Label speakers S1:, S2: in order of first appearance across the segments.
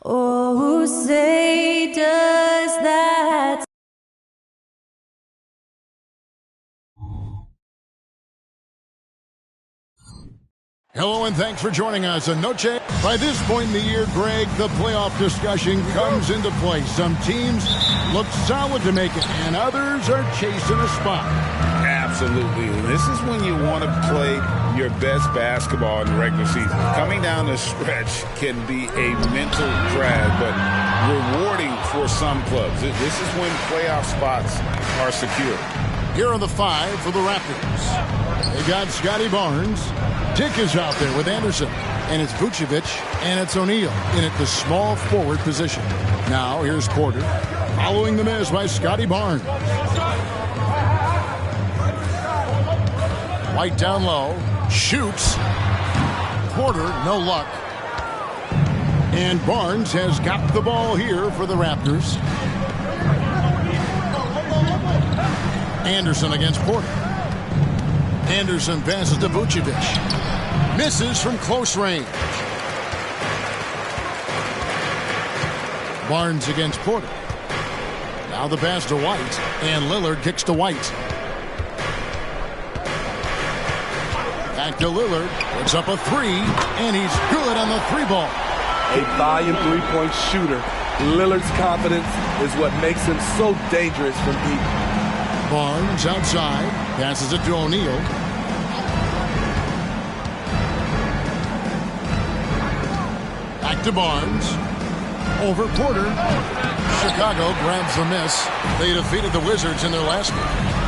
S1: Oh, say does that.
S2: Hello and thanks for joining us on Noche. By this point in the year, Greg, the playoff discussion comes into play. Some teams look solid to make it, and others are chasing a spot.
S3: Absolutely. This is when you want to play your best basketball in the regular season. Coming down the stretch can be a mental drag, but rewarding for some clubs. This is when playoff spots are secure.
S2: Here are the five for the Raptors. They got Scotty Barnes. Dick is out there with Anderson. And it's Vucevic and it's O'Neal in at the small forward position. Now here's Porter. Following the miss by Scotty Barnes. White down low. Shoots. Porter, no luck. And Barnes has got the ball here for the Raptors. Anderson against Porter. Anderson passes to Vucevic. Misses from close range. Barnes against Porter. Now the pass to White. And Lillard kicks to White. Back to Lillard. Puts up a three. And he's good on the three ball.
S4: A volume three-point shooter. Lillard's confidence is what makes him so dangerous from deep.
S2: Barnes outside. Passes it to O'Neal. Back to Barnes. Over Porter. Chicago grabs the miss. They defeated the Wizards in their last game.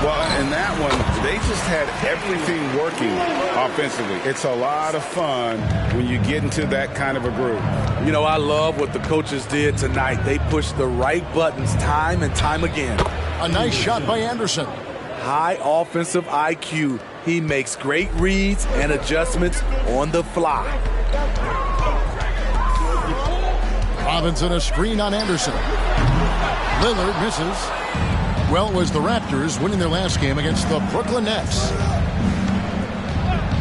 S3: Well, in that one, they just had everything working offensively. It's a lot of fun when you get into that kind of a groove.
S4: You know, I love what the coaches did tonight. They pushed the right buttons time and time again.
S2: A nice shot by Anderson.
S4: High offensive IQ. He makes great reads and adjustments on the fly.
S2: Robinson a screen on Anderson. Lillard misses. Well, it was the Raptors winning their last game against the Brooklyn Nets.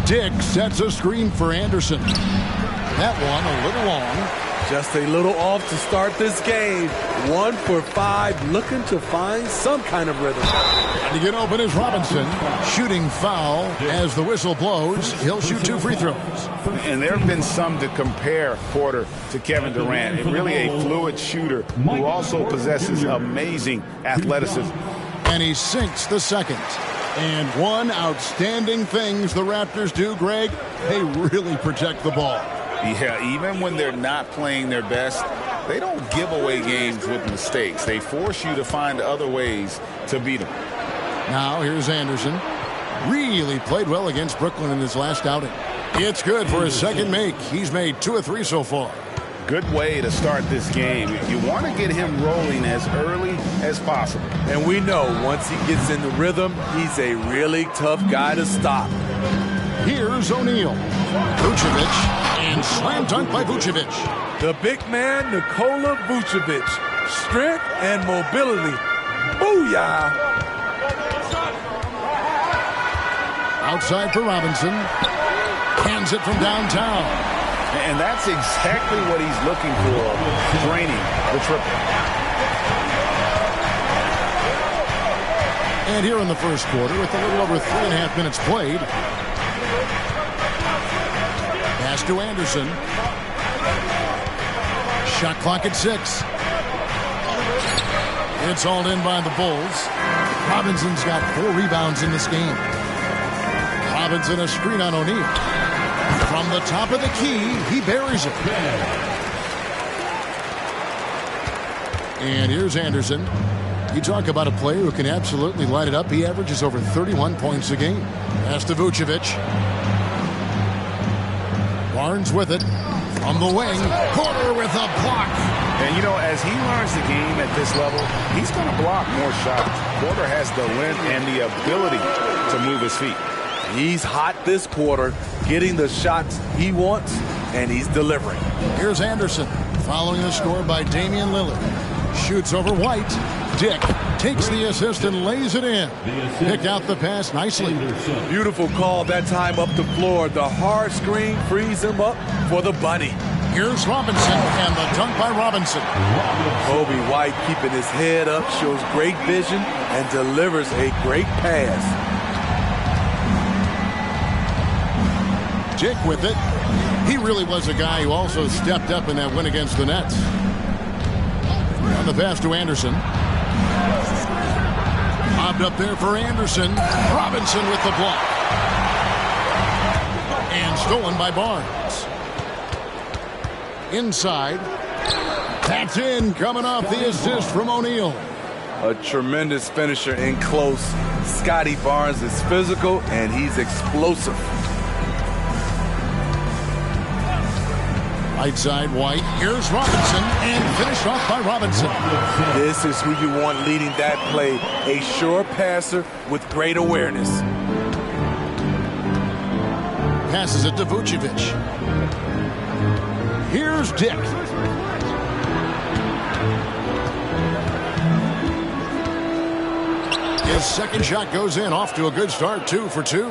S2: Dick sets a screen for Anderson. That one a little long.
S4: Just a little off to start this game. 1 for 5, looking to find some kind of rhythm.
S2: And to get open is Robinson. Shooting foul as the whistle blows. He'll shoot 2 free throws.
S3: And there have been some to compare Porter to Kevin Durant. And really a fluid shooter who also possesses amazing athleticism.
S2: And he sinks the second. And one outstanding things the Raptors do, Greg, they really protect the ball.
S3: Yeah, even when they're not playing their best, they don't give away games with mistakes. They force you to find other ways to beat them.
S2: Now here's Anderson. Really played well against Brooklyn in his last outing. It's good for his second make. He's made 2 of 3 so far.
S3: Good way to start this game. You want to get him rolling as early as possible.
S4: And we know once he gets in the rhythm, he's a really tough guy to stop.
S2: Here's O'Neal. Vucevic. And slam dunk by Vucevic.
S4: The big man, Nikola Vucevic. Strength and mobility. Booyah!
S2: Outside for Robinson. Hands it from downtown.
S3: And that's exactly what he's looking for, draining the triple.
S2: And here in the first quarter, with a little over 3.5 minutes played, pass to Anderson. Shot clock at 6. It's hauled in by the Bulls. Robinson's got 4 rebounds in this game. Robinson a screen on O'Neal. From the top of the key, he buries it. And here's Anderson. You talk about a player who can absolutely light it up. He averages over 31 points a game. Pass to Vucevic. Barnes with it. On the wing. Porter with a block.
S3: And, you know, as he learns the game at this level, he's going to block more shots. Porter has the length and the ability to move his feet.
S4: He's hot this quarter, getting the shots he wants, and he's delivering.
S2: Here's Anderson, following the score by Damian Lillard. Shoots over White. Dick takes the assist and lays it in. Picked out the pass nicely.
S4: Beautiful call that time up the floor. The hard screen frees him up for the bunny.
S2: Here's Robinson, and the dunk by Robinson.
S4: Kobe White keeping his head up, shows great vision, and delivers a great pass.
S2: Dick with it. He really was a guy who also stepped up in that win against the Nets. On the pass to Anderson. Lobbed up there for Anderson. Robinson with the block. And stolen by Barnes. Inside. That's in, coming off the assist from O'Neal.
S4: A tremendous finisher in close. Scotty Barnes is physical, and he's explosive.
S2: Right side, White. Here's Robinson, and finished off by Robinson.
S4: This is who you want leading that play. A sure passer with great awareness.
S2: Passes it to Vucevic. Here's Dick. His second shot goes in, off to a good start, 2 for 2.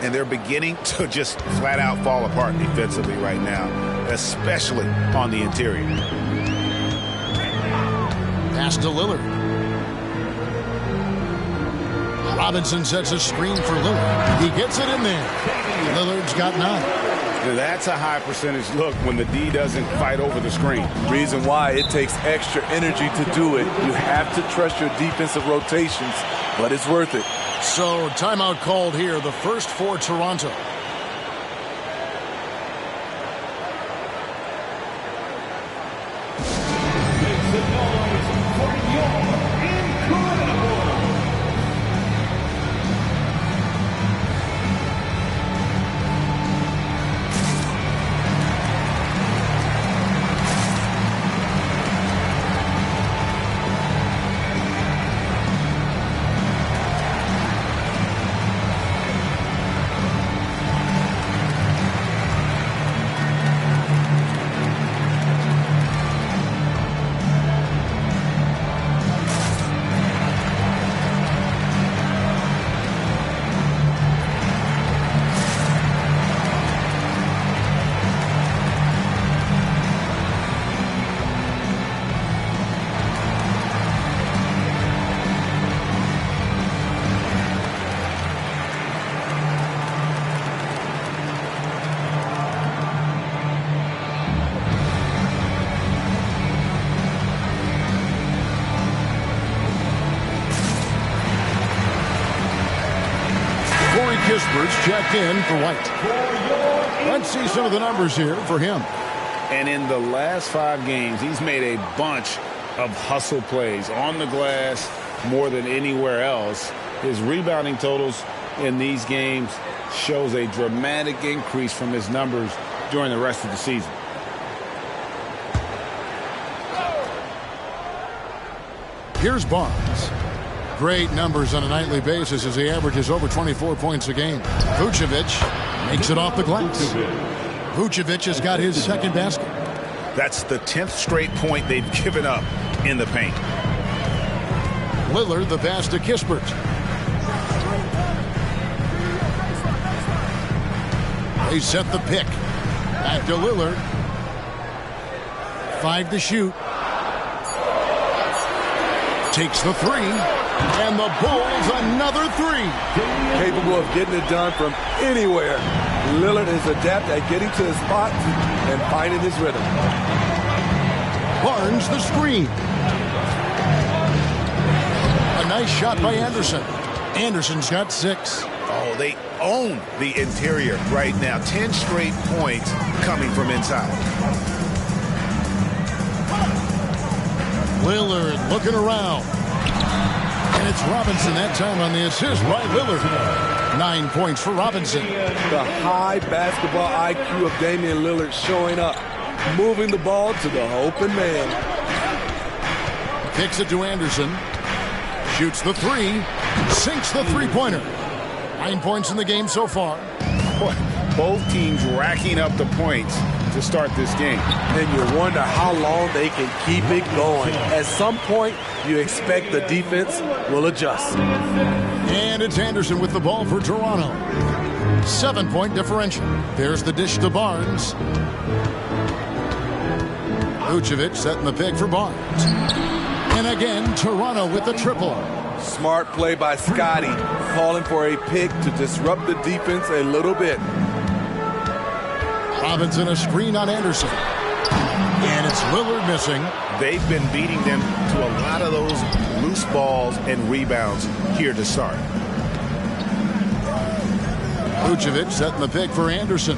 S3: And they're beginning to just flat out fall apart defensively right now, especially on the interior.
S2: Pass to Lillard. Robinson sets a screen for Lillard. He gets it in there. Lillard's got 9.
S3: That's a high percentage look when the D doesn't fight over the screen.
S4: Reason why it takes extra energy to do it. You have to trust your defensive rotations, but it's worth it.
S2: So timeout called here, the first for Toronto. Kispert's checked in for White. Let's see some of the numbers here for him.
S3: And in the last 5 games, he's made a bunch of hustle plays on the glass more than anywhere else. His rebounding totals in these games shows a dramatic increase from his numbers during the rest of the season.
S2: Here's Barnes. Great numbers on a nightly basis as he averages over 24 points a game. Vucevic makes it off the glass. Vucevic has got his second basket.
S3: That's the 10th straight point they've given up in the paint.
S2: Lillard the pass to Kispert. They set the pick. Back to Lillard. 5 to shoot. Takes the 3. And the Bulls another 3.
S4: Capable of getting it done from anywhere. Lillard is adept at getting to his spots and finding his rhythm.
S2: Barnes the screen. A nice shot by Anderson. Anderson's got 6.
S3: Oh, they own the interior right now. 10 straight points coming from inside.
S2: Lillard looking around. And it's Robinson that time on the assist by Lillard. 9 points for Robinson.
S4: The high basketball IQ of Damian Lillard showing up. Moving the ball to the open man.
S2: Kicks it to Anderson. Shoots the 3. Sinks the three-pointer. 9 points in the game so far.
S3: Both teams racking up the points to start this game.
S4: And you wonder how long they can keep it going. At some point, you expect the defense will adjust.
S2: And it's Anderson with the ball for Toronto. 7-point differential. There's the dish to Barnes. Vucevic setting the pick for Barnes. And again, Toronto with the triple.
S4: Smart play by Scotty, calling for a pick to disrupt the defense a little bit.
S2: Robinson a screen on Anderson. And it's Lillard missing.
S3: They've been beating them to a lot of those loose balls and rebounds here to start.
S2: Vucevic setting the pick for Anderson.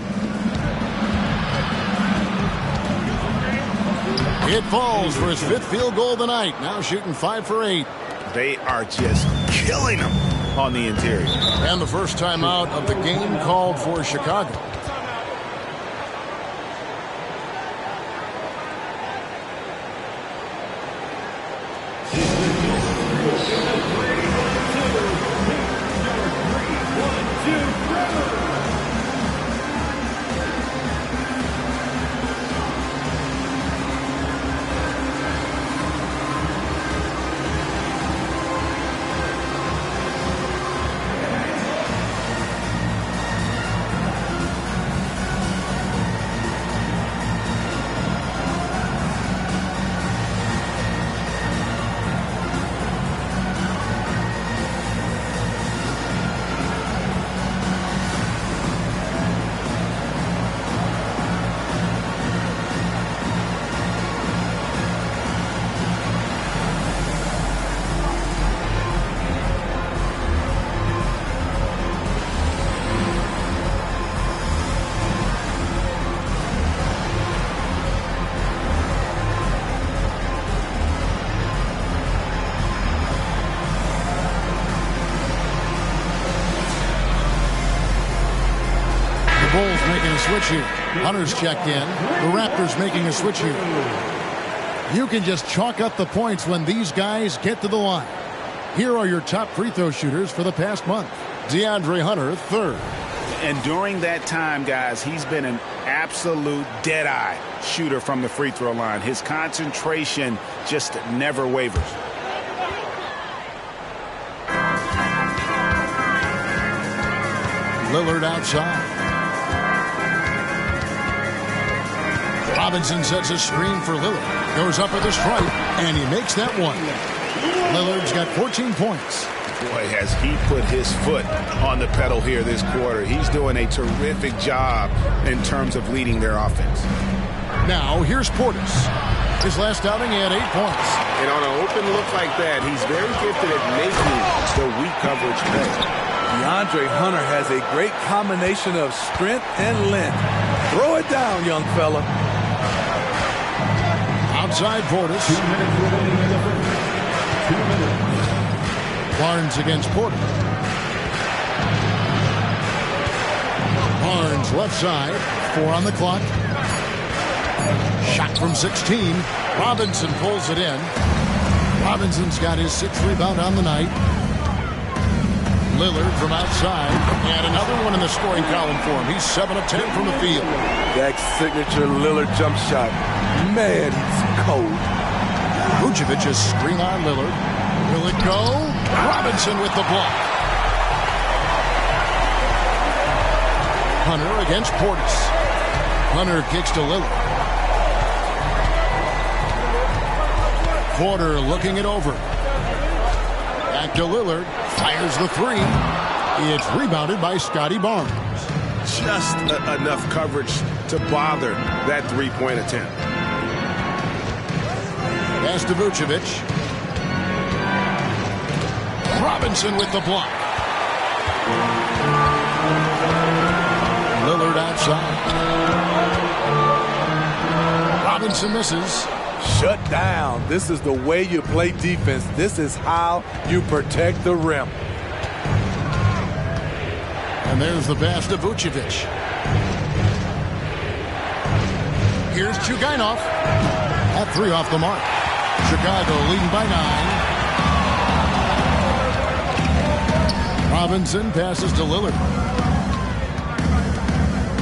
S2: It falls for his 5th field goal of the night. Now shooting 5 for 8.
S3: They are just killing them on the interior.
S2: And the first time out of the game called for Chicago. Bulls making a switch here. Hunter's checked in. The Raptors making a switch here. You can just chalk up the points when these guys get to the line. Here are your top free throw shooters for the past month. DeAndre Hunter, 3rd.
S3: And during that time, guys, he's been an absolute dead-eye shooter from the free throw line. His concentration just never wavers.
S2: Lillard outside. Robinson sets a screen for Lillard. Goes up with a strike, and he makes that one. Lillard's got 14 points.
S3: Boy, has he put his foot on the pedal here this quarter. He's doing a terrific job in terms of leading their offense.
S2: Now, here's Portis. His last outing, he had 8 points.
S3: And on an open look like that, he's very gifted at making the weak coverage play.
S4: DeAndre Hunter has a great combination of strength and length. Throw it down, young fella.
S2: Outside Portis.
S5: 2 minutes remaining in the first. 2 minutes.
S2: Barnes against Porter. Barnes left side. 4 on the clock. Shot from 16. Robinson pulls it in. Robinson's got his 6th rebound on the night. Lillard from outside. And another one in the scoring column for him. He's 7 of 10 from the field.
S4: That signature Lillard jump shot. Man, he's cold.
S2: Vucevic screen on Lillard. Will it go? Robinson with the block. Hunter against Portis. Hunter kicks to Lillard. Porter looking it over. Back to Lillard. Fires the 3. It's rebounded by Scotty Barnes.
S3: Just enough coverage to bother that three-point attempt.
S2: Pass to Vucevic. Robinson with the block. Lillard outside. Robinson misses.
S4: Shut down. This is the way you play defense. This is how you protect the rim.
S2: And there's the pass to Vucevic. Here's Chugainov. That 3 off the mark. Chicago leading by 9. Robinson passes to Lillard.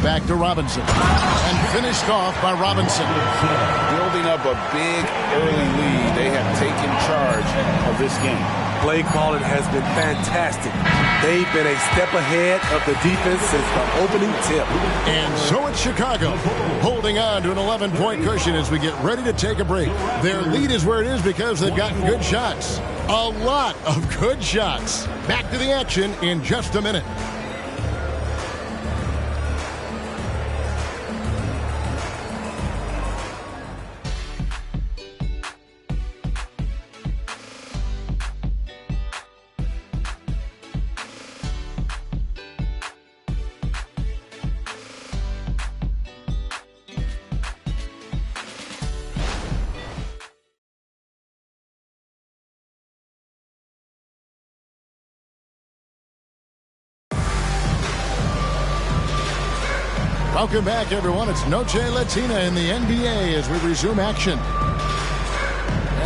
S2: Back to Robinson. And finished off by Robinson.
S3: Building up a big early lead. They have taken charge of this game.
S4: play calling has been fantastic. They've been a step ahead of the defense since the opening tip.
S2: And so it's Chicago, holding on to an 11-point cushion as we get ready to take a break. Their lead is where it is because they've gotten good shots. A lot of good shots. Back to the action in just a minute. Welcome back, everyone. It's Noche Latina in the NBA as we resume action.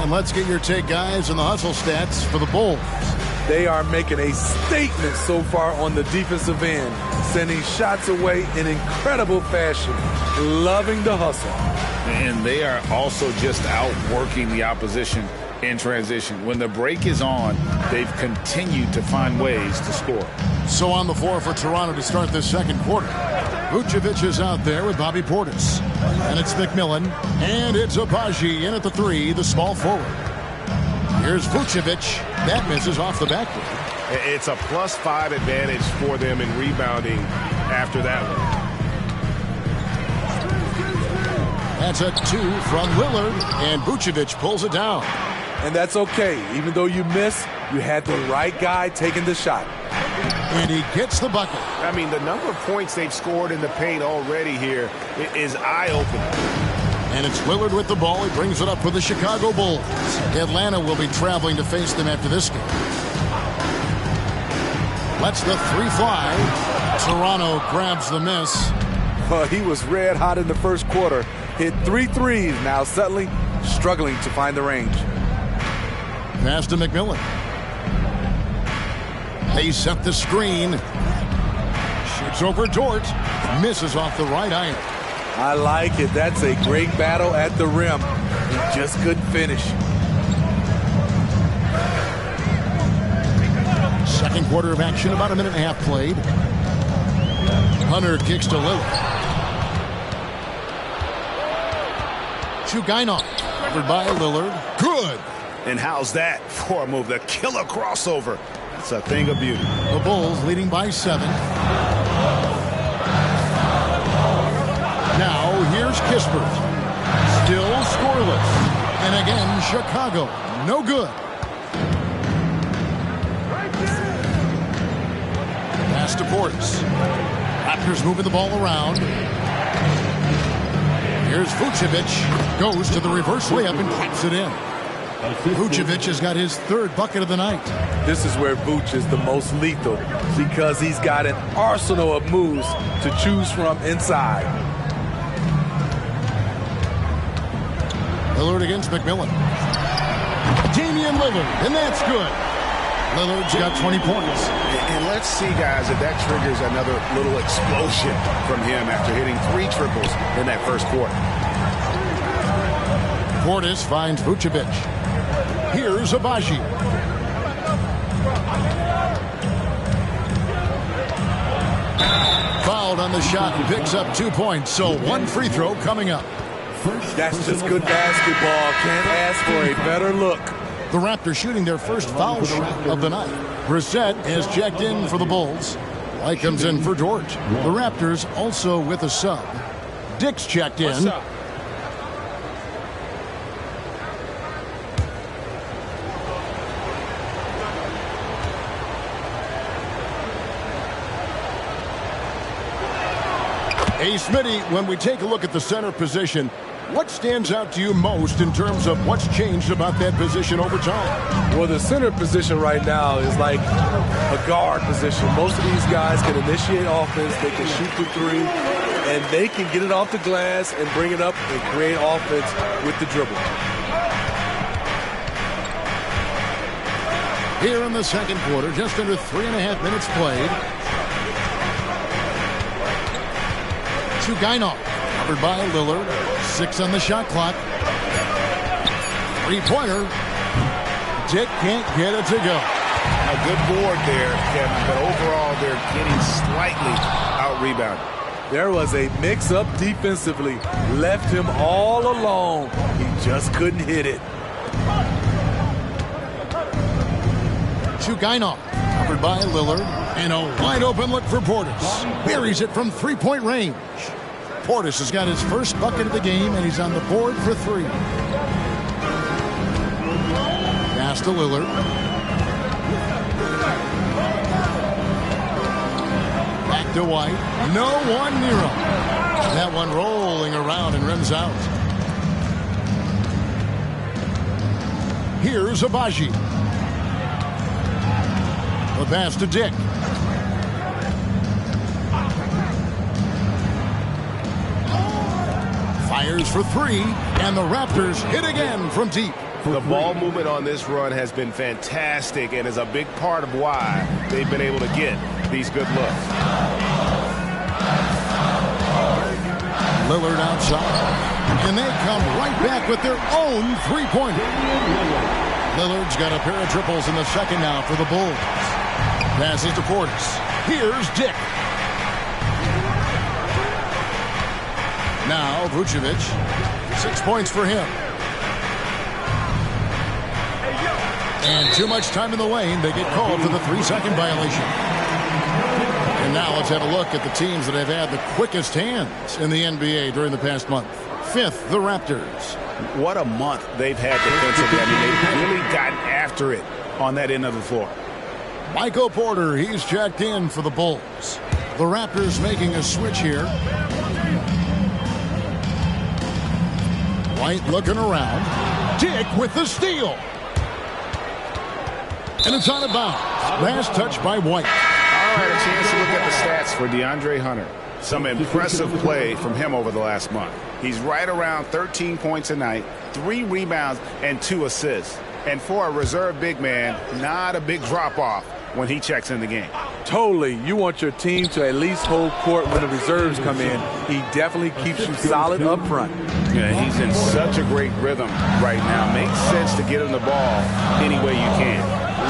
S2: And let's get your take, guys, on the hustle stats for the Bulls.
S4: They are making a statement so far on the defensive end, sending shots away in incredible fashion, loving the hustle.
S3: And they are also just outworking the opposition in transition. When the break is on, they've continued to find ways to score.
S2: So on the floor for Toronto to start this second quarter. Vucevic is out there with Bobby Portis. And it's McMillan. And it's Abaji in at the three, the small forward. Here's Vucevic. That misses off the backboard.
S6: It's a +5 advantage for them in rebounding after that one.
S2: That's a 2 from Lillard. And Vucevic pulls it down.
S4: And that's okay. Even though you miss, you had the right guy taking the shot.
S2: And he gets the bucket.
S6: I mean, the number of points they've scored in the paint already here is eye-opening.
S2: And it's Lillard with the ball. He brings it up for the Chicago Bulls. Atlanta will be traveling to face them after this game. Lets the three fly. Toronto grabs the miss.
S4: Well, he was red hot in the first quarter. Hit 3 threes. Now suddenly struggling to find the range.
S2: Pass to McMillan. They set the screen. Shoots over Dort. Misses off the right iron.
S4: I like it. That's a great battle at the rim. He just couldn't finish.
S2: Second quarter of action, about a minute and a half played. Hunter kicks to Lillard. Chugainov, covered by Lillard. Good.
S3: And how's that for a move? The killer crossover. It's a thing of beauty.
S2: The Bulls leading by 7. Now here's Kispert. Still scoreless. And again, Chicago. No good. Pass to Portis. Raptors moving the ball around. Here's Vucevic. Goes to the reverse layup and taps it in. Vucevic has got his third bucket of the night.
S4: This is where Vuce is the most lethal because he's got an arsenal of moves to choose from inside.
S2: Lillard against McMillan. Damian Lillard, and that's good. Lillard's got 20 points.
S3: And let's see, guys, if that triggers another little explosion from him after hitting 3 triples in that first quarter.
S2: Portis finds Vucevic. Here's Abaji. Fouled on the shot and picks up 2 points. So 1 free throw coming up.
S4: That's just good basketball. Can't ask for a better look.
S2: The Raptors shooting their first foul shot of the night. Brissett has checked in for the Bulls. White comes in for Dort. The Raptors also with a sub. Dick's checked in. Hey, Smitty, when we take a look at the center position, what stands out to you most in terms of what's changed about that position over time?
S4: Well, the center position right now is like a guard position. Most of these guys can initiate offense, they can shoot the three, and they can get it off the glass and bring it up and create offense with the dribble.
S2: Here in the second quarter, just under 3.5 minutes played. Chugainov, covered by Lillard. 6 on the shot clock. Three-pointer. Dick can't get it to go.
S3: A good board there, Kevin, but overall they're getting slightly out-rebounded.
S4: There was a mix-up defensively. Left him all alone. He just couldn't hit it.
S2: Chugainov, covered by Lillard, and a wide-open look for Portis. Buries it from three-point range. Portis has got his first bucket of the game, and he's on the board for three. Pass to Lillard. Back to White. No one near him. That one rolling around and rims out. Here's Abaji. The pass to Dick. Fires for three, and the Raptors hit again from deep.
S6: The ball movement on this run has been fantastic and is a big part of why they've been able to get these good looks.
S2: Lillard outside, and they come right back with their own three-pointer. Lillard's got a pair of triples in the second now for the Bulls. Passes to Portis. Here's Dick. Now Vucevic. 6 points for him. And too much time in the lane. They get called for the 3-second violation. And now let's have a look at the teams that have had the quickest hands in the NBA during the past month. Fifth, the Raptors.
S3: What a month they've had defensively. I mean, they've really gotten after it on that end of the floor.
S2: Michael Porter, he's checked in for the Bulls. The Raptors making a switch here. White looking around. Dick with the steal. And it's out of bounds. Last touch by White.
S3: All right, a chance to look at the stats for DeAndre Hunter. Some impressive play from him over the last month. He's right around 13 points a night, 3 rebounds, and 2 assists. And for a reserve big man, not a big drop-off when he checks in the game.
S4: Totally. You want your team to at least hold court when the reserves come in. He definitely keeps you solid up front.
S3: Yeah, he's in such a great rhythm right now. Makes sense to get him the ball any way you can.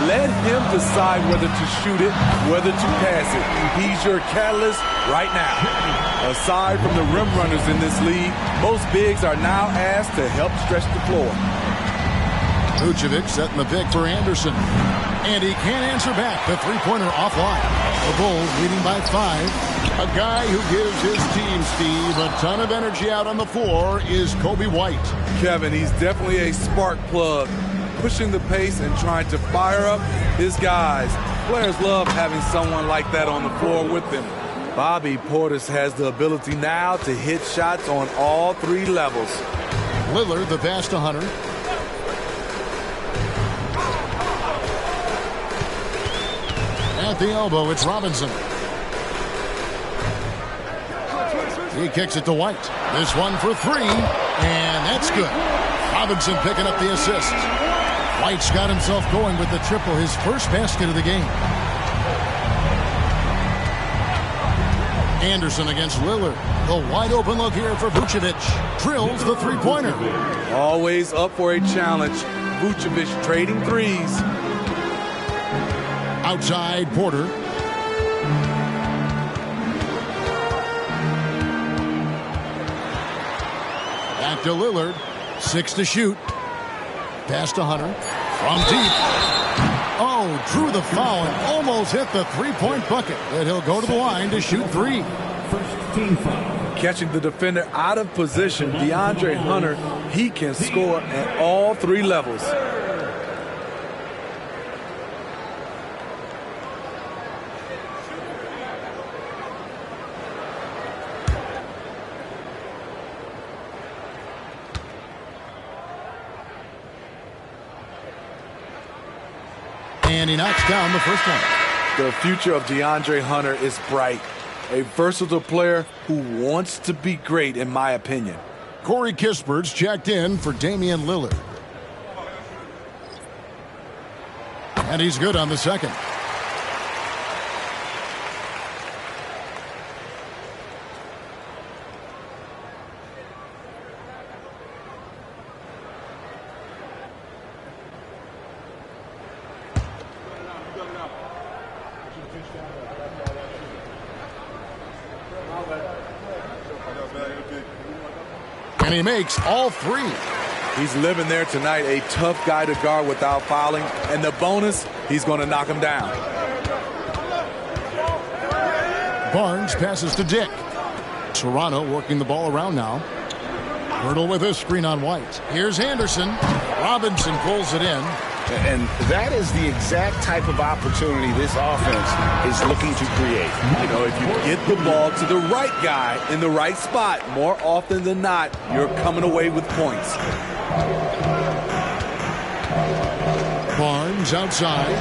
S4: Let him decide whether to shoot it, whether to pass it. He's your catalyst right now. Aside from the rim runners in this league, most bigs are now asked to help stretch the floor.
S2: Vucevic setting the pick for Anderson. And he can't answer back. The three-pointer offline. The Bulls leading by 5. A guy who gives his team, Steve, a ton of energy out on the floor is Kobe White.
S4: Kevin, he's definitely a spark plug, pushing the pace and trying to fire up his guys. Players love having someone like that on the floor with them. Bobby Portis has the ability now to hit shots on all 3 levels.
S2: Lillard, the pass to Hunter. At the elbow, it's Robinson. He kicks it to White. This one for 3, and that's good. Robinson picking up the assist. White's got himself going with the triple, his first basket of the game. Anderson against Lillard. The wide open look here for Vucevic. Drills the three-pointer.
S4: Always up for a challenge. Vucevic trading threes.
S2: Outside Porter. Back to Lillard. 6 to shoot. Pass to Hunter. From deep. Oh, drew the foul and almost hit the three-point bucket. But he'll go to the line to shoot 3.
S4: Catching the defender out of position, DeAndre Hunter, he can score at all 3 levels.
S2: And he knocks down the first one.
S4: The future of DeAndre Hunter is bright. A versatile player who wants to be great, in my opinion.
S2: Corey Kispert's checked in for Damian Lillard. And he's good on the second. he makes all three.
S4: He's living there tonight, a tough guy to guard without fouling. And the bonus, he's going to knock him down.
S2: Barnes passes to Dick. Toronto working the ball around now. Hurdle with a screen on White. Here's Anderson. Robinson pulls it in.
S3: And that is the exact type of opportunity this offense is looking to create.
S4: You know, if you get the ball to the right guy in the right spot, more often than not, you're coming away with points.
S2: Barnes outside.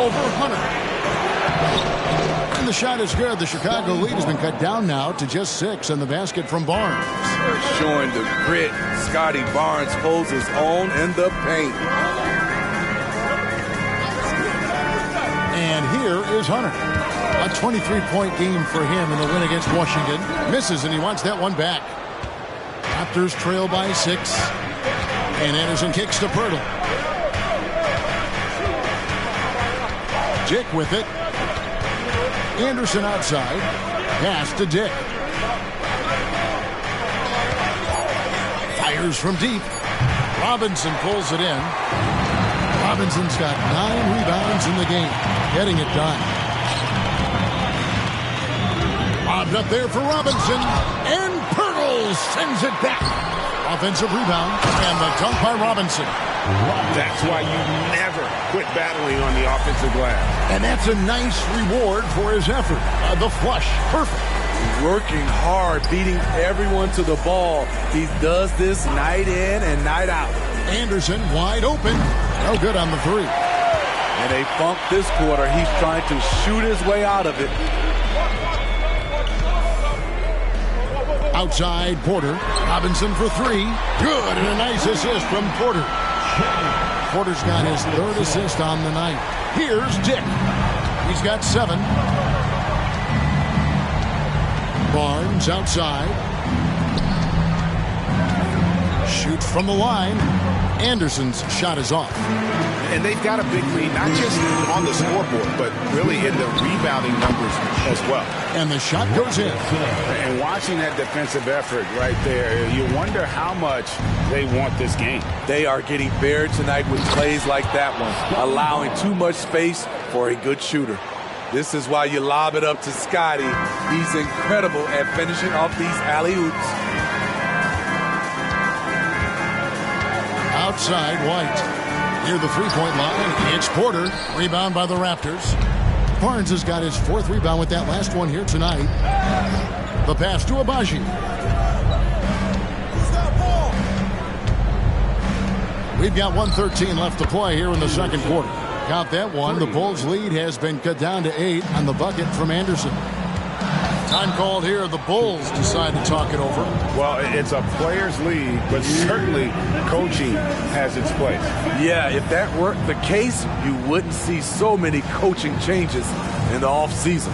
S2: Over Hunter. And the shot is good. The Chicago lead has been cut down now to just 6 and the basket from Barnes.
S4: Showing the grit. Scotty Barnes holds his own in the paint.
S2: And here is Hunter. A 23-point game for him in the win against Washington. Misses, and he wants that one back. Raptors trail by 6. And Anderson kicks to Pirtle. Dick with it. Anderson outside. Pass to Dick. Fires from deep. Robinson pulls it in. Robinson's got 9 rebounds in the game. Getting it done. Lobbed up there for Robinson. And Pirtle sends it back. Offensive rebound. And the dunk by Robinson.
S3: That's why you never quit battling on the offensive glass.
S2: And that's a nice reward for his effort. The flush. Perfect.
S4: Working hard, beating everyone to the ball. He does this night in and night out.
S2: Anderson wide open. No good on the 3.
S4: And they funk this quarter. He's trying to shoot his way out of it.
S2: Outside Porter. Robinson for 3. Good, and a nice assist from Porter. Porter's got his 3rd assist on the night. Here's Dick. He's got 7. Barnes outside. Shoots from the line. Anderson's shot is off.
S3: And they've got a big lead, not just on the scoreboard, but really in the rebounding numbers as well.
S2: And the shot goes in.
S3: And watching that defensive effort right there, you wonder how much they want this game.
S4: They are getting buried tonight with plays like that one, allowing too much space for a good shooter. This is why you lob it up to Scotty. He's incredible at finishing off these alley-oops.
S2: Outside White. Near the 3-point line, it's Porter. Rebound by the Raptors. Barnes has got his 4th rebound with that last one here tonight. The pass to Abaji. We've got 1:13 left to play here in the second quarter. Count that one. The Bulls' lead has been cut down to 8 on the bucket from Anderson. Time called here. The Bulls decide to talk it over.
S3: Well, it's a player's league, but certainly coaching has its place.
S4: Yeah, if that were the case, you wouldn't see so many coaching changes in the offseason.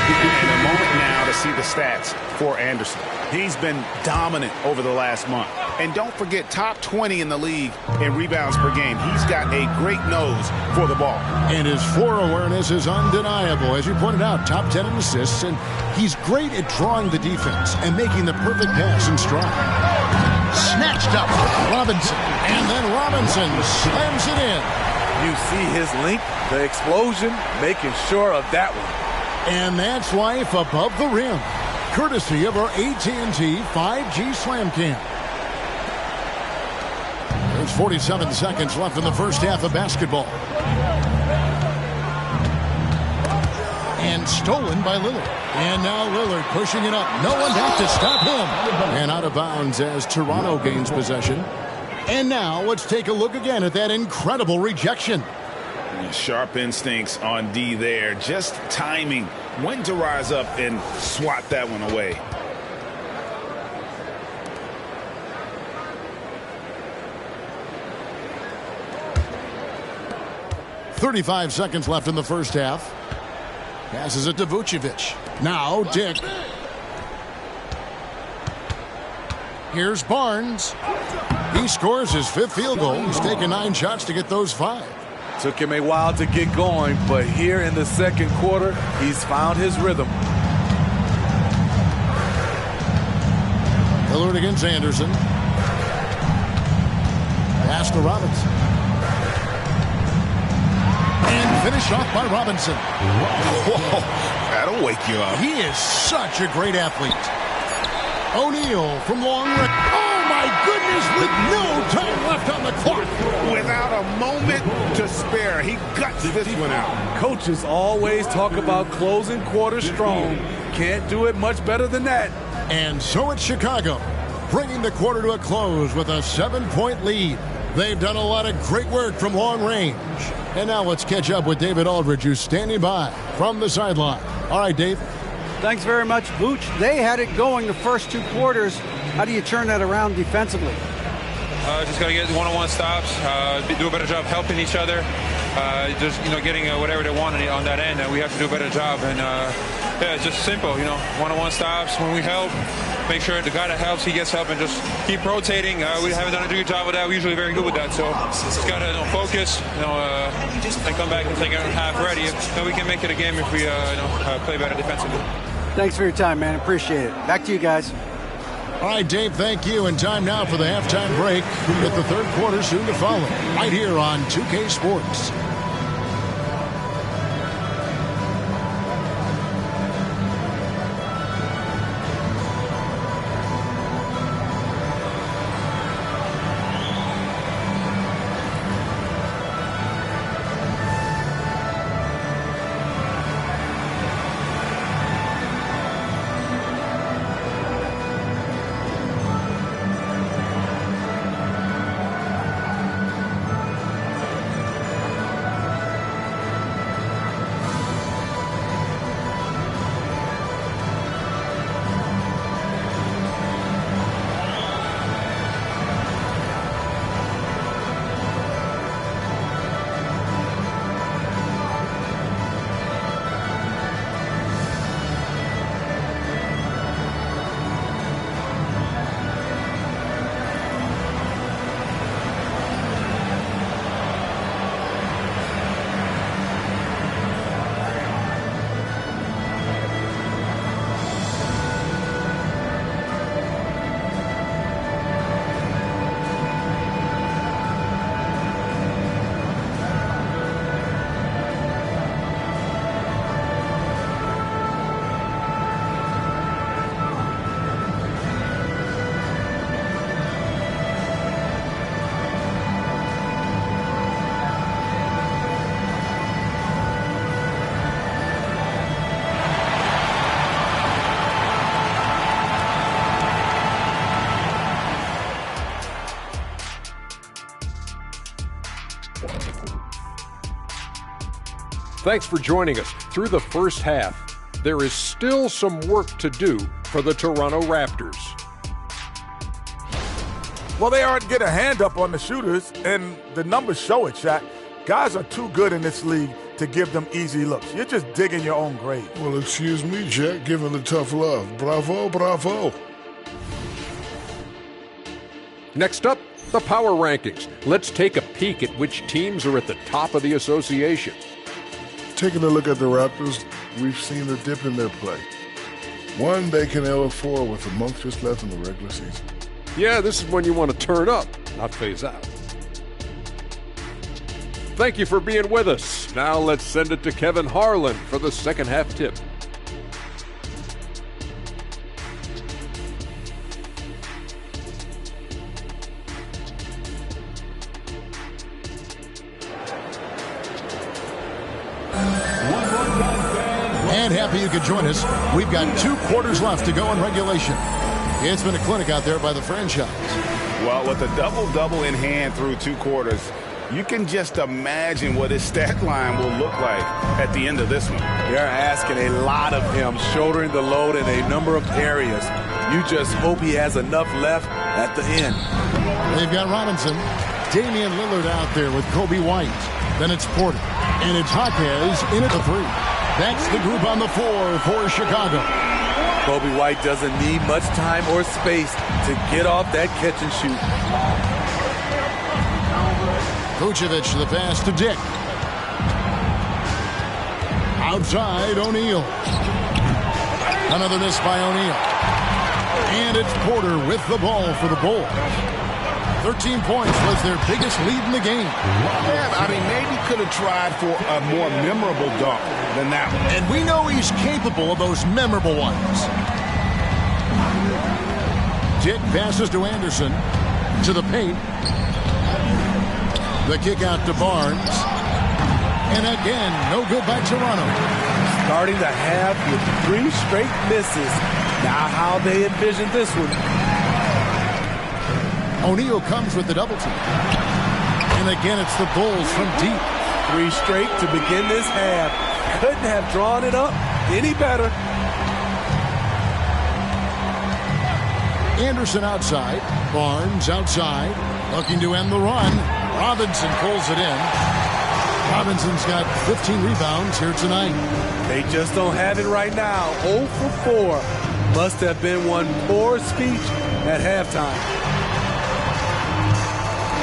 S3: In a moment now to see the stats for Anderson. He's been dominant over the last month. And don't forget, top 20 in the league in rebounds per game. He's got a great nose for the ball.
S2: And his floor awareness is undeniable. As you pointed out, top 10 in assists, and he's great at drawing the defense and making the perfect pass in stride. Snatched up, Robinson, and then Robinson slams it in.
S4: You see his length, the explosion, making sure of that one.
S2: And that's life above the rim, courtesy of our AT&T 5G Slam Cam. There's 47 seconds left in the first half of basketball. And stolen by Lillard. And now Lillard pushing it up. No one back to stop him. And out of bounds as Toronto gains possession. And now let's take a look again at that incredible rejection.
S3: Sharp instincts on D there. Just timing when to rise up and swat that one away.
S2: .35 seconds left in the first half. Passes it to Vucevic. Now Dick. Here's Barnes. He scores his 5th field goal. He's taken 9 shots to get those 5.
S4: Took him a while to get going, but here in the second quarter, he's found his rhythm.
S2: Lillard against Anderson. Pass to Robinson. And finished off by Robinson.
S6: Whoa, that'll wake you up.
S2: He is such a great athlete. O'Neal from long range. Oh, my goodness, with no time left on the clock.
S3: Without a moment to spare, he guts this one out.
S4: Coaches always talk about closing quarters strong. Can't do it much better than that.
S2: And so it's Chicago, bringing the quarter to a close with a 7-point lead. They've done a lot of great work from long range. And now let's catch up with David Aldridge, who's standing by from the sideline. All right, Dave.
S7: Thanks very much, Vooch. They had it going the first 2 quarters. How do you turn that around defensively?
S8: Just got to get one-on-one stops, do a better job helping each other, just, getting whatever they want on that end. We have to do a better job. And, yeah, it's just simple, one-on-one stops. When we help, make sure the guy that helps, he gets help, and just keep rotating. We haven't done a good job with that. We're usually very good with that. So just got to focus, and come back and take a half ready. Then we can make it a game if we play better defensively.
S7: Thanks for your time, man. Appreciate it. Back to you guys.
S2: All right, Dave, thank you. And time now for the halftime break with the third quarter soon to follow right here on 2K Sports.
S9: Thanks for joining us through the first half. There is still some work to do for the Toronto Raptors.
S10: Well, they aren't getting a hand up on the shooters, and the numbers show it, Shaq. Guys are too good in this league to give them easy looks. You're just digging your own grave.
S11: Well, excuse me, Jack, giving the tough love. Bravo, bravo.
S9: Next up, the power rankings. Let's take a peek at which teams are at the top of the association.
S11: Taking a look at the Raptors, we've seen the dip in their play. One they can ill afford with a month just left in the regular season.
S9: Yeah, this is when you want to turn up, not phase out. Thank you for being with us. Now let's send it to Kevin Harlan for the second half tip.
S2: And happy you could join us. We've got 2 quarters left to go in regulation. It's been a clinic out there by the franchise.
S3: Well, with a double-double in hand through 2 quarters, you can just imagine what his stat line will look like at the end of this one.
S4: They're asking a lot of him, shouldering the load in a number of areas. You just hope he has enough left at the end.
S2: They've got Robinson, Damian Lillard out there with Kobe White. Then it's Porter, and it's Jaquez in at the 3. That's the group on the floor for Chicago.
S4: Kobe White doesn't need much time or space to get off that catch and shoot.
S2: Vucevic to the pass to Dick. Outside, O'Neal. Another miss by O'Neal. And it's Porter with the ball for the Bulls. 13 points was their biggest lead in the game.
S3: Yeah, I mean, maybe could have tried for a more memorable dunk than that one.
S2: And we know he's capable of those memorable ones. Dick passes to Anderson. To the paint. The kick out to Barnes. And again, no good by Toronto.
S4: Starting the half with 3 straight misses. Now how they envision this one.
S2: O'Neal comes with the double team. And again, it's the Bulls from deep.
S4: 3 straight to begin this half. Couldn't have drawn it up any better.
S2: Anderson outside. Barnes outside. Looking to end the run. Robinson pulls it in. Robinson's got 15 rebounds here tonight.
S4: They just don't have it right now. 0 for 4. Must have been one poor speech at halftime.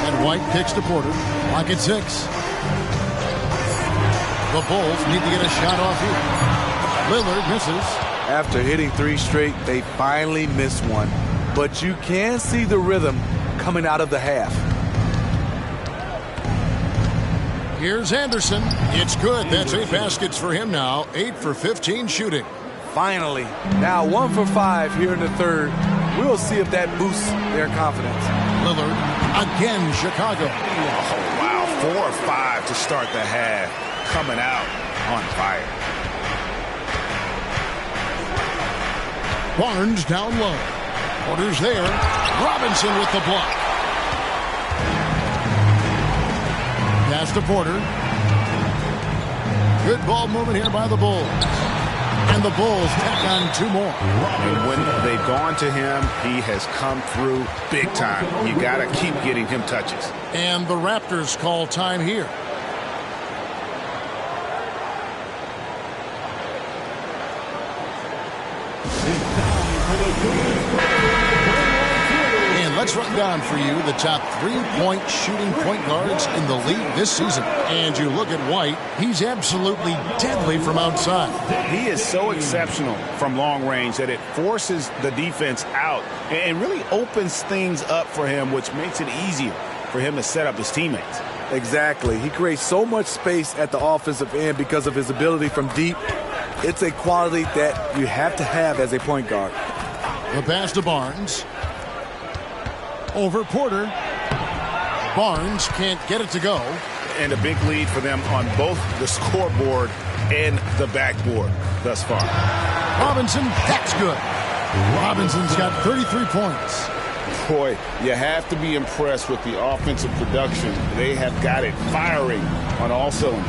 S2: And White kicks to Porter. Lock at 6. The Bulls need to get a shot off here. Lillard misses.
S4: After hitting 3 straight, they finally missed one. But you can see the rhythm coming out of the half.
S2: Here's Anderson. It's good. That's 8 baskets for him now. 8 for 15 shooting.
S4: Finally. Now 1 for 5 here in the third. We'll see if that boosts their confidence.
S2: Lillard again, Chicago.
S3: Oh, wow. 4 or 5 to start the half. Coming out on fire.
S2: Barnes down low. Porter's there. Robinson with the block. Pass to Porter. Good ball movement here by the Bulls. And the Bulls tack on 2 more.
S3: And when they've gone to him, he has come through big time. You got to keep getting him touches.
S2: And the Raptors call time here. And let's run down for you the top 3-point shooting point guards in the league this season. And you look at White, he's absolutely deadly from outside.
S3: He is so exceptional from long range that it forces the defense out and really opens things up for him, which makes it easier for him to set up his teammates.
S4: Exactly. He creates so much space at the offensive end because of his ability from deep. It's a quality that you have to have as a point guard.
S2: The pass to Barnes. Over Porter. Barnes can't get it to go.
S3: And a big lead for them on both the scoreboard and the backboard thus far.
S2: Robinson, that's good. Robinson's got 33 points.
S3: Boy, you have to be impressed with the offensive production. They have got it firing on all cylinders.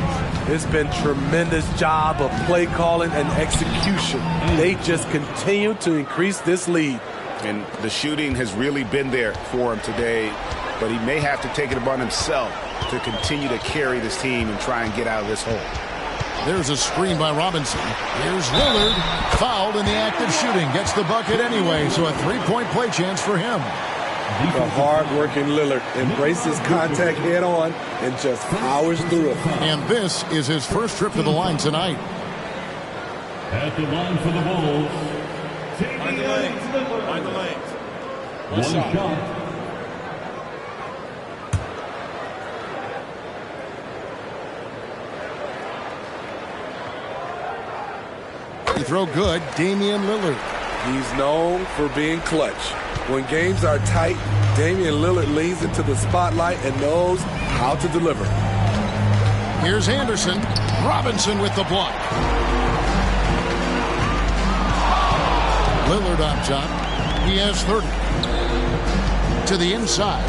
S4: It's been tremendous job of play calling and execution. They just continue to increase this lead.
S3: And the shooting has really been there for him today, but he may have to take it upon himself to continue to carry this team and try and get out of this hole.
S2: There's a screen by Robinson. Here's Lillard, fouled in the act of shooting. Gets the bucket anyway, so a 3-point play chance for him.
S4: The hard-working Lillard embraces contact head-on and just powers through it.
S2: And this is his first trip to the line tonight.
S5: At the line for the Bulls.
S12: Find the lanes. Find the lanes.
S5: One shot.
S2: He throw good, Damian Lillard.
S4: He's known for being clutch. When games are tight, Damian Lillard leans into the spotlight and knows how to deliver.
S2: Here's Anderson. Robinson with the block. Lillard on top. He has 30. To the inside.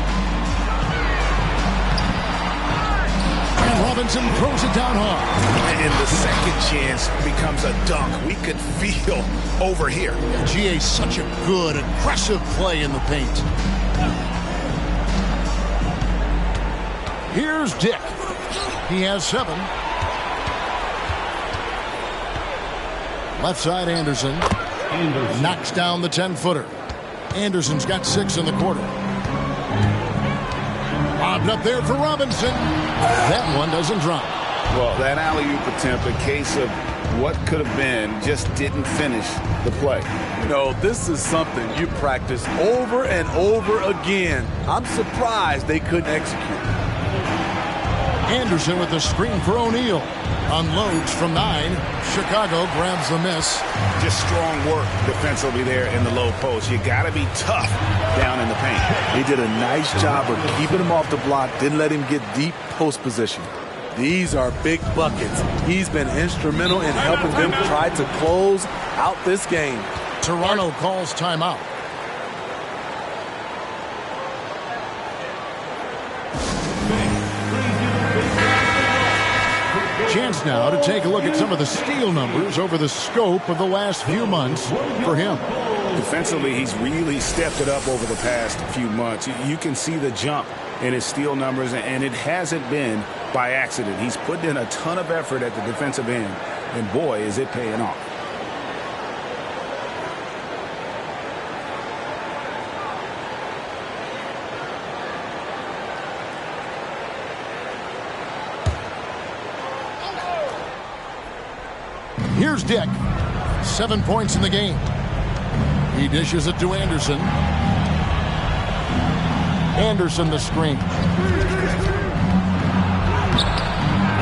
S2: And Robinson throws it down hard.
S3: And the second chance becomes a dunk. We could feel over here.
S2: GA's such a good, aggressive play in the paint. Here's Dick. He has 7. Left side, Anderson. Knocks down the 10-footer. Anderson's got 6 in the quarter. Lobbed up there for Robinson. That one doesn't drop.
S3: Well, that alley-oop attempt, a case of what could have been, just didn't finish the play.
S4: You know, this is something you practice over and over again. I'm surprised they couldn't execute.
S2: Anderson with the screen for O'Neal. Unloads from 9. Chicago grabs the miss.
S3: Just strong work defensively there in the low post. You got to be tough down in the paint.
S4: They did a nice job of keeping him off the block, didn't let him get deep post position. These are big buckets. He's been instrumental in helping them try to close out this game.
S2: Toronto calls timeout. Chance now to take a look at some of the steal numbers over the scope of the last few months for him.
S3: Defensively, he's really stepped it up over the past few months. You can see the jump in his steal numbers, and it hasn't been by accident. He's put in a ton of effort at the defensive end, and boy, is it paying off.
S2: Here's Dick. 7 points in the game. He dishes it to Anderson. Anderson the screen.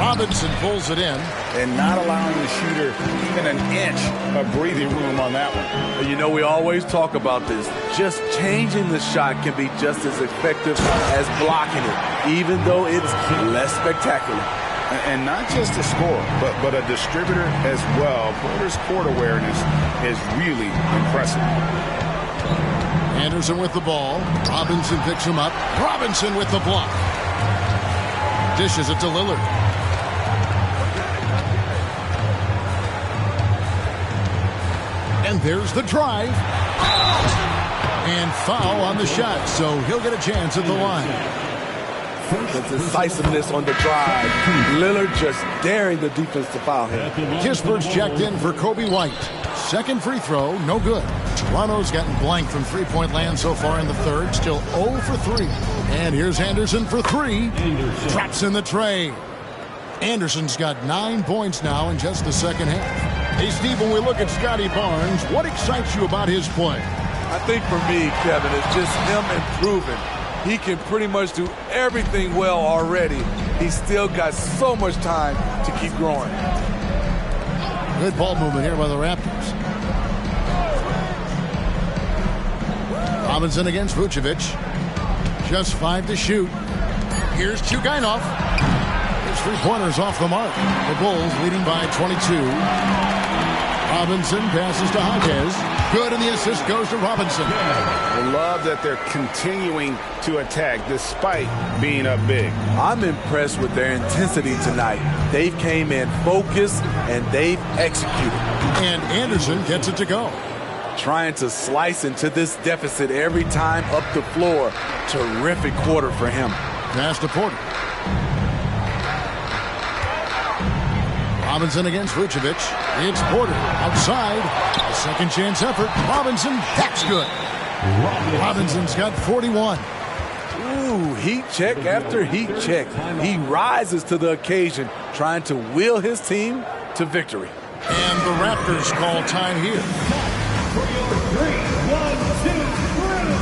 S2: Robinson pulls it in.
S3: And not allowing the shooter even an inch of breathing room on that one.
S4: You know, we always talk about this. Just changing the shot can be just as effective as blocking it, even though it's less spectacular.
S3: And not just a scorer, but a distributor as well. Porter's court awareness is really impressive.
S2: Anderson with the ball. Robinson picks him up. Robinson with the block. Dishes it to Lillard. And there's the drive. And foul on the shot, so he'll get a chance at the line.
S4: The decisiveness on the drive. Lillard just daring the defense to foul him.
S2: Kisper's checked in for Kobe White. Second free throw, no good. Toronto's gotten blank from three-point land so far in the third. Still 0 for 3. And here's Anderson for 3. Drops in the tray. Anderson's got 9 points now in just the second half. Hey, Steve, when we look at Scotty Barnes, what excites you about his play?
S4: I think for me, Kevin, it's just him improving. He can pretty much do everything well already. He's still got so much time to keep growing.
S2: Good ball movement here by the Raptors. Robinson against Vucevic. Just 5 to shoot. Here's Chugainov. His three-pointers off the mark. The Bulls leading by 22. Robinson passes to Hodges. Good, and the assist goes to Robinson.
S3: I love that they're continuing to attack despite being up big.
S4: I'm impressed with their intensity tonight. They came in focused, and they've executed.
S2: And Anderson gets it to go.
S4: Trying to slice into this deficit every time up the floor. Terrific quarter for him.
S2: Pass to Porter. Robinson against Vucevic. It's Porter outside. A second chance effort. Robinson, that's good. Robinson's got 41.
S4: Ooh, heat check after heat check. He rises to the occasion, trying to will his team to victory.
S2: And the Raptors call time here.
S12: 3, 1, 2, 3.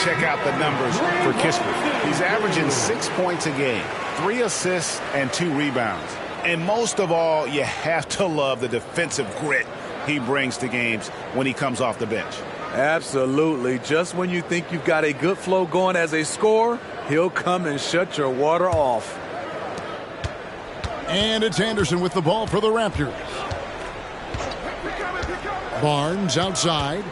S3: Check out the numbers for Kispert. He's averaging 6 points a game, 3 assists, and 2 rebounds. And most of all, you have to love the defensive grit he brings to games when he comes off the bench.
S4: Absolutely. Just when you think you've got a good flow going as a scorer, he'll come and shut your water off.
S2: And it's Anderson with the ball for the Raptors. Barnes outside.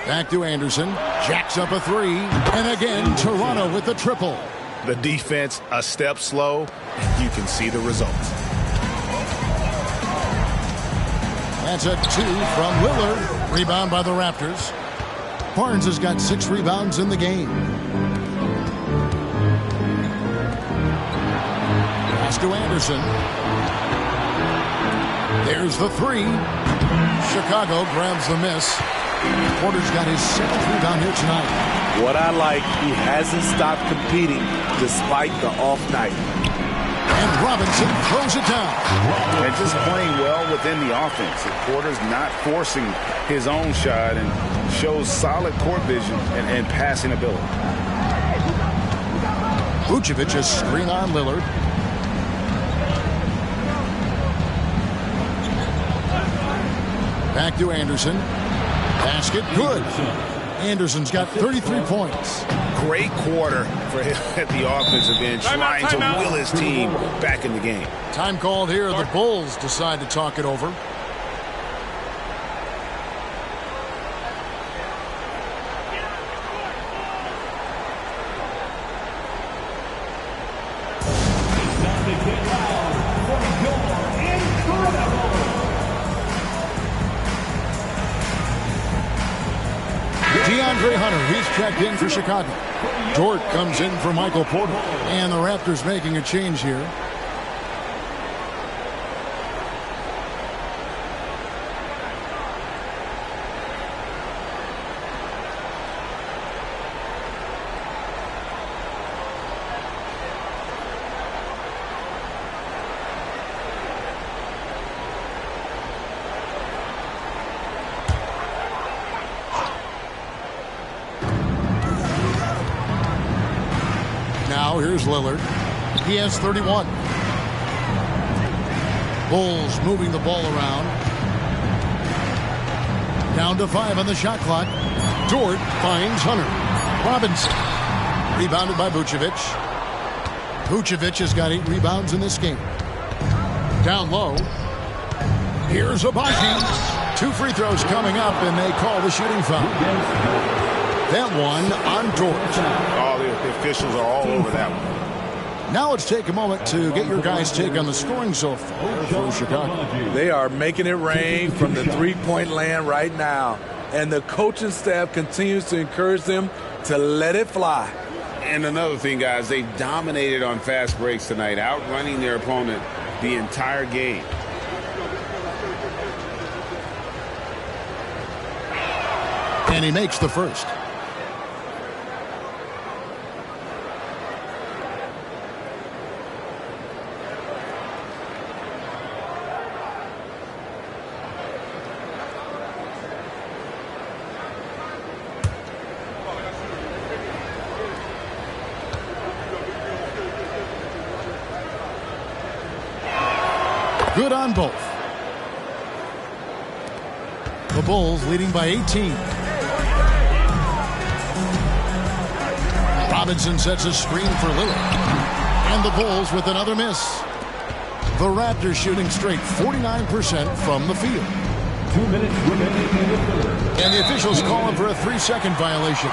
S2: Back to Anderson. Jacks up a three. And again, Toronto with the triple.
S3: The defense a step slow. You can see the results.
S2: That's a 2 from Lillard. Rebound by the Raptors. Barnes has got 6 rebounds in the game. Pass to Anderson. There's the 3. Chicago grabs the miss. Porter's got his 7th rebound here tonight.
S4: What I like, he hasn't stopped competing despite the off night.
S2: And Robinson throws it down.
S3: And just playing well within the offense. Porter's not forcing his own shot and shows solid court vision and passing ability.
S2: Vucevic has screen on Lillard. Back to Anderson. Basket good. Anderson's got 33 points.
S3: Great quarter for him at the offensive end, trying to will his team back in the game.
S2: Time called here. The Bulls decide to talk it over. He's checked in for Chicago. Dort comes in for Michael Porter. And the Raptors making a change here. Here's Lillard. He has 31. Bulls moving the ball around. Down to 5 on the shot clock. Dort finds Hunter. Robinson. Rebounded by Vucevic. Vucevic has got 8 rebounds in this game. Down low. Here's Abaji. 2 free throws coming up, and they call the shooting foul. That one on Dort.
S3: All the officials are all over that one.
S2: Now let's take a moment to get your guys' take on the scoring so far for Chicago.
S4: They are making it rain from the three-point land right now. And the coaching staff continues to encourage them to let it fly.
S3: And another thing, guys, they've dominated on fast breaks tonight, outrunning their opponent the entire game.
S2: And he makes the first. Good on both. The Bulls leading by 18. Robinson sets a screen for Lillard. And the Bulls with another miss. The Raptors shooting straight 49% from the field.
S5: 2 minutes remaining.
S2: And the officials calling for a 3-second violation.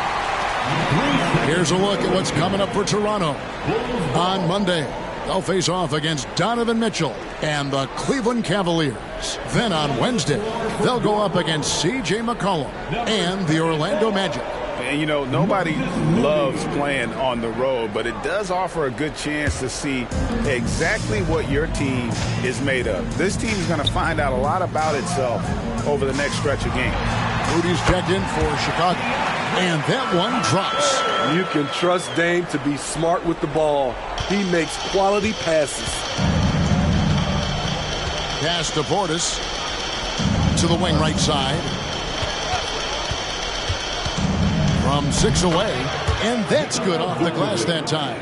S2: Here's a look at what's coming up for Toronto. On Monday, they'll face off against Donovan Mitchell and the Cleveland Cavaliers. Then on Wednesday, they'll go up against C.J. McCollum and the Orlando Magic.
S3: And, you know, nobody loves playing on the road, but it does offer a good chance to see exactly what your team is made of. This team is going to find out a lot about itself over the next stretch of games.
S2: Rudy's checked in for Chicago. And that one drops.
S4: You can trust Dame to be smart with the ball. He makes quality passes.
S2: Pass to Portis. To the wing right side. From 6 away. And that's good off the glass that time.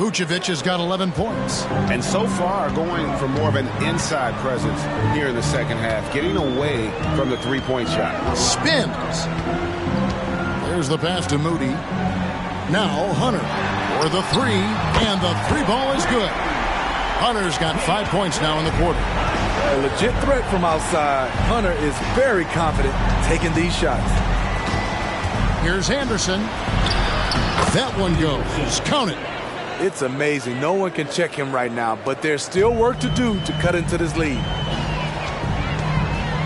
S2: Vucevic has got 11 points.
S3: And so far, going for more of an inside presence here in the second half, getting away from the three-point shot.
S2: Spins. There's the pass to Moody. Now Hunter for the three, and the three ball is good. Hunter's got 5 points now in the quarter.
S4: A legit threat from outside. Hunter is very confident taking these shots.
S2: Here's Anderson. That one goes. Count it.
S4: It's amazing. No one can check him right now, but there's still work to do to cut into this lead.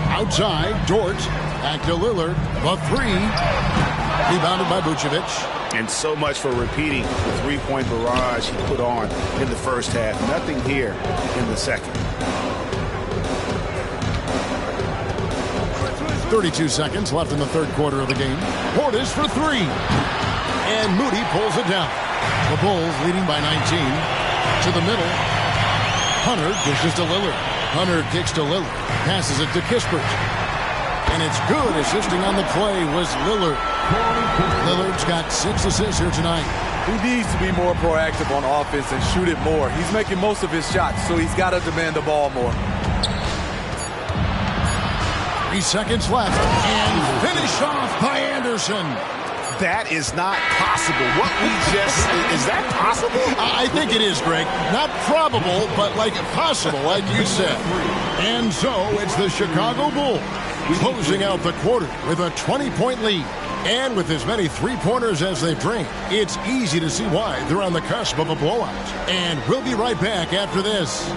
S2: Outside, Dort. Back to Lillard. The three. Rebounded by Vucevic.
S3: And so much for repeating the three-point barrage he put on in the first half. Nothing here in the second.
S2: 32 seconds left in the third quarter of the game. Portis for three. And Moody pulls it down. The Bulls leading by 19. To the middle. Hunter dishes to Lillard. Hunter kicks to Lillard. Passes it to Kispert. And it's good. Assisting on the play was Lillard. Lillard's got 6 assists here tonight.
S4: He needs to be more proactive on offense and shoot it more. He's making most of his shots, so he's got to demand the ball more.
S2: 3 seconds left. And finish off by Anderson.
S3: That is not possible. What we just... Is that possible?
S2: I think it is, Greg. Not probable, but like possible, like you said. And so it's the Chicago Bulls closing out the quarter with a 20-point lead. And with as many three-pointers as they bring, it's easy to see why they're on the cusp of a blowout. And we'll be right back after this.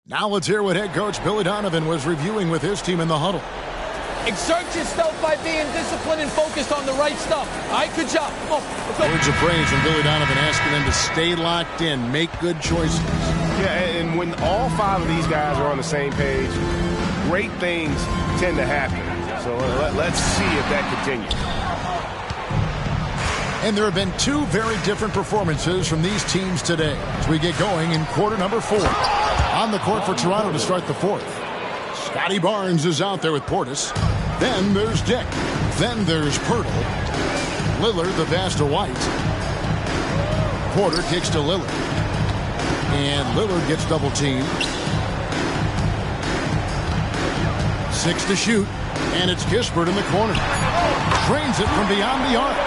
S2: Now let's hear what head coach Billy Donovan was reviewing with his team in the huddle.
S13: Exert yourself by being disciplined and focused on the right stuff. All right, good job. Come on.
S2: Words of praise from Billy Donovan asking them to stay locked in, make good choices.
S6: Yeah, and when all 5 of these guys are on the same page, great things tend to happen. So let's see if that continues.
S2: And there have been 2 very different performances from these teams today as we get going in quarter number 4. On the court for Toronto to start the 4th. Scotty Barnes is out there with Portis. Then there's Dick. Then there's Pirtle. Lillard, the pass to White. Porter kicks to Lillard. And Lillard gets double teamed. 6 to shoot. And it's Kispert in the corner. Drains it from beyond the arc.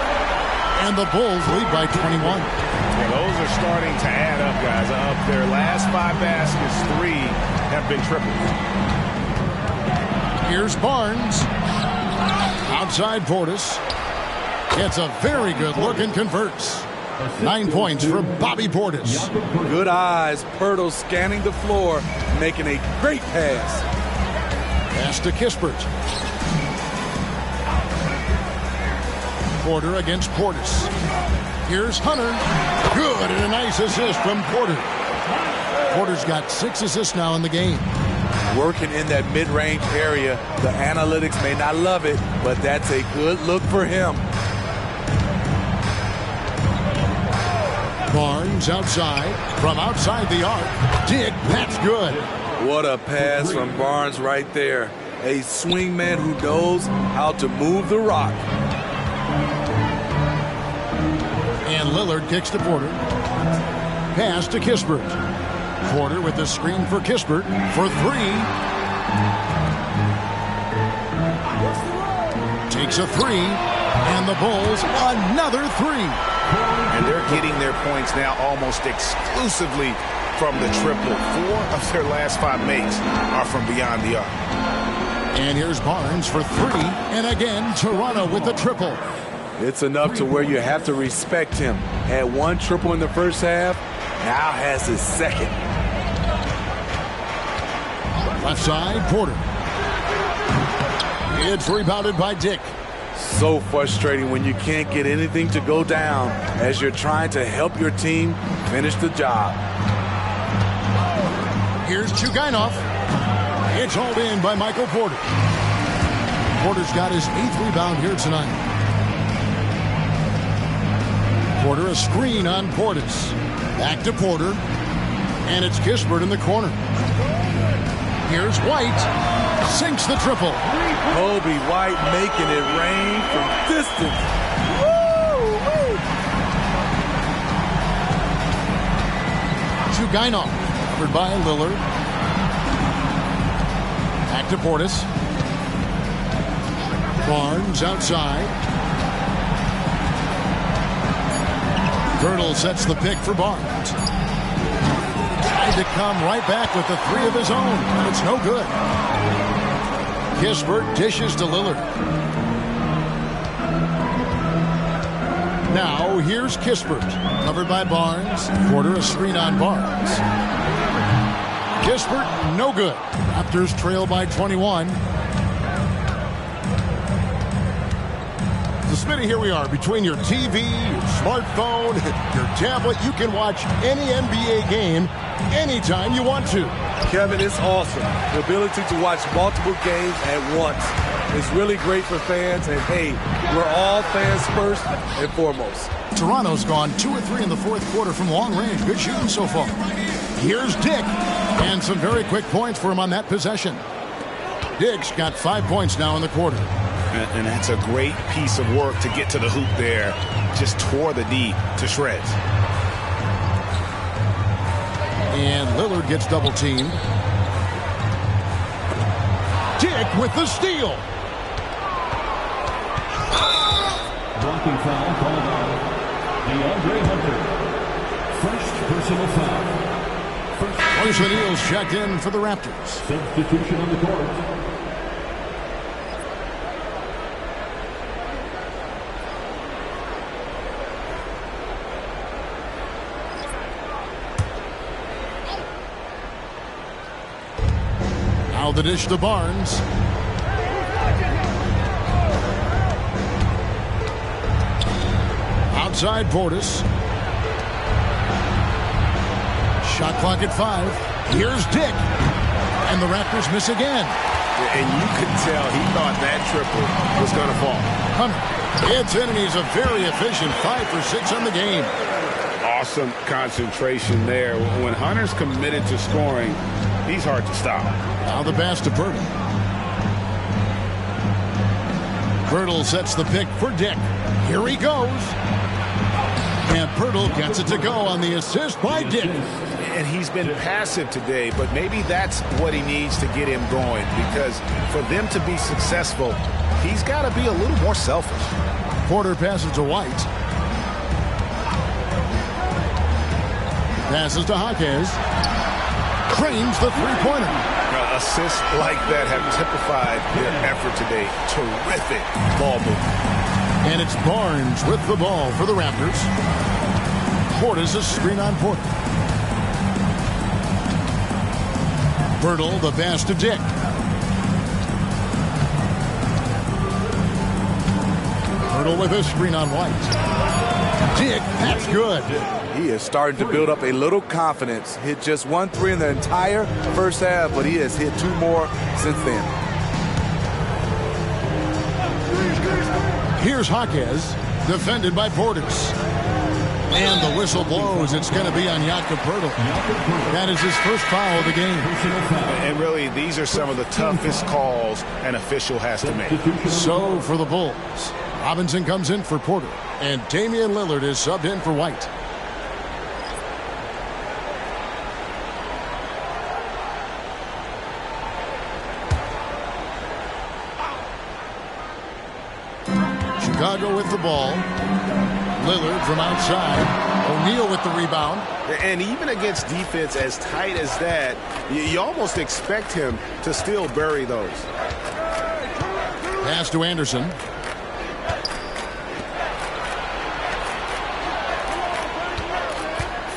S2: And the Bulls lead by 21.
S6: Yeah, those are starting to add up, guys. Up their last 5 baskets, 3 have been tripled.
S2: Here's Barnes. Outside Portis. Gets a very good look and converts. 9 points for Bobby Portis.
S4: Good eyes. Pirtle scanning the floor, making a great pass.
S2: Pass to Kispert. Porter against Portis. Here's Hunter. Good, and a nice assist from Porter. Porter's got 6 assists now in the game.
S4: Working in that mid-range area. The analytics may not love it, but that's a good look for him.
S2: Barnes outside. From outside the arc. Dick, that's good.
S4: What a pass from Barnes right there. A swingman who knows how to move the rock.
S2: And Lillard kicks to Porter. Pass to Kispert. Porter with the screen for Kispert for 3. Takes a 3. And the Bulls another 3.
S3: And they're getting their points now almost exclusively from the triple. 4 of their last 5 makes are from beyond the arc.
S2: And here's Barnes for 3. And again, Toronto with the triple.
S4: It's enough to where you have to respect him. Had 1 triple in the first half, now has his 2nd.
S2: Left side, Porter. It's rebounded by Dick.
S4: So frustrating when you can't get anything to go down as you're trying to help your team finish the job.
S2: Here's Chugainov. It's hauled in by Michael Porter. Porter's got his 8th rebound here tonight. Porter, a screen on Portis. Back to Porter. And it's Kispert in the corner. Here's White. Sinks the triple.
S4: Kobe White making it rain from distance. Woo!
S2: To Guinot. Covered by Lillard. Back to Portis. Barnes outside. Girdle sets the pick for Barnes. Tried to come right back with the 3 of his own, but it's no good. Kispert dishes to Lillard. Now here's Kispert, covered by Barnes. Porter a screen on Barnes. Kispert, no good. Raptors trail by 21. So, Smitty, here we are. Between your TV, your smartphone, your tablet, you can watch any NBA game anytime you want to.
S4: Kevin, it's awesome. The ability to watch multiple games at once. It's really great for fans, and hey, we're all fans first and foremost.
S2: Toronto's gone 2 or 3 in the 4th quarter from long range. Good shooting so far. Here's Dick, and some very quick points for him on that possession. Dick's got 5 points now in the quarter.
S3: And that's a great piece of work to get to the hoop there. Just tore the D to shreds.
S2: And Lillard gets double teamed. Dick with the steal.
S5: Blocking foul called on DeAndre Hunter. First personal foul.
S2: Royce O'Neal's checked in for the Raptors.
S5: Substitution on the court.
S2: Now the dish to Barnes. Outside Portis. Shot clock at 5. Here's Dick. And the Raptors miss again.
S3: And you could tell he thought that triple was going to fall.
S2: Hunter gets in, and he's a very efficient 5 for 6 on the game.
S3: Awesome concentration there. When Hunter's committed to scoring, he's hard to stop.
S2: Now the pass to Pirtle. Pirtle sets the pick for Dick. Here he goes. And Pirtle gets it to go on the assist by Dick.
S3: And he's been passive today, but maybe that's what he needs to get him going, because for them to be successful, he's got to be a little more selfish.
S2: Porter passes to White. Passes to Jaquez. Cranes the three-pointer.
S3: Assists like that have typified their effort today. Terrific ball movement.
S2: And it's Barnes with the ball for the Raptors. Portis a screen on Porter. Pirtle the pass to Dick. Pirtle with a screen on White. Dick, that's good.
S4: He is starting to build up a little confidence. Hit just 1 3 in the entire first half, but he has hit 2 more since then.
S2: Here's Jaquez, defended by Portis. And the whistle blows. It's going to be on Jakob Pirtle. That is his first foul of the game.
S3: And really, these are some of the toughest calls an official has to make.
S2: So for the Bulls, Robinson comes in for Porter, and Damian Lillard is subbed in for White. Chicago with the ball. Lillard from outside. O'Neal with the rebound.
S3: And even against defense as tight as that, you almost expect him to still bury those.
S2: Pass to Anderson.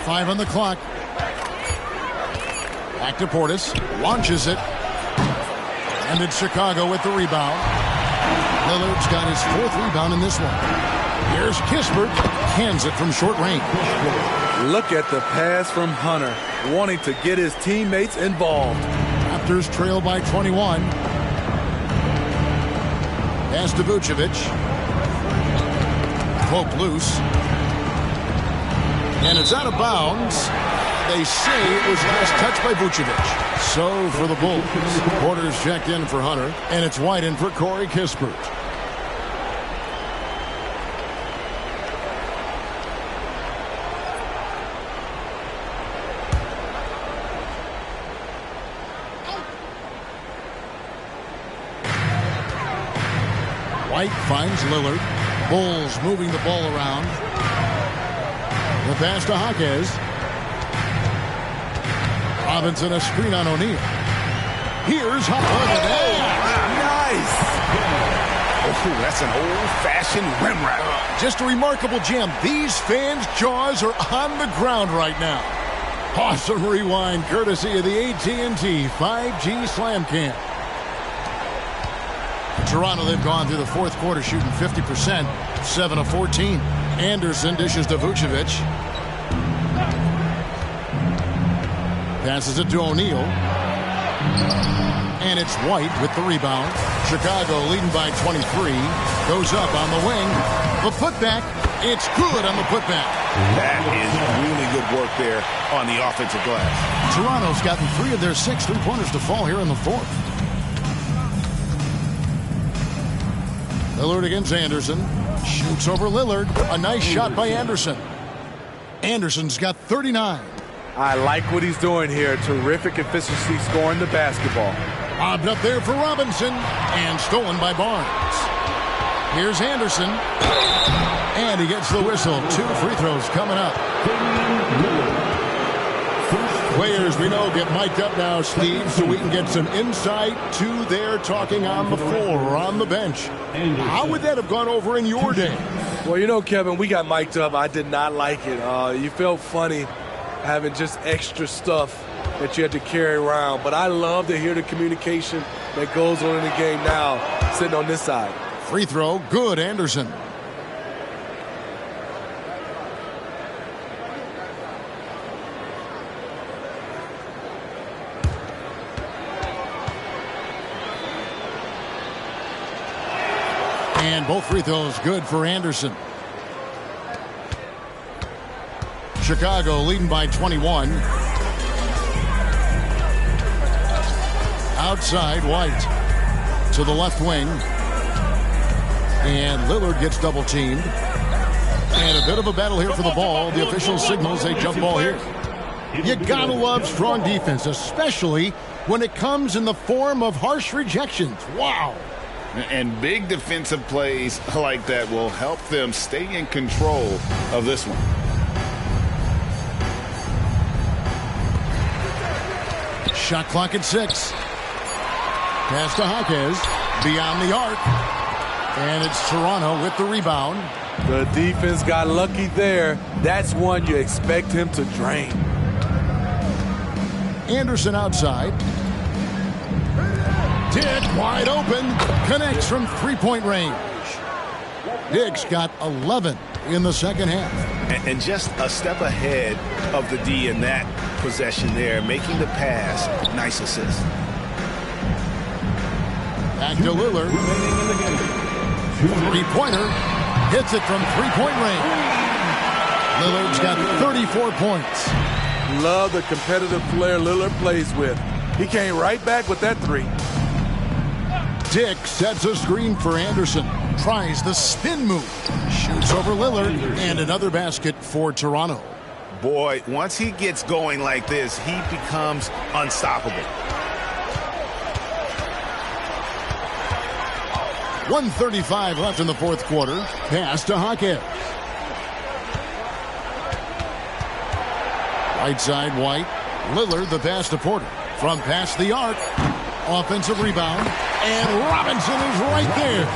S2: Five on the clock. Back to Portis. Launches it. And it's Chicago with the rebound. Lillard's got his 4th rebound in this one. Here's Kispert. Hands it from short range.
S4: Look at the pass from Hunter, wanting to get his teammates involved.
S2: Raptors trail by 21. Pass to Vucevic. Poke loose. And it's out of bounds. They say it was last touched by Vucevic. So for the Bulls, Porter's checked in for Hunter, and it's White in for Corey Kispert. White finds Lillard. Bulls moving the ball around. The pass to Jaquez. Robinson a screen on O'Neal. Here's Jaquez.
S3: Nice. Oh, that's an old-fashioned rim wrap.
S2: Just a remarkable jam. These fans' jaws are on the ground right now. Awesome rewind courtesy of the AT&T 5G Slam Cam. Toronto, they've gone through the fourth quarter shooting 50%, 7 of 14. Anderson dishes to Vucevic. Passes it to O'Neal. And it's White with the rebound. Chicago leading by 23. Goes up on the wing. The putback. It's good on the putback.
S3: That is really good work there on the offensive glass.
S2: Toronto's gotten 3 of their 6 3-pointers to fall here in the fourth. Lillard against Anderson. Shoots over Lillard. A nice shot by Anderson. Anderson's got 39.
S4: I like what he's doing here. Terrific efficiency scoring the basketball.
S2: Lobbed up there for Robinson. And stolen by Barnes. Here's Anderson. And he gets the whistle. 2 free throws coming up. Players we know get mic'd up now, Steve, so we can get some insight to their talking on the floor or on the bench. How would that have gone over in your day?
S4: Well, you know, Kevin, we got mic'd up. I did not like it. You felt funny having just extra stuff that you had to carry around. But I love to hear the communication that goes on in the game now, sitting on this side.
S2: Free throw, good, Anderson. And both free throws good for Anderson. Chicago leading by 21. Outside, White to the left wing. And Lillard gets double teamed. And a bit of a battle here for the ball. The official signals a jump ball here. You gotta love strong defense, especially when it comes in the form of harsh rejections. Wow.
S3: And big defensive plays like that will help them stay in control of this one.
S2: Shot clock at 6. Pass to Jaquez. Beyond the arc. And it's Toronto with the rebound.
S4: The defense got lucky there. That's one you expect him to drain.
S2: Anderson outside. Dick wide open. Connects from three-point range. Dick's got 11 in the second half.
S3: And just a step ahead of the D in that possession there, making the pass. Nice assist.
S2: Back to Lillard. Three-pointer. Hits it from three-point range. Lillard's got 34 points.
S4: Love the competitive flair Lillard plays with. He came right back with that three.
S2: Dick sets a screen for Anderson. Tries the spin move. Shoots over Lillard. And another basket for Toronto.
S3: Boy, once he gets going like this, he becomes unstoppable.
S2: 1:35 left in the fourth quarter. Pass to Jaquez. Right side, White. Lillard, the pass to Porter. From past the arc. Offensive rebound. And Robinson is right there.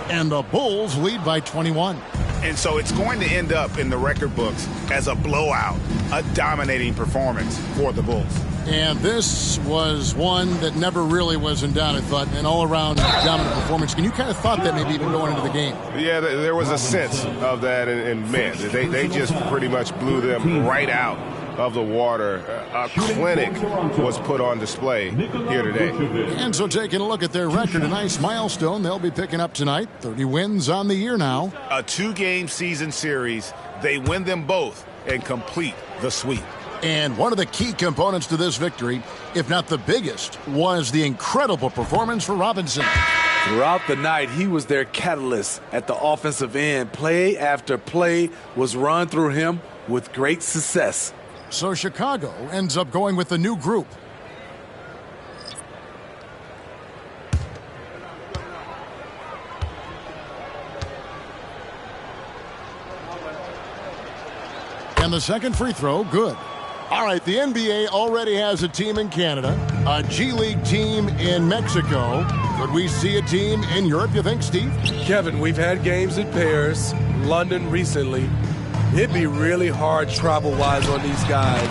S2: And the Bulls lead by 21.
S3: And so it's going to end up in the record books as a blowout, a dominating performance for the Bulls.
S2: And this was one that never really was in doubt, I thought, an all-around dominant performance. And you kind of thought that maybe even going into the game.
S6: Yeah, there was a sense of that, and man, they just pretty much blew them right out
S3: of the water. A clinic was put on display here today.
S2: And so taking a look at their record, a nice milestone they'll be picking up tonight. 30 wins on the year now.
S3: A 2-game season series. They win them both and complete the sweep.
S2: And one of the key components to this victory, if not the biggest, was the incredible performance for Robinson.
S4: Throughout the night, he was their catalyst at the offensive end. Play after play was run through him with great success.
S2: So Chicago ends up going with the new group. And the second free throw, good. All right, the NBA already has a team in Canada, a G League team in Mexico. Could we see a team in Europe, you think, Steve?
S4: Kevin, we've had games in Paris, London recently. It'd be really hard travel-wise on these guys,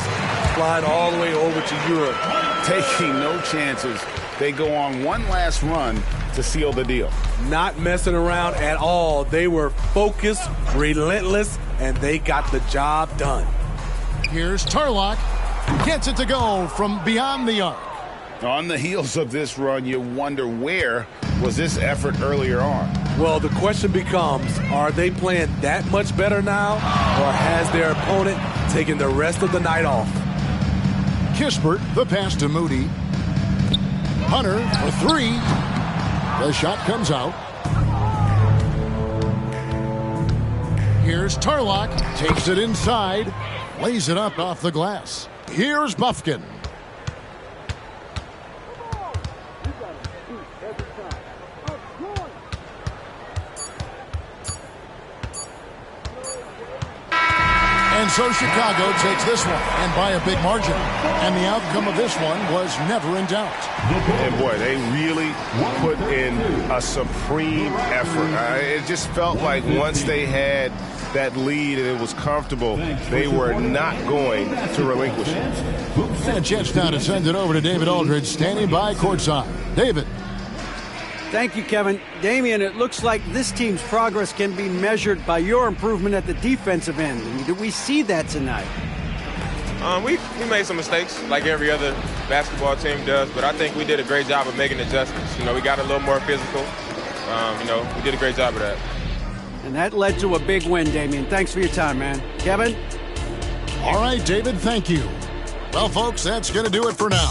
S4: flying all the way over to Europe.
S3: Taking no chances. They go on one last run to seal the deal.
S4: Not messing around at all. They were focused, relentless, and they got the job done.
S2: Here's Tarlock. Gets it to go from beyond the arc.
S3: On the heels of this run, you wonder where was this effort earlier on?
S4: Well, the question becomes, are they playing that much better now, or has their opponent taken the rest of the night off?
S2: Kispert, the pass to Moody. Hunter for three. The shot comes out. Here's Tarlock. Takes it inside. Lays it up off the glass. Here's Buffkin. And so Chicago takes this one, and by a big margin. And the outcome of this one was never in doubt.
S3: And boy, they really put in a supreme effort. It just felt like once they had that lead and it was comfortable, they were not going to relinquish it.
S2: And a chance now to send it over to David Aldridge, standing by courtside. David.
S7: Thank you, Kevin. Damian, it looks like this team's progress can be measured by your improvement at the defensive end. Did we see that tonight?
S14: We made some mistakes like every other basketball team does, but I think we did a great job of making adjustments. We got a little more physical. We did a great job of that.
S7: And that led to a big win, Damian. Thanks for your time, man. Kevin?
S2: All right, David, thank you. Well, folks, that's going to do it for now.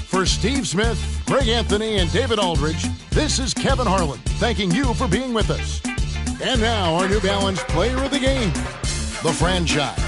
S2: For Steve Smith, Greg Anthony, and David Aldridge, this is Kevin Harlan thanking you for being with us. And now, our New Balance Player of the Game, the franchise.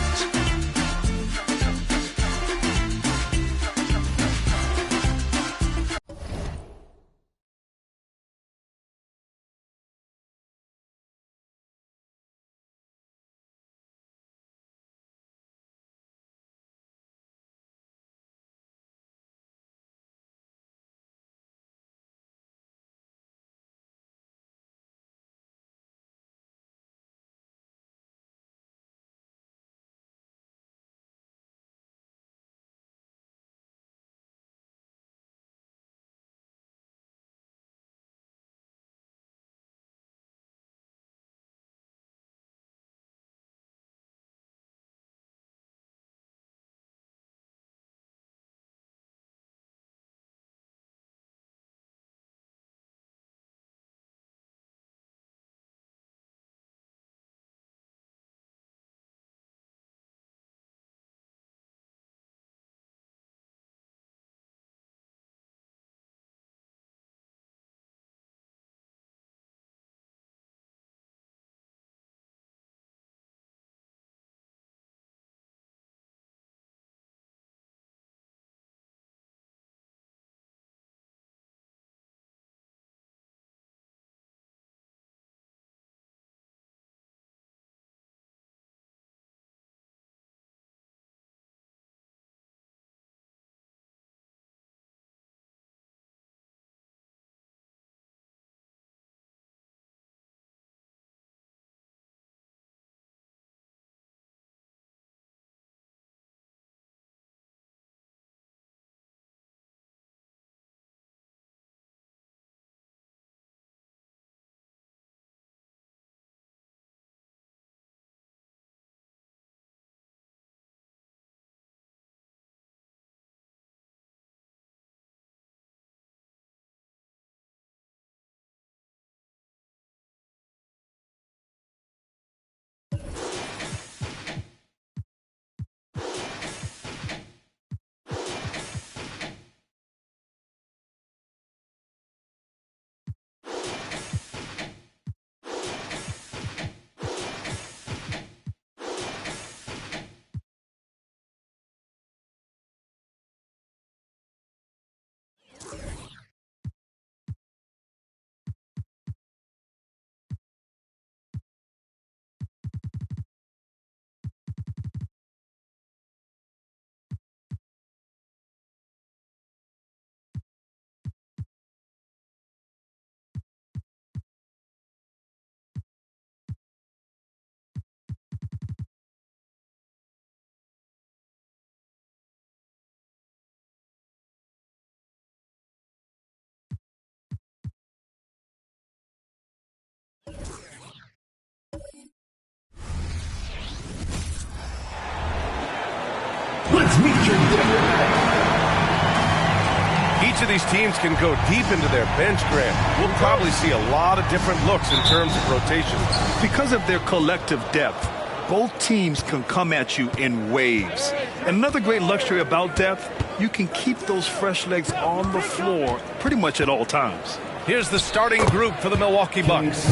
S6: Each of these teams can go deep into their bench, Grant. We'll probably see a lot of different looks in terms of rotations.
S15: Because of their collective depth, both teams can come at you in waves. And another great luxury about depth, you can keep those fresh legs on the floor pretty much at all times.
S6: Here's the starting group for the Milwaukee Bucks.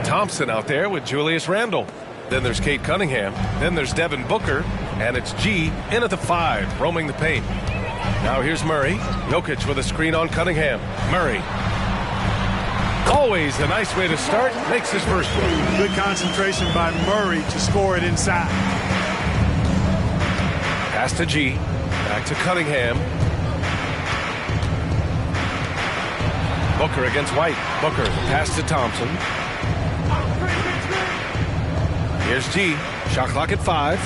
S6: Thompson out there with Julius Randle. Then there's Cade Cunningham. Then there's Devin Booker. And it's G in at the 5, roaming the paint. Now here's Murray. Jokic with a screen on Cunningham. Murray. Always a nice way to start. Makes his first one.
S16: Good concentration by Murray to score it inside.
S6: Pass to G. Back to Cunningham. Booker against White. Booker, pass to Thompson. Here's G. Shot clock at 5.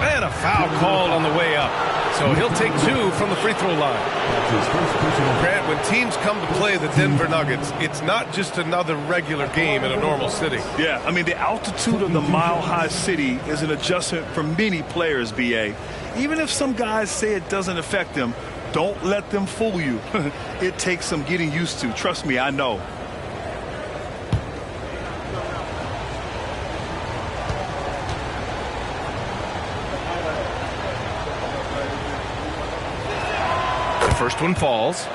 S6: And a foul called on the way up. So he'll take 2 from the free throw line. Grant, when teams come to play the Denver Nuggets, it's not just another regular game in a normal city.
S15: Yeah, I mean, the altitude of the mile-high city is an adjustment for many players, B.A. Even if some guys say it doesn't affect them, don't let them fool you. It takes some getting used to. Trust me, I know.
S6: The first one falls.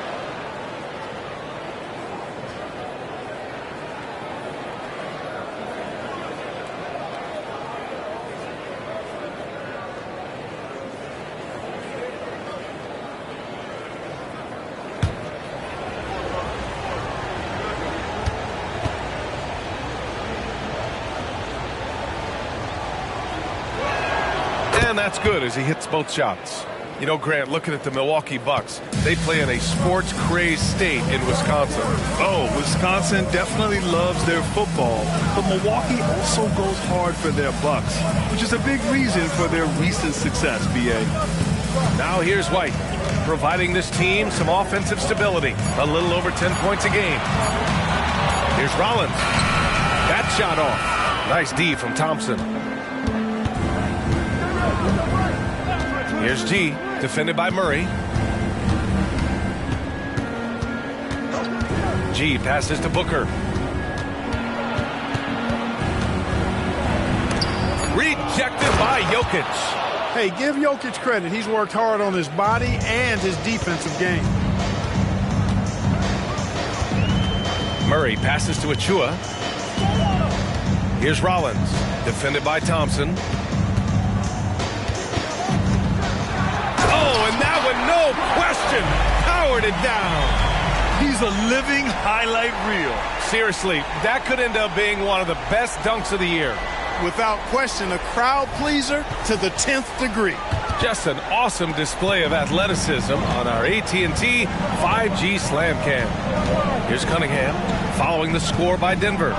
S6: And that's good as he hits both shots. You know, Grant, looking at the Milwaukee Bucks, they play in a sports-crazed state in Wisconsin.
S15: Oh, Wisconsin definitely loves their football, but Milwaukee also goes hard for their Bucks, which is a big reason for their recent success, B.A.
S6: Now here's White, providing this team some offensive stability, a little over 10 points a game. Here's Rollins. That shot off. Nice D from Thompson. Here's G, defended by Murray. G passes to Booker. Rejected by Jokic.
S16: Hey, give Jokic credit. He's worked hard on his body and his defensive game.
S6: Murray passes to Achua. Here's Rollins, defended by Thompson. Oh, and that one, no question, powered it down.
S15: He's a living highlight reel.
S6: Seriously, that could end up being one of the best dunks of the year.
S16: Without question, a crowd pleaser to the 10th degree.
S6: Just an awesome display of athleticism on our AT&T 5G Slam Cam. Here's Cunningham, following the score by Denver.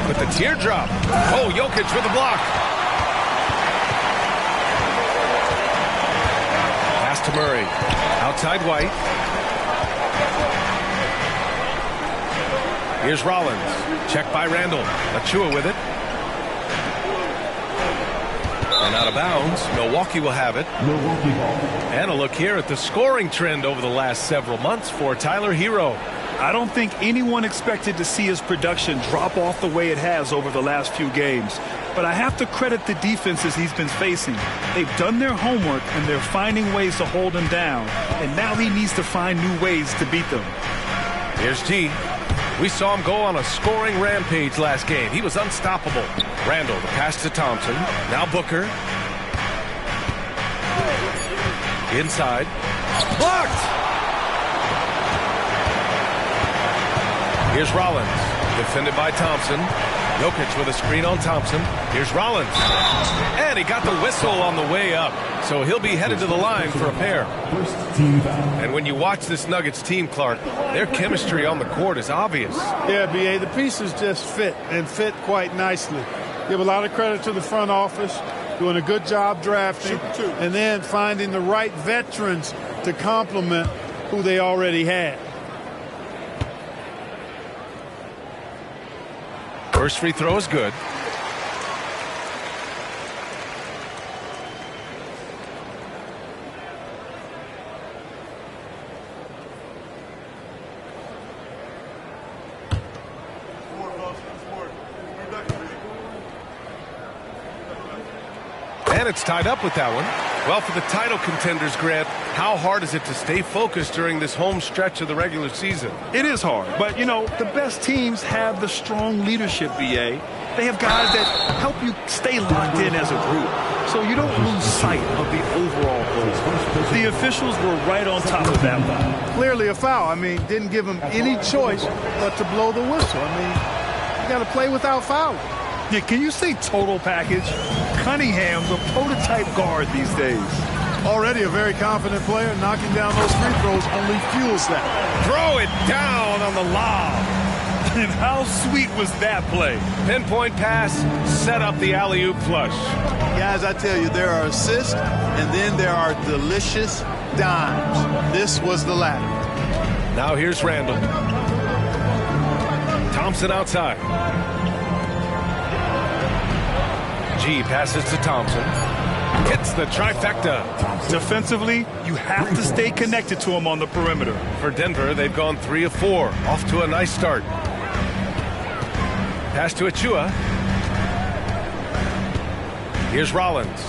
S6: With the teardrop. Oh, Jokic with the block. To Murray. Outside White. Here's Rollins. Check by Randle. Achua with it. And out of bounds. Milwaukee will have it. And a look here at the scoring trend over the last several months for Tyler Hero.
S15: I don't think anyone expected to see his production drop off the way it has over the last few games. But I have to credit the defenses he's been facing. They've done their homework, and they're finding ways to hold him down. And now he needs to find new ways to beat them.
S6: Here's G. We saw him go on a scoring rampage last game. He was unstoppable. Randle, the pass to Thompson. Now Booker. Inside. Blocked! Here's Rollins, defended by Thompson. Jokic with a screen on Thompson. Here's Rollins. And he got the whistle on the way up. So he'll be headed to the line for a pair. And when you watch this Nuggets team, Clark, their chemistry on the court is obvious.
S16: Yeah, B.A., the pieces just fit, and fit quite nicely. Give a lot of credit to the front office, doing a good job drafting, and then finding the right veterans to complement who they already had.
S6: First free throw is good. And it's tied up with that one. Well, for the title contenders, Grant, how hard is it to stay focused during this home stretch of the regular season?
S15: It is hard, but, you know, the best teams have the strong leadership, BA. They have guys that help you stay locked in as a group, so you don't lose sight of the overall goal. The officials were right on top of that one.
S16: Clearly a foul. I mean, didn't give him any choice but to blow the whistle. I mean, you got to play without fouling.
S15: Yeah, can you say total package? Cunningham's a prototype guard these days.
S16: Already a very confident player. Knocking down those free throws only fuels that.
S6: Throw it down on the lob.
S15: And how sweet was that play?
S6: Pinpoint pass, set up the alley-oop flush.
S17: Guys, I tell you, there are assists, and then there are delicious dimes. This was the latter.
S6: Now here's Randall. Thompson outside. G passes to Thompson. Hits the trifecta.
S15: Defensively, you have to stay connected to him on the perimeter.
S6: For Denver, they've gone 3 of 4. Off to a nice start. Pass to Achua. Here's Rollins.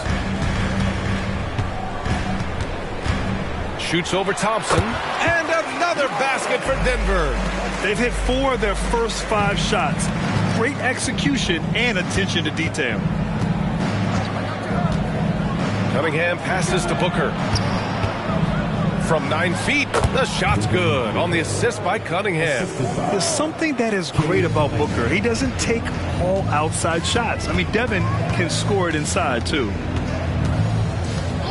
S6: Shoots over Thompson. And another basket for Denver.
S15: They've hit 4 of their first 5 shots. Great execution and attention to detail.
S6: Cunningham passes to Booker. From 9 feet, the shot's good on the assist by Cunningham.
S15: There's something that is great about Booker. He doesn't take all outside shots. I mean, Devin can score it inside, too.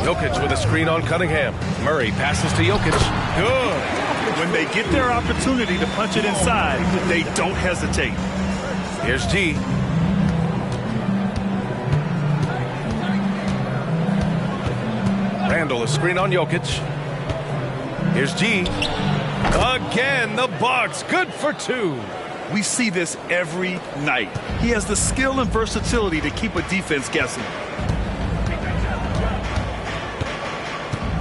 S6: Jokic with a screen on Cunningham. Murray passes to Jokic. Good.
S15: When they get their opportunity to punch it inside, they don't hesitate.
S6: Here's G. Randall, a screen on Jokic. Here's G. Again, the Bucks. Good for 2.
S15: We see this every night. He has the skill and versatility to keep a defense guessing.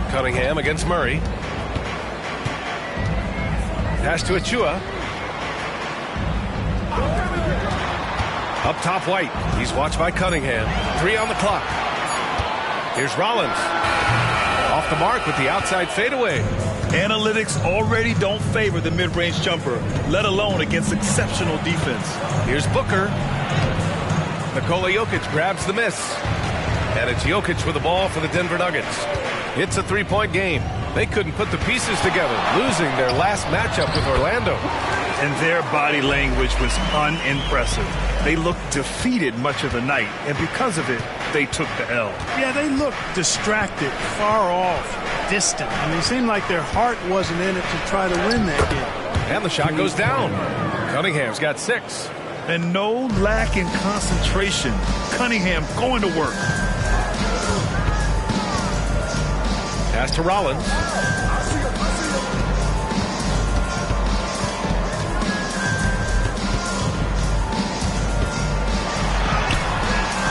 S6: Cunningham against Murray. Pass to Achua. Up top, White. He's watched by Cunningham. 3 on the clock. Here's Rollins. Off the mark with the outside fadeaway.
S15: Analytics already don't favor the mid-range jumper, let alone against exceptional defense.
S6: Here's Booker. Nikola Jokic grabs the miss. And it's Jokic with the ball for the Denver Nuggets. It's a 3-point game. They couldn't put the pieces together, losing their last matchup with Orlando.
S15: And their body language was unimpressive. They looked defeated much of the night, and because of it, they took the L.
S16: Yeah, they looked distracted, far off, distant. I mean, it seemed like their heart wasn't in it to try to win that game.
S6: And the shot goes down. Cunningham's got 6.
S15: And no lack in concentration. Cunningham going to work.
S6: Pass to Rollins.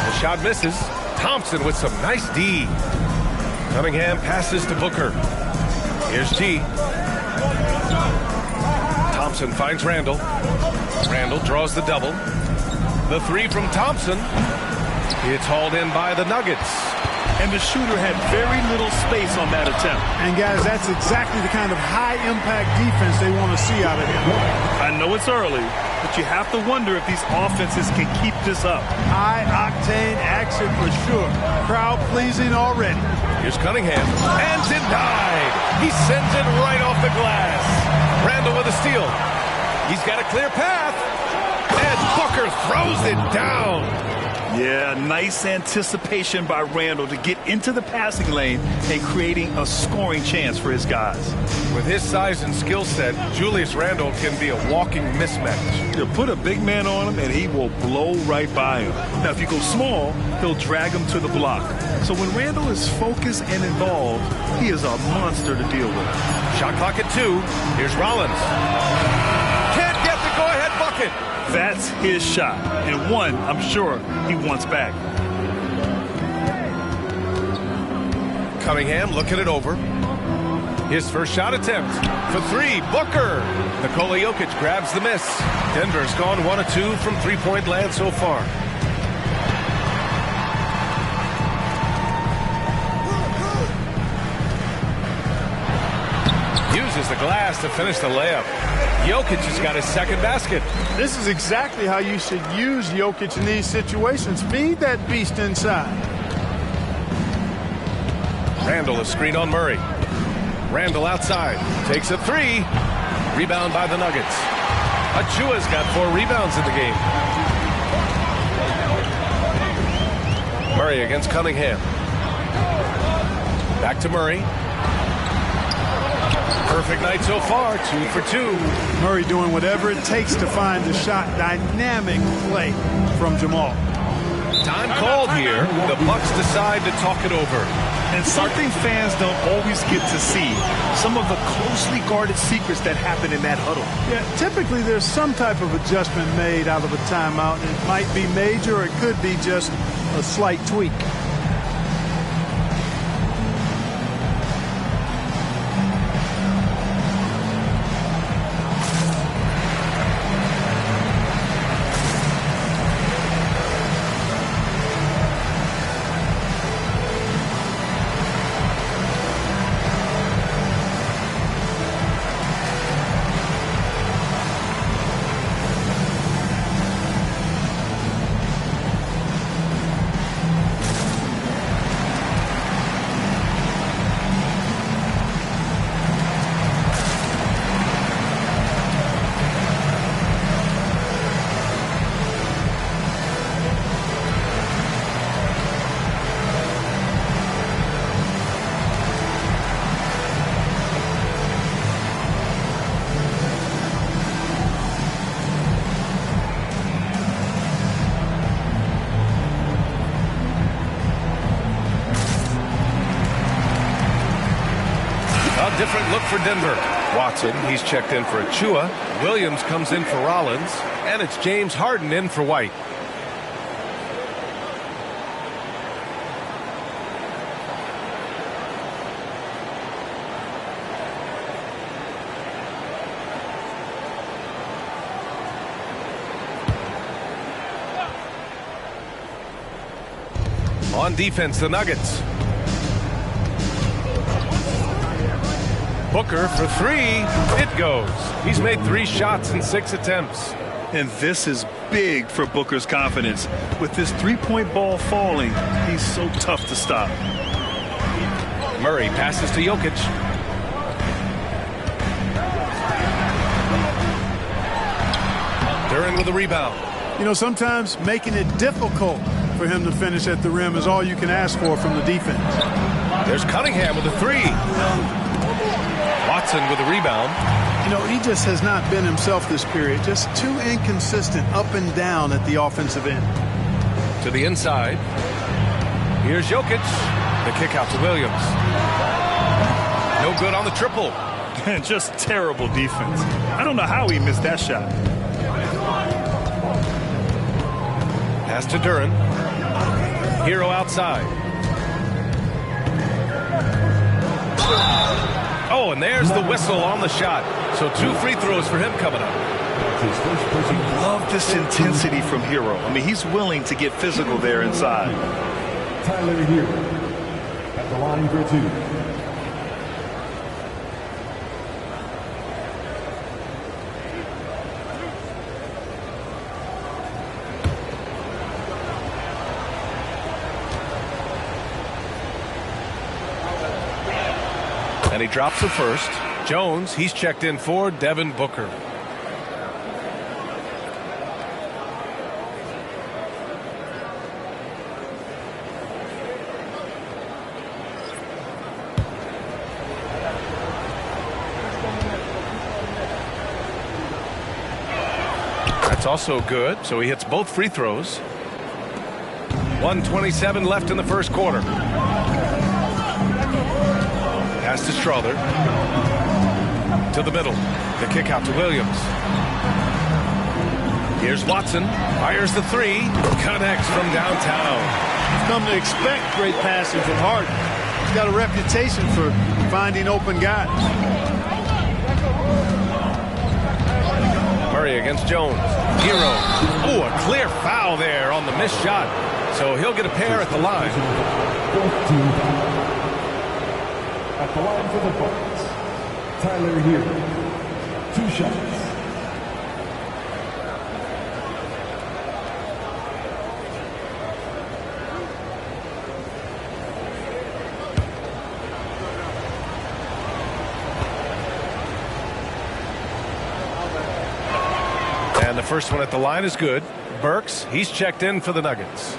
S6: The shot misses. Thompson with some nice D. Cunningham passes to Booker. Here's G. Thompson finds Randall. Randall draws the double. The 3 from Thompson. It's hauled in by the Nuggets.
S15: And the shooter had very little space on that attempt.
S16: And, guys, that's exactly the kind of high-impact defense they want to see out of him.
S15: I know it's early, but you have to wonder if these offenses can keep this up.
S16: High-octane action for sure. Crowd-pleasing already.
S6: Here's Cunningham. And denied. He sends it right off the glass. Randall with a steal. He's got a clear path. And Booker throws it down.
S15: Yeah, nice anticipation by Randall to get into the passing lane and creating a scoring chance for his guys.
S6: With his size and skill set, Julius Randall can be a walking mismatch.
S15: You put a big man on him and he will blow right by him. Now, if you go small, he'll drag him to the block. So when Randall is focused and involved, he is a monster to deal with.
S6: Shot clock at 2. Here's Rollins. Can't get the go-ahead bucket.
S15: That's his shot, and one I'm sure he wants back.
S6: Cunningham looking it over. His first shot attempt for 3. Booker. Nikola Jokic grabs the miss. Denver's gone 1 of 2 from 3-point land so far. touches the glass to finish the layup. Jokic has got his second basket.
S16: This is exactly how you should use Jokic in these situations. Feed that beast inside.
S6: Randall, a screen on Murray. Randall outside, takes a three. Rebound by the Nuggets. Achua's got 4 rebounds in the game. Murray against Cunningham. Back to Murray. Perfect night so far, 2 for 2.
S16: Murray doing whatever it takes to find the shot. Dynamic play from Jamal.
S6: Time called here. The Bucks decide to talk it over.
S15: And something fans don't always get to see. Some of the closely guarded secrets that happen in that huddle.
S16: Yeah, typically there's some type of adjustment made out of a timeout. It might be major or it could be just a slight tweak.
S6: Different look for Denver. Watson, he's checked in for Achua. Williams comes in for Rollins. And it's James Harden in for White. On defense, the Nuggets. Booker for 3. It goes. He's made 3 shots in 6 attempts.
S15: And this is big for Booker's confidence. With this three-point ball falling, he's so tough to stop.
S6: Murray passes to Jokic. Duren with a rebound.
S16: You know, sometimes making it difficult for him to finish at the rim is all you can ask for from the defense.
S6: There's Cunningham with a 3. Watson with a rebound.
S16: You know, he just has not been himself this period. Just too inconsistent up and down at the offensive end.
S6: To the inside. Here's Jokic. The kick out to Williams. No good on the triple.
S15: Just terrible defense. I don't know how he missed that shot.
S6: Pass to Duren. Hero outside. Oh, and there's the whistle on the shot. So 2 free throws for him coming up.
S15: Love this intensity from Hero. I mean, he's willing to get physical there inside.
S5: Tyler Hero at the line for 2.
S6: And he drops the first. Jones, he's checked in for Devin Booker. That's also good, so he hits both free throws. 1:27 left in the first quarter. Pass to Strother. To the middle. The kick out to Williams. Here's Watson. Fires the 3. Connects from downtown.
S16: You've come to expect great passing from Harden. He's got a reputation for finding open guys.
S6: Murray against Jones. Hero. Oh, a clear foul there on the missed shot. So he'll get a pair at the line.
S5: At the line for the Bucks, Tyler Hero. 2 shots.
S6: And the first one at the line is good. Burks, he's checked in for the Nuggets.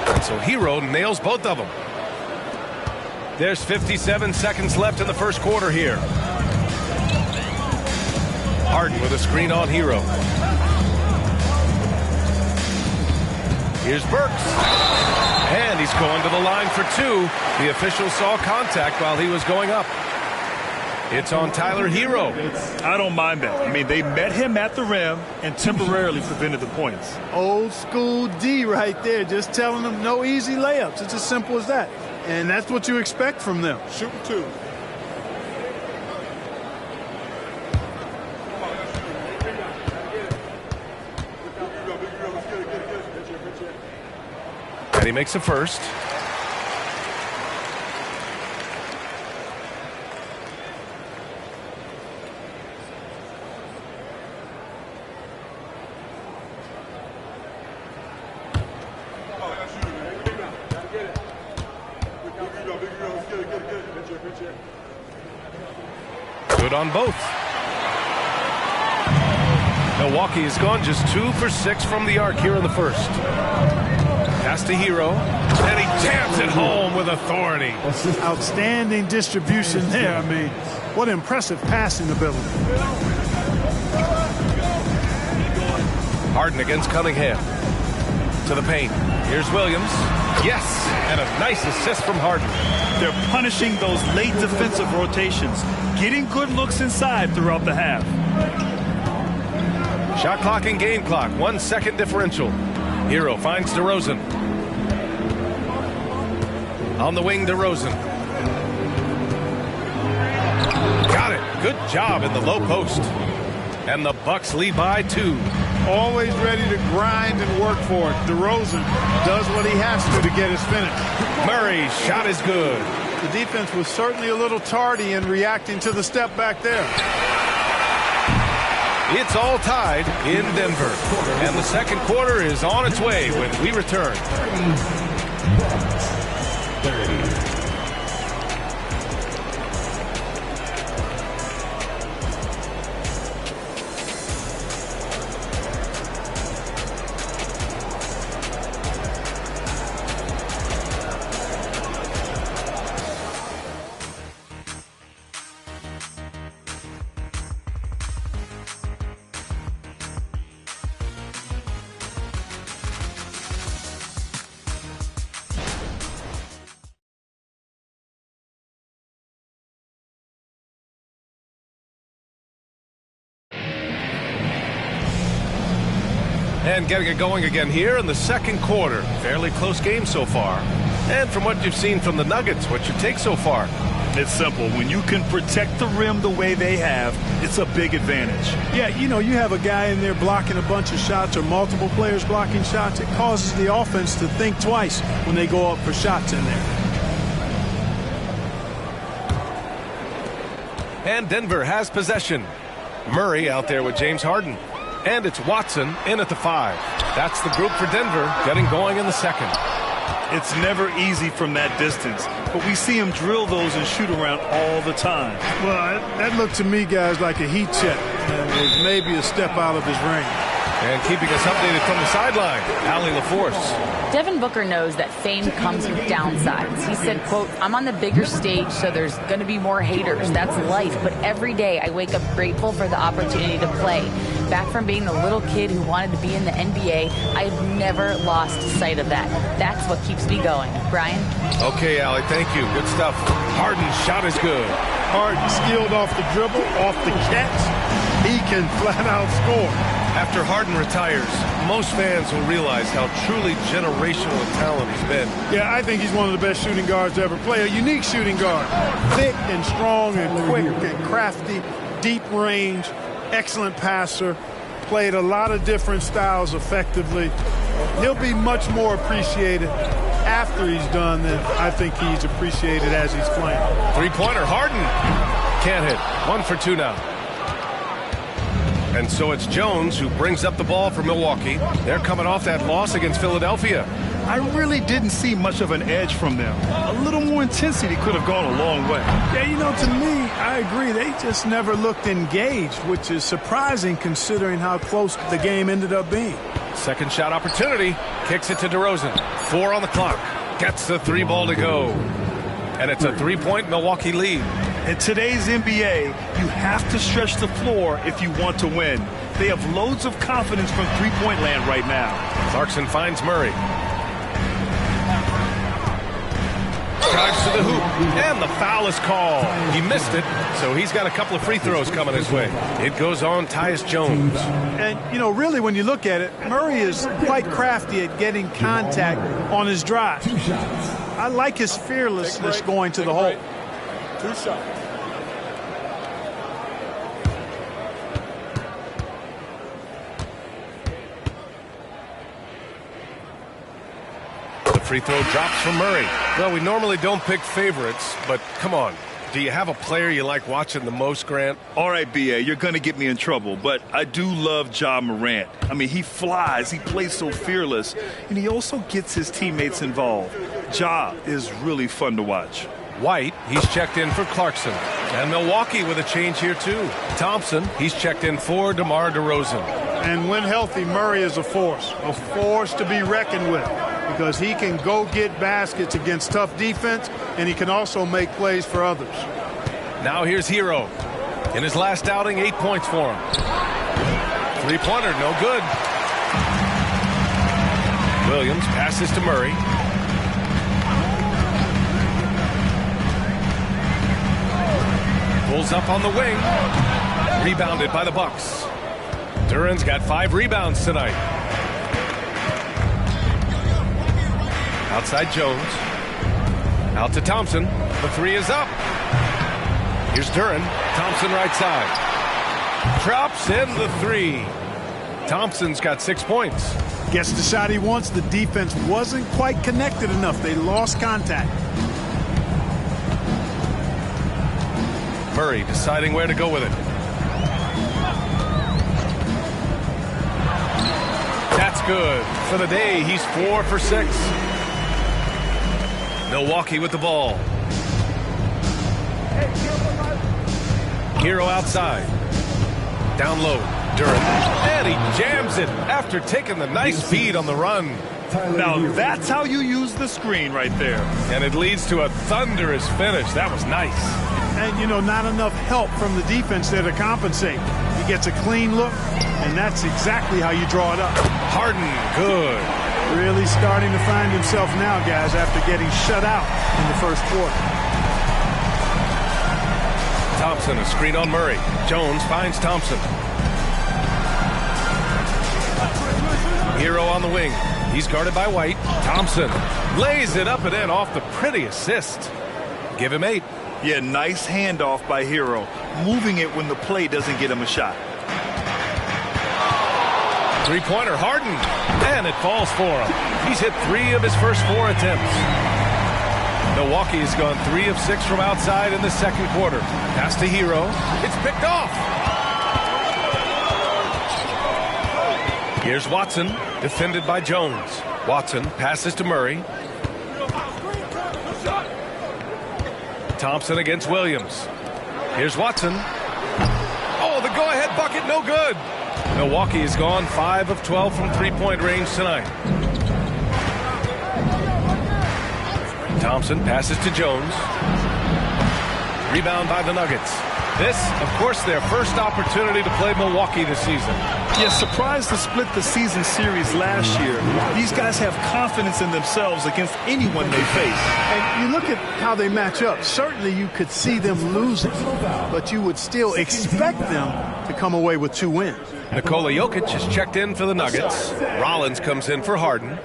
S6: And so Hero nails both of them. There's 57 seconds left in the first quarter here. Harden with a screen on Hero. Here's Burks. And he's going to the line for 2. The official saw contact while he was going up. It's on Tyler Hero.
S15: I don't mind that. I mean, they met him at the rim and temporarily prevented the points.
S16: Old school D right there, just telling them no easy layups. It's as simple as that. And that's what you expect from them. Shoot 2.
S6: And he makes a first. Good on both. Milwaukee has gone just 2 for 6 from the arc here in the first. Pass to Hero, and he jams it home with authority.
S16: Outstanding distribution there. I mean, what impressive passing ability.
S6: Harden against Cunningham. To the paint. Here's Williams. Yes, and a nice assist from Harden.
S15: They're punishing those late defensive rotations, getting good looks inside throughout the half.
S6: Shot clock and game clock, 1 second differential. Hero finds DeRozan. On the wing, DeRozan. Got it. Good job in the low post. And the Bucks lead by 2.
S16: Always ready to grind and work for it. DeRozan does what he has to get his finish.
S6: Murray's shot is good.
S16: The defense was certainly a little tardy in reacting to the step back there.
S6: It's all tied in Denver. And the second quarter is on its way when we return.
S5: 30.
S6: And getting it going again here in the second quarter. Fairly close game so far. And from what you've seen from the Nuggets, what's your take so far?
S15: It's simple. When you can protect the rim the way they have, it's a big advantage.
S16: Yeah, you know, you have a guy in there blocking a bunch of shots or multiple players blocking shots. It causes the offense to think twice when they go up for shots in there.
S6: And Denver has possession. Murray out there with James Harden. And it's Watson in at the 5. That's the group for Denver getting going in the second.
S15: It's never easy from that distance, but we see him drill those and shoot around all the time.
S16: Well, that looked to me, guys, like a heat check. And it was maybe a step out of his range.
S6: And keeping us updated from the sideline, Allie LaForce.
S18: Devin Booker knows that fame comes with downsides. He said, quote, "I'm on the bigger stage, so there's going to be more haters. That's life. But every day I wake up grateful for the opportunity to play. Back from being the little kid who wanted to be in the NBA, I have never lost sight of that. That's what keeps me going." Brian?
S6: Okay, Allie, thank you. Good stuff. Harden's shot is good.
S16: Harden skilled off the dribble, off the catch. He can flat out score.
S6: After Harden retires, most fans will realize how truly generational a talent he's been.
S16: Yeah, I think he's one of the best shooting guards to ever play. A unique shooting guard. Thick and strong and quick and crafty, deep range. excellent passer, played a lot of different styles effectively. He'll be much more appreciated after he's done than I think he's appreciated as he's playing.
S6: Three-pointer, Harden. Can't hit. 1 for 2 now. And so it's Jones who brings up the ball for Milwaukee. They're coming off that loss against Philadelphia.
S15: I really didn't see much of an edge from them. A little more intensity could have gone a long way.
S16: Yeah, you know, to me, I agree. They just never looked engaged, which is surprising considering how close the game ended up being.
S6: Second shot opportunity. Kicks it to DeRozan. 4 on the clock. Gets the 3 ball to go. And it's a 3-point Milwaukee lead.
S15: In today's NBA, you have to stretch the floor if you want to win. They have loads of confidence from three-point land right now.
S6: Clarkson finds Murray. Drives to the hoop, and the foul is called. He missed it, so he's got a couple of free throws coming his way. It goes on Tyus Jones.
S16: And, you know, really, when you look at it, Murray is quite crafty at getting contact on his drive. I like his fearlessness going to the hole.
S10: 2 shots.
S6: Free throw drops from Murray. Well, we normally don't pick favorites, but come on. Do you have a player you like watching the most, Grant?
S15: All right, B.A., you're going to get me in trouble, but I do love Ja Morant. I mean, he flies, he plays so fearless, and he also gets his teammates involved. Ja is really fun to watch.
S6: White, he's checked in for Clarkson. And Milwaukee with a change here, too. Thompson, he's checked in for DeMar DeRozan.
S16: And when healthy, Murray is a force to be reckoned with, because he can go get baskets against tough defense, and he can also make plays for others.
S6: Now here's Hero. In his last outing, 8 points for him. Three-pointer, no good. Williams passes to Murray. Pulls up on the wing. Rebounded by the Bucks. Duran's got 5 rebounds tonight. Outside Jones. Out to Thompson. The 3 is up. Here's Duran. Thompson right side. Drops in the 3. Thompson's got 6 points.
S16: Gets the shot he wants. The defense wasn't quite connected enough. They lost contact.
S6: Murray deciding where to go with it. That's good. For the day, he's 4 for 6. Milwaukee with the ball. Hero outside. Down low. Duran. And he jams it after taking the nice feed on the run.
S15: Now that's how you use the screen right there.
S6: And it leads to a thunderous finish. That was nice.
S16: And, you know, not enough help from the defense there to compensate. He gets a clean look, and that's exactly how you draw it up.
S6: Harden, good.
S16: Really starting to find himself now, guys, after getting shut out in the first quarter.
S6: Thompson, a screen on Murray. Jones finds Thompson. Hero on the wing. He's guarded by White. Thompson lays it up and in off the pretty assist. Give him 8.
S15: Yeah, nice handoff by Hero. Moving it when the play doesn't get him a shot.
S6: Three-pointer, Harden. And it falls for him. He's hit 3 of his first 4 attempts. Milwaukee has gone 3 of 6 from outside in the second quarter. Pass to Hero. It's picked off. Here's Watson, defended by Jones. Watson passes to Murray. Thompson against Williams. Here's Watson. Oh, the go-ahead bucket, no good. Milwaukee has gone 5 of 12 from three-point range tonight. Thompson passes to Jones. Rebound by the Nuggets. This, of course, their first opportunity to play Milwaukee this season.
S15: Yeah, surprised to split the season series last year. These guys have confidence in themselves against anyone they face.
S16: And you look at how they match up. Certainly you could see them losing, but you would still expect them to come away with 2 wins.
S6: Nikola Jokic is checked in for the Nuggets. Rollins comes in for Harden.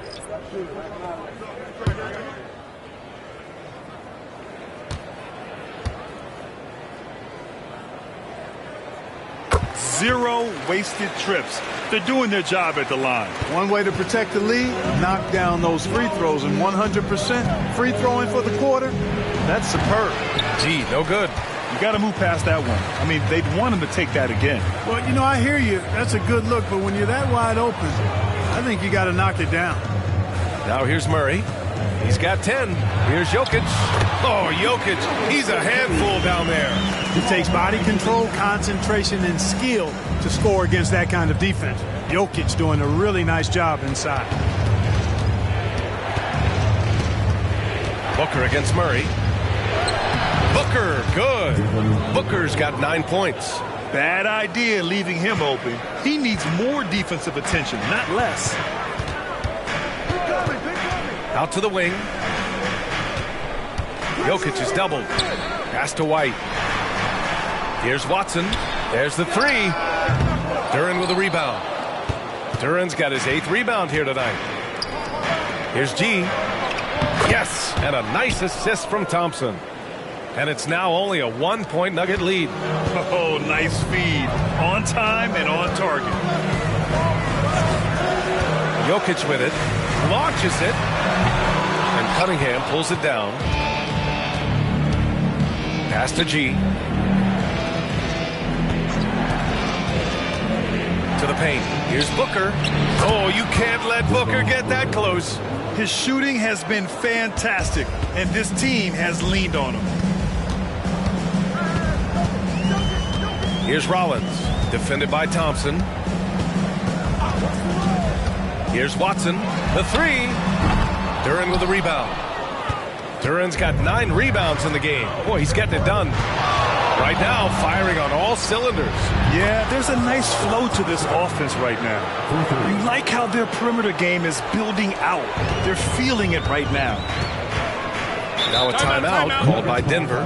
S15: 0 wasted trips. They're doing their job at the line.
S17: One way to protect the lead, knock down those free throws, and 100% free throwing for the quarter, that's superb.
S6: Gee, no good.
S15: You got to move past that one. I mean, they'd want him to take that again.
S16: Well, you know, I hear you. That's a good look, but when you're that wide open, I think you got to knock it down.
S6: Now here's Murray. He's got 10. Here's Jokic. Oh, Jokic, he's a handful down there.
S16: It takes body control, concentration, and skill to score against that kind of defense. Jokic doing a really nice job inside.
S6: Booker against Murray. Booker, good. Booker's got 9 points.
S15: Bad idea leaving him open. He needs more defensive attention, not less.
S6: Out to the wing. Jokic is doubled. Pass to White. Here's Watson. There's the 3. Duren with a rebound. Duren's got his 8th rebound here tonight. Here's G. Yes, and a nice assist from Thompson. And it's now only a 1-point Nugget lead.
S15: Oh, nice feed. On time and on target.
S6: Jokic with it. Launches it. And Cunningham pulls it down. Pass to G. To the paint. Here's Booker. Oh, you can't let Booker get that close.
S15: His shooting has been fantastic, and this team has leaned on him.
S6: Here's Rollins, defended by Thompson. Here's Watson, the 3. Duren with the rebound. Duren's got 9 rebounds in the game. Boy, he's getting it done. Right now, firing on all cylinders.
S15: Yeah, there's a nice flow to this offense right now. You like how their perimeter game is building out. They're feeling it right now.
S6: Now a timeout called by Denver.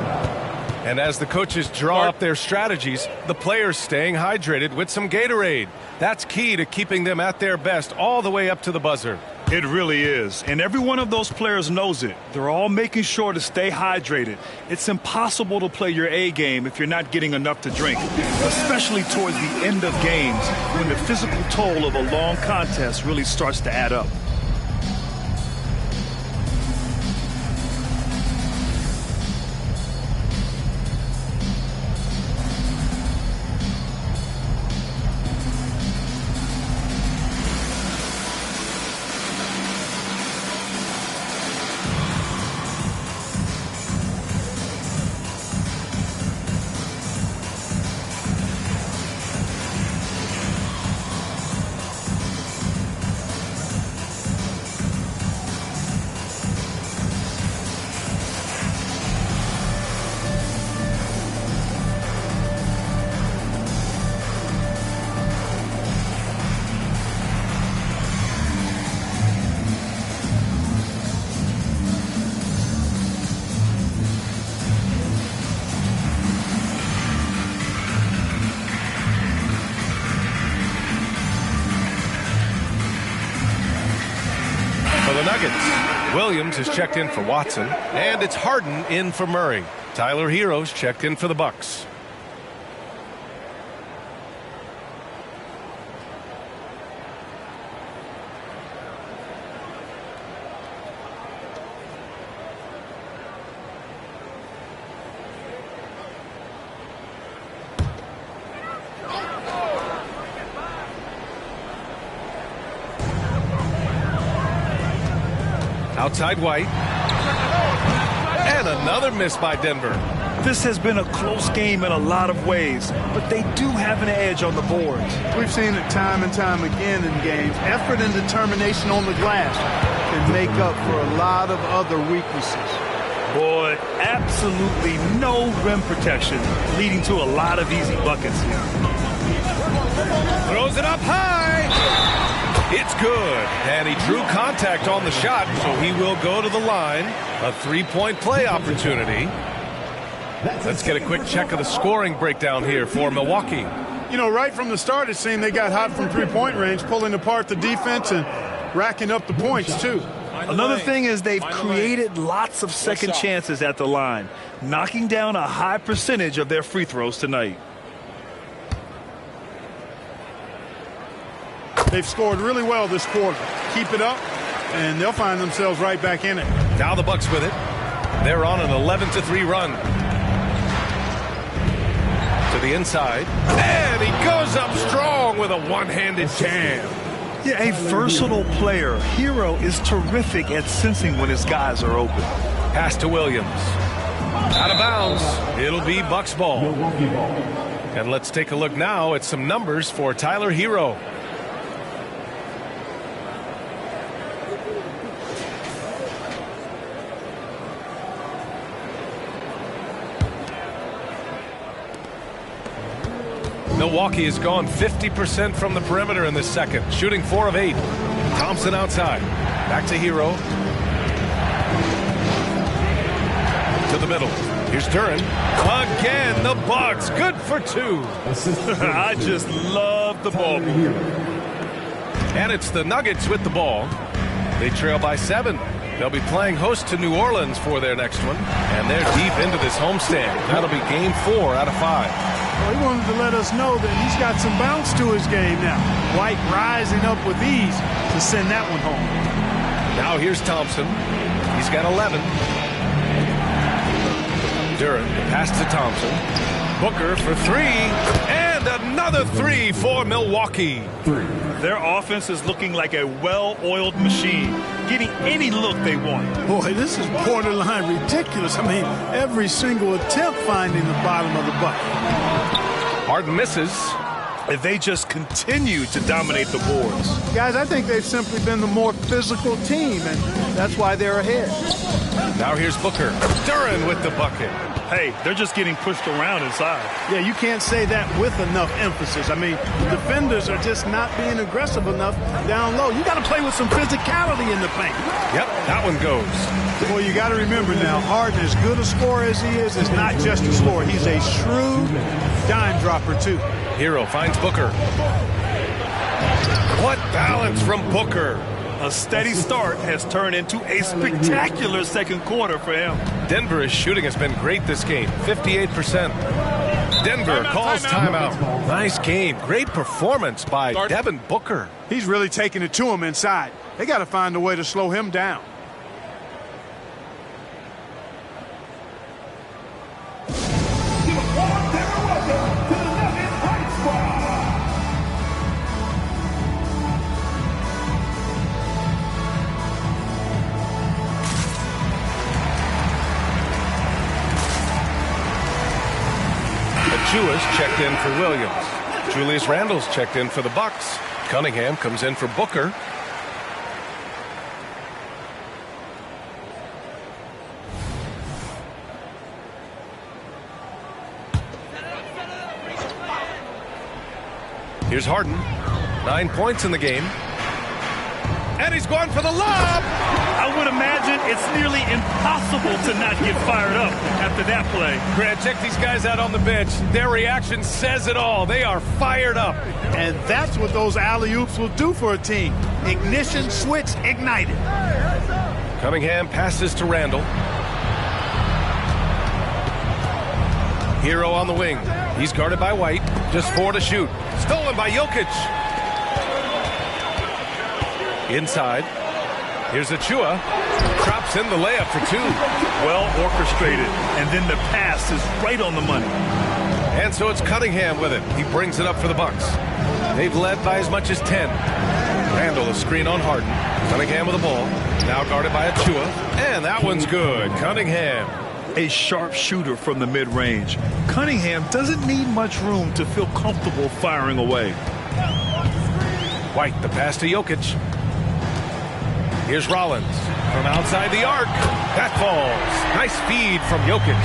S6: And as the coaches draw up their strategies, the players staying hydrated with some Gatorade. That's key to keeping them at their best all the way up to the buzzer.
S15: It really is. And every one of those players knows it. They're all making sure to stay hydrated. It's impossible to play your A game if you're not getting enough to drink, especially towards the end of games when the physical toll of a long contest really starts to add up.
S6: Williams is checked in for Watson, and it's Harden in for Murray. Tyler Hero's checked in for the Bucks. Outside White. And another miss by Denver.
S15: This has been a close game in a lot of ways, but they do have an edge on the boards.
S17: We've seen it time and time again in games. Effort and determination on the glass can make up for a lot of other weaknesses.
S15: Boy, absolutely no rim protection, leading to a lot of easy buckets here.
S6: Throws it up high. It's good. And he drew contact on the shot, so he will go to the line. A 3-point play opportunity. Let's get a quick check of the scoring breakdown here for Milwaukee.
S16: You know, right from the start, it seemed they got hot from three-point range, pulling apart the defense and racking up the points, too.
S15: Another thing is they've created lots of second chances at the line, knocking down a high percentage of their free throws tonight.
S16: They've scored really well this quarter. Keep it up, and they'll find themselves right back in it.
S6: Now the Bucks with it. They're on an 11-3 run. To the inside. And he goes up strong with a one-handed jam.
S15: Yeah, a versatile player. Hero is terrific at sensing when his guys are open.
S6: Pass to Williams. Out of bounds. It'll be Bucks ball. And let's take a look now at some numbers for Tyler Hero. Milwaukee has gone 50% from the perimeter in this second, shooting 4 of 8. Thompson outside. Back to Hero. To the middle. Here's Duren. Again, the Bucks. Good for 2.
S15: I just love the ball.
S6: And it's the Nuggets with the ball. They trail by 7. They'll be playing host to New Orleans for their next one. And they're deep into this homestand. That'll be game 4 out of 5.
S16: Well, he wanted to let us know that he's got some bounce to his game now. White rising up with ease to send that one home.
S6: Now here's Thompson. He's got 11. Duren, pass to Thompson. Booker for 3. And another 3 for Milwaukee.
S15: Their offense is looking like a well-oiled machine, getting any look they want.
S16: Boy, this is borderline ridiculous. I mean, every single attempt finding the bottom of the bucket.
S6: Harden misses.
S15: They just continue to dominate the boards.
S16: Guys, I think they've simply been the more physical team, and that's why they're ahead.
S6: Now here's Booker. Duren with the bucket.
S15: Hey, they're just getting pushed around inside.
S16: Yeah, you can't say that with enough emphasis. I mean, the defenders are just not being aggressive enough down low. You got to play with some physicality in the paint.
S6: Yep, that one goes.
S16: Well, you got to remember now, Harden, as good a scorer as he is not just a scorer. He's a shrewd dime dropper, too.
S6: Hero finds Booker. What balance from Booker.
S15: A steady start has turned into a spectacular second quarter for him.
S6: Denver's shooting has been great this game, 58%. Denver calls timeout. Nice game. Great performance by Devin Booker.
S16: He's really taking it to him inside. They got to find a way to slow him down.
S6: Julius checked in for Williams. Julius Randle's checked in for the Bucks. Cunningham comes in for Booker. Here's Harden. 9 points in the game. And he's going for the lob.
S15: I would imagine it's nearly impossible to not get fired up after that play.
S6: Grant, check these guys out on the bench. Their reaction says it all. They are fired up.
S16: And that's what those alley-oops will do for a team. Ignition switch ignited.
S6: Cunningham passes to Randle. Hero on the wing. He's guarded by White. Just 4 to shoot. Stolen by Jokic. Inside. Here's Achua. Drops in the layup for 2.
S15: Well orchestrated. And then the pass is right on the money.
S6: And so it's Cunningham with it. He brings it up for the Bucks. They've led by as much as 10. Randle a screen on Harden. Cunningham with the ball. Now guarded by Achua. And that one's good. Cunningham.
S15: A sharp shooter from the mid-range. Cunningham doesn't need much room to feel comfortable firing away.
S6: White, the pass to Jokic. Here's Rollins from outside the arc. That falls. Nice feed from Jokic.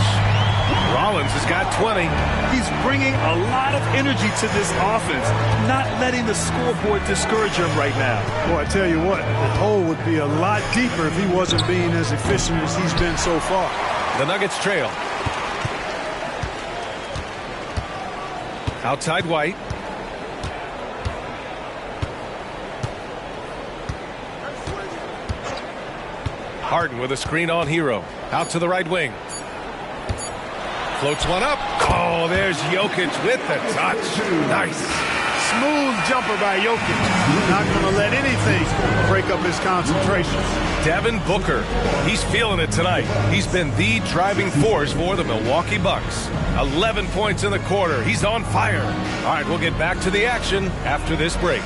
S6: Rollins has got 20.
S15: He's bringing a lot of energy to this offense, not letting the scoreboard discourage him right now.
S16: Boy, I tell you what, the hole would be a lot deeper if he wasn't being as efficient as he's been so far.
S6: The Nuggets trail. Outside White. Harden with a screen on Hero. Out to the right wing. Floats one up. Oh, there's Jokic with the touch. Nice.
S16: smooth jumper by Jokic. Not going to let anything break up his concentration.
S6: Devin Booker, he's feeling it tonight. He's been the driving force for the Milwaukee Bucks. 11 points in the quarter. He's on fire. All right, we'll get back to the action after this break.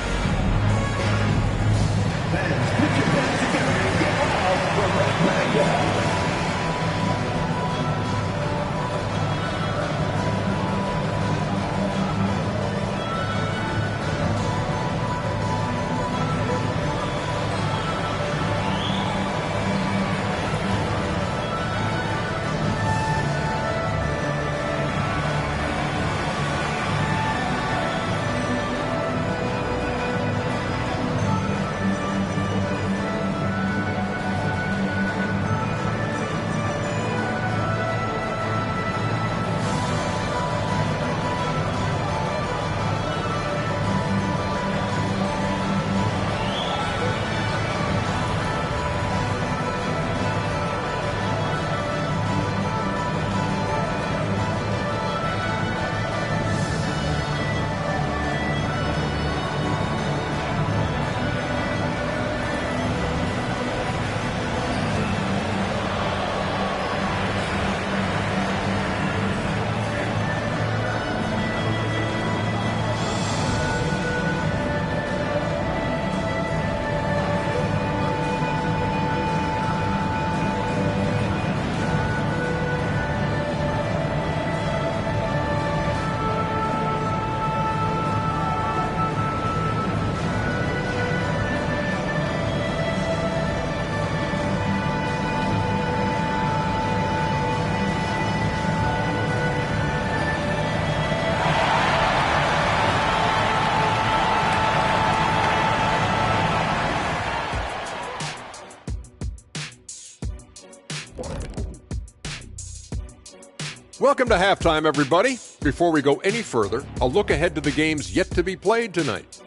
S9: Welcome to halftime, everybody. Before we go any further, a look ahead to the games yet to be played tonight.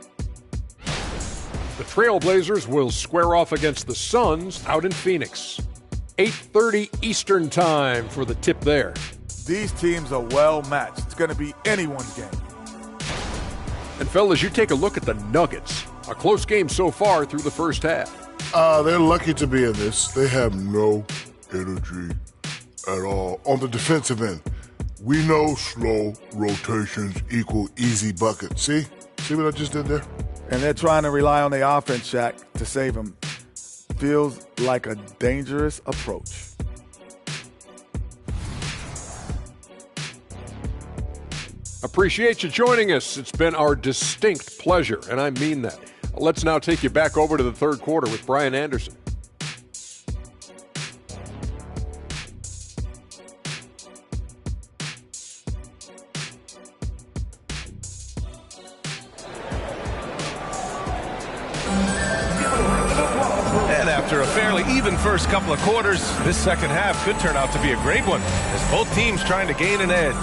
S9: The Trailblazers will square off against the Suns out in Phoenix. 8:30 Eastern time for the tip there.
S10: These teams are well matched. It's going to be anyone's game.
S9: And fellas, you take a look at the Nuggets. A close game so far through the first half.
S11: They're lucky to be in this. They have no energy at all. On the defensive end, we know slow rotations equal easy buckets. See what I just did there?
S10: And they're trying to rely on the offense, Shaq, to save them. Feels like a dangerous approach.
S9: Appreciate you joining us. It's been our distinct pleasure, and I mean that. Let's now take you back over to the third quarter with Brian Anderson.
S6: And after a fairly even first couple of quarters, this second half could turn out to be a great one, as both teams trying to gain an edge.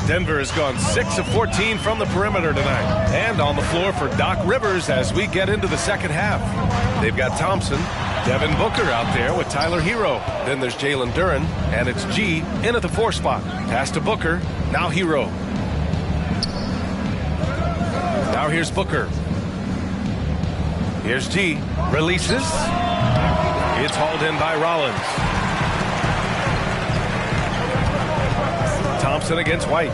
S6: Denver has gone 6 of 14 from the perimeter tonight. And on the floor for Doc Rivers as we get into the second half. They've got Thompson, Devin Booker out there with Tyler Hero. Then there's Jalen Duren, and it's G in at the 4 spot. Pass to Booker, now Hero. Now here's Booker. Here's G, releases. It's hauled in by Rollins. Thompson against White.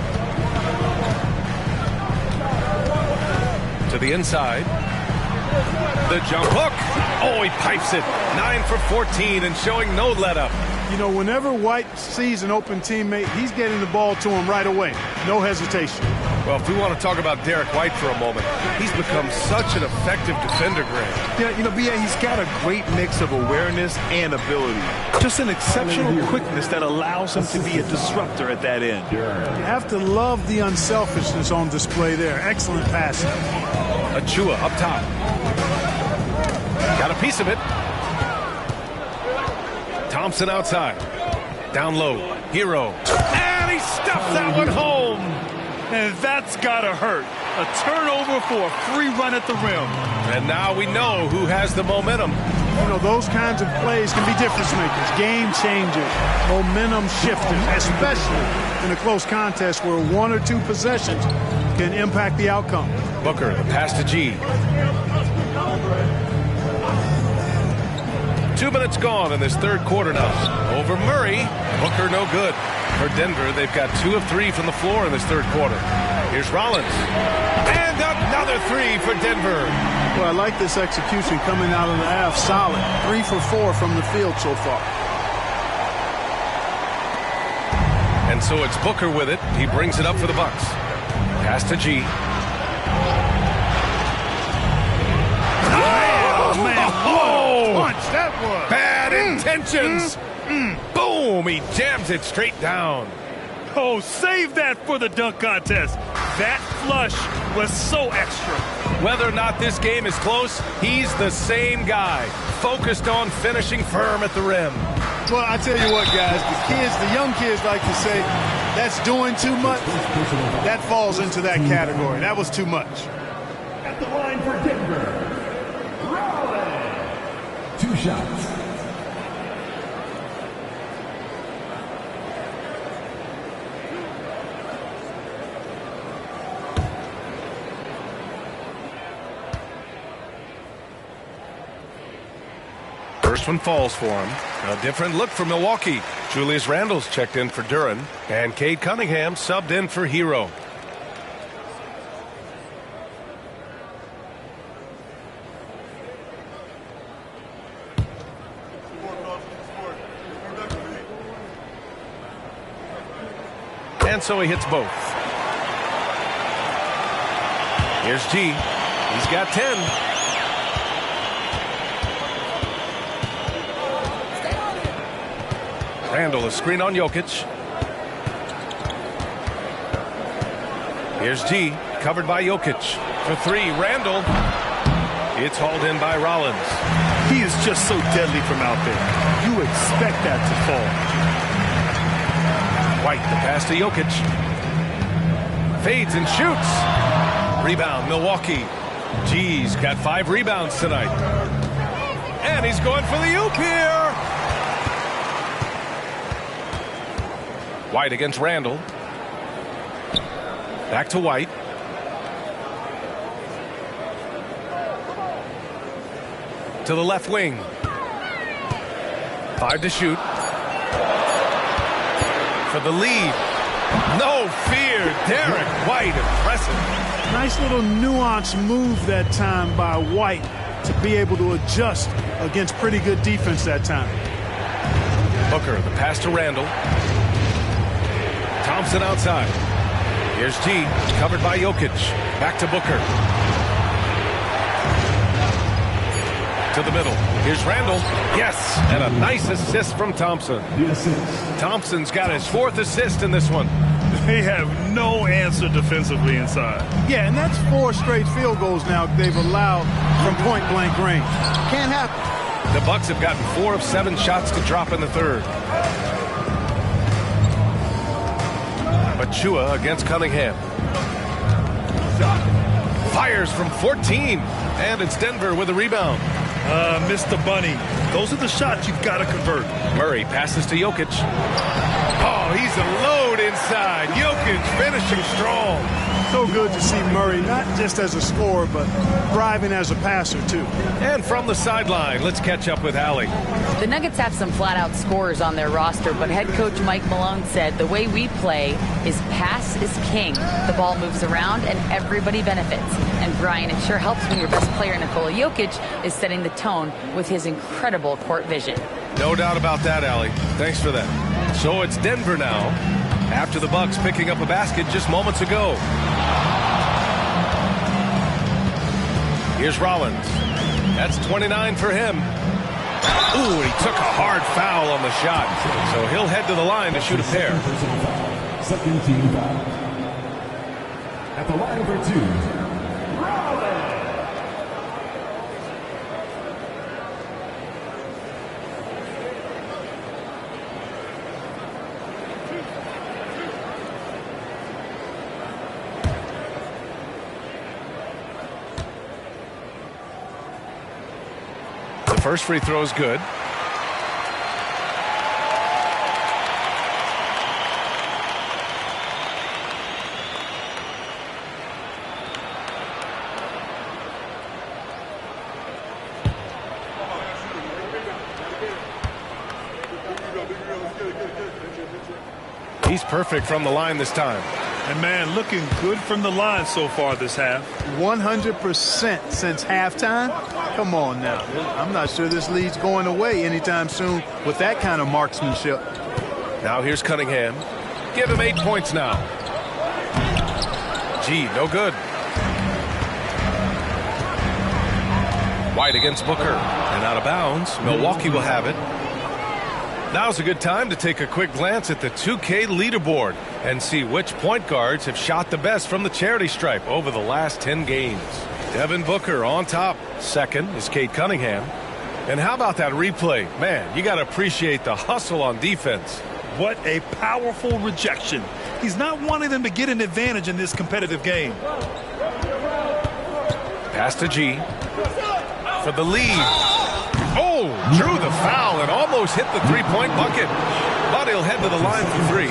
S6: To the inside. The jump hook. Oh, he pipes it. 9 for 14 and showing no let up.
S16: You know, whenever White sees an open teammate, he's getting the ball to him right away. No hesitation.
S6: Well, if we want to talk about Derek White for a moment, he's become such an effective defender, Grant.
S15: Yeah, you know, B.A., he's got a great mix of awareness and ability. Just an exceptional quickness that allows him to be a disruptor at that end.
S16: You have to love the unselfishness on display there. Excellent passing.
S6: Achua up top. Got a piece of it. Thompson outside. Down low. Hero. And he stuffs that one home.
S15: And that's gotta hurt. A turnover for a free run at the rim.
S6: And now we know who has the momentum.
S16: You know, those kinds of plays can be difference makers, game changers, momentum shifters, especially in a close contest where 1 or 2 possessions can impact the outcome.
S6: Booker, the pass to G. 2 minutes gone in this third quarter now. Over Murray. Booker no good. For Denver, they've got 2 of 3 from the floor in this third quarter. Here's Rollins. And another 3 for Denver.
S17: Well, I like this execution coming out of the half. Solid. 3 for 4 from the field so far.
S6: And so it's Booker with it. He brings it up for the Bucks. Pass to G.
S16: Punch that was.
S6: Bad intentions. Boom. He jams it straight down.
S15: Oh, save that for the dunk contest. That flush was so extra.
S6: Whether or not this game is close, he's the same guy. Focused on finishing firm at the rim.
S17: Well, I tell you what, guys, the young kids like to say, that's doing too much. That falls into that category. That was too much.
S12: At the line for Denver, Rollins. 2 shots.
S6: First one falls for him. A different look for Milwaukee. Julius Randle's checked in for Duren, and Cade Cunningham subbed in for Hero. And so he hits both. Here's G. He's got 10. Randle, a screen on Jokic. Here's G, covered by Jokic. For 3, Randle. It's hauled in by Rollins.
S15: He is just so deadly from out there. You expect that to fall.
S6: White, the pass to Jokic. Fades and shoots. Rebound, Milwaukee. G's got 5 rebounds tonight. And he's going for the oop here. White against Randle. Back to White. To the left wing. 5 to shoot. For the lead. No fear. Derek White, impressive.
S16: Nice little nuanced move that time by White to be able to adjust against pretty good defense that time.
S6: Booker, the pass to Randle. Thompson outside. Here's G, covered by Jokic. Back to Booker. To the middle. Here's Randle. Yes, and a nice assist from Thompson. Thompson's got his 4th assist in this one.
S15: They have no answer defensively inside.
S16: Yeah, and that's 4 straight field goals now they've allowed from point-blank range. Can't happen.
S6: The Bucks have gotten 4 of 7 shots to drop in the third. Chua against Cunningham. Fires from 14. And it's Denver with a rebound.
S15: Mr. Bunny. Those are the shots you've got to convert.
S6: Murray passes to Jokic. Oh, he's a load inside. Jokic finishing strong.
S16: So good to see Murray, not just as a scorer, but thriving as a passer, too.
S6: And from the sideline, let's catch up with Allie.
S18: The Nuggets have some flat-out scorers on their roster, but head coach Mike Malone said the way we play is pass is king. The ball moves around, and everybody benefits. And, Brian, it sure helps when your best player, Nikola Jokic, is setting the tone with his incredible court vision.
S6: No doubt about that, Allie. Thanks for that. So it's Denver now, after the Bucks picking up a basket just moments ago. Here's Rollins. That's 29 for him. Ooh, he took a hard foul on the shot. So he'll head to the line to shoot a pair.
S12: Second team foul. At the line for 2, Rollins.
S6: First free throw is good. He's perfect from the line this time.
S15: And man, looking good from the line so far this half.
S17: 100% since halftime. Come on now. I'm not sure this lead's going away anytime soon with that kind of marksmanship.
S6: Now here's Cunningham. Give him 8 points now. G, no good. White against Booker. And out of bounds. Milwaukee will have it. Now's a good time to take a quick glance at the 2K leaderboard and see which point guards have shot the best from the charity stripe over the last 10 games. Devin Booker on top. Second is Cade Cunningham. And how about that replay? Man, you got to appreciate the hustle on defense.
S15: What a powerful rejection. He's not wanting them to get an advantage in this competitive game.
S6: Pass to G for the lead. Oh, drew the foul and almost hit the three-point bucket. But he'll head to the line for three.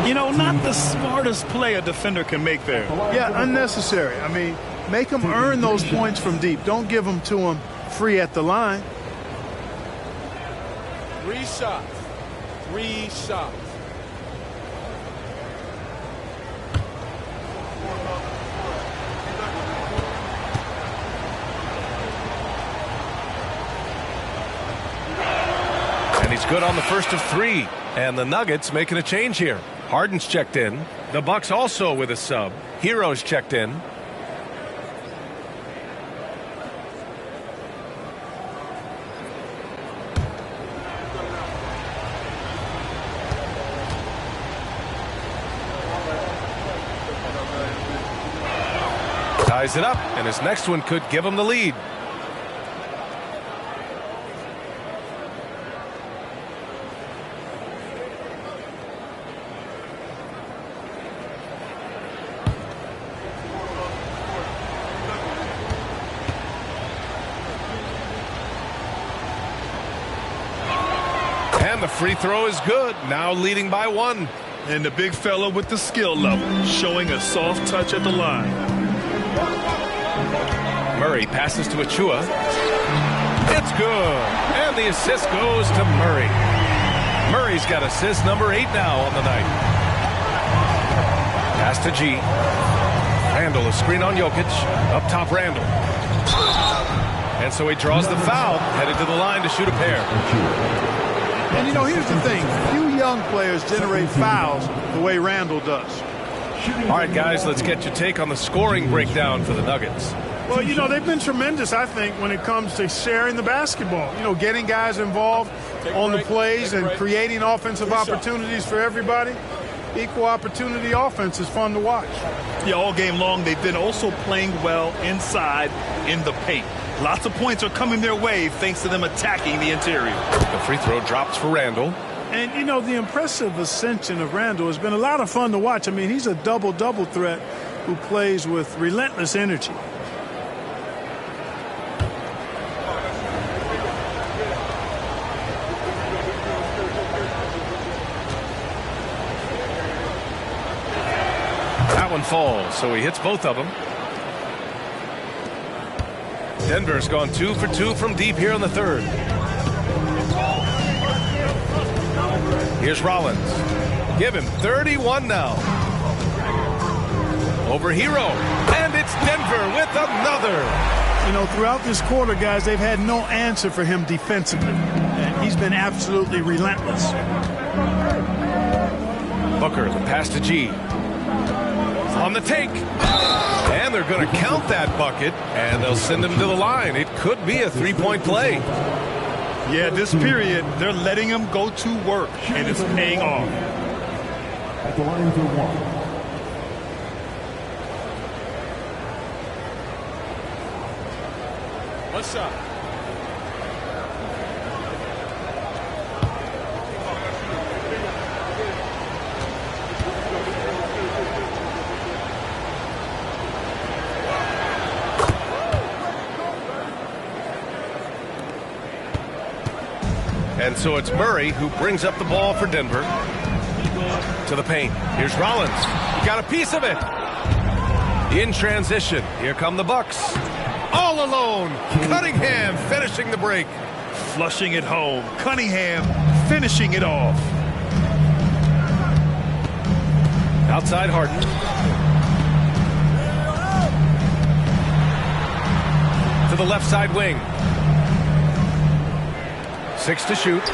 S15: You know, not the smartest play a defender can make there.
S17: Yeah, unnecessary. I mean, make them earn those points from deep. Don't give them to them free at the line.
S13: 3 shots. 3 shots.
S6: And he's good on the first of 3. And the Nuggets making a change here. Harden's checked in. The Bucks also with a sub. Hero's checked in. Ties it up, and his next one could give him the lead. And the free throw is good, now leading by 1.
S15: And the big fella with the skill level, showing a soft touch at the line.
S6: Murray passes to Achua. It's good. And the assist goes to Murray. Murray's got assist number 8 now on the night. Pass to G. Randall, a screen on Jokic. Up top, Randall. And so he draws the foul, headed to the line to shoot a pair.
S17: And, you know, here's the thing. Few young players generate fouls the way Randall does.
S6: All right, guys, let's get your take on the scoring breakdown for the Nuggets.
S16: Well, you know, they've been tremendous, I think, when it comes to sharing the basketball. You know, getting guys involved on the plays and creating offensive opportunities for everybody. Equal opportunity offense is fun to watch.
S15: Yeah, all game long, they've been also playing well inside in the paint. Lots of points are coming their way thanks to them attacking the interior.
S6: The free throw drops for Randall.
S16: And, you know, the impressive ascension of Randall has been a lot of fun to watch. I mean, he's a double-double threat who plays with relentless energy.
S6: That one falls, so he hits both of them. Denver's gone 2 for 2 from deep here in the third. Here's Rollins. Give him 31 now. Over Hero. And it's Denver with another.
S16: You know, throughout this quarter, guys, they've had no answer for him defensively. And he's been absolutely relentless.
S6: Booker, the pass to G. On the take. And they're going to count that bucket, and they'll send him to the line. It could be a three-point play.
S15: Yeah, this period, they're letting him go to work, and it's paying off.
S12: At the line for 1.
S13: One shot.
S6: And so it's Murray who brings up the ball for Denver. To the paint. Here's Rollins. He got a piece of it. In transition. Here come the Bucks. All alone. Cunningham finishing the break.
S15: Flushing it home. Cunningham finishing it off.
S6: Outside Harden. To the left side wing. 6 to shoot.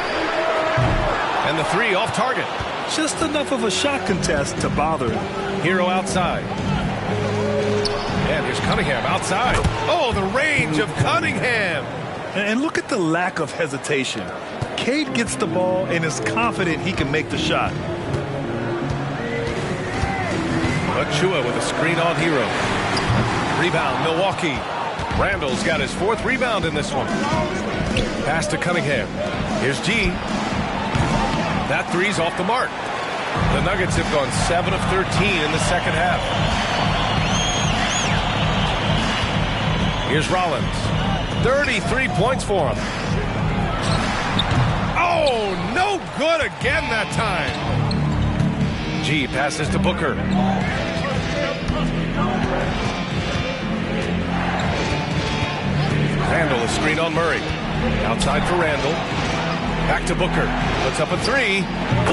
S6: And the 3 off target.
S15: Just enough of a shot contest to bother him.
S6: Hero outside. And here's Cunningham outside. Oh, the range of Cunningham.
S15: And look at the lack of hesitation. Cade gets the ball and is confident he can make the shot.
S6: Achua with a screen on Hero. Rebound, Milwaukee. Randall's got his 4th rebound in this one. Pass to Cunningham. Here's G. That 3's off the mark. The Nuggets have gone 7 of 13 in the second half. Here's Rollins. 33 points for him. Oh, no good again that time. G passes to Booker. Randall is screened on Murray. Outside for Randall. Back to Booker. Puts up a 3.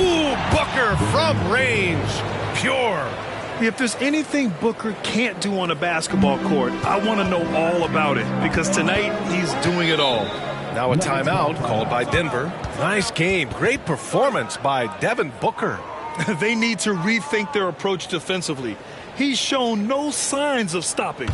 S6: Ooh, Booker from range. Pure.
S15: If there's anything Booker can't do on a basketball court, I want to know all about it, because tonight he's doing it all.
S6: Now a timeout called by Denver. Nice game. Great performance by Devin Booker.
S15: They need to rethink their approach defensively. He's shown no signs of stopping.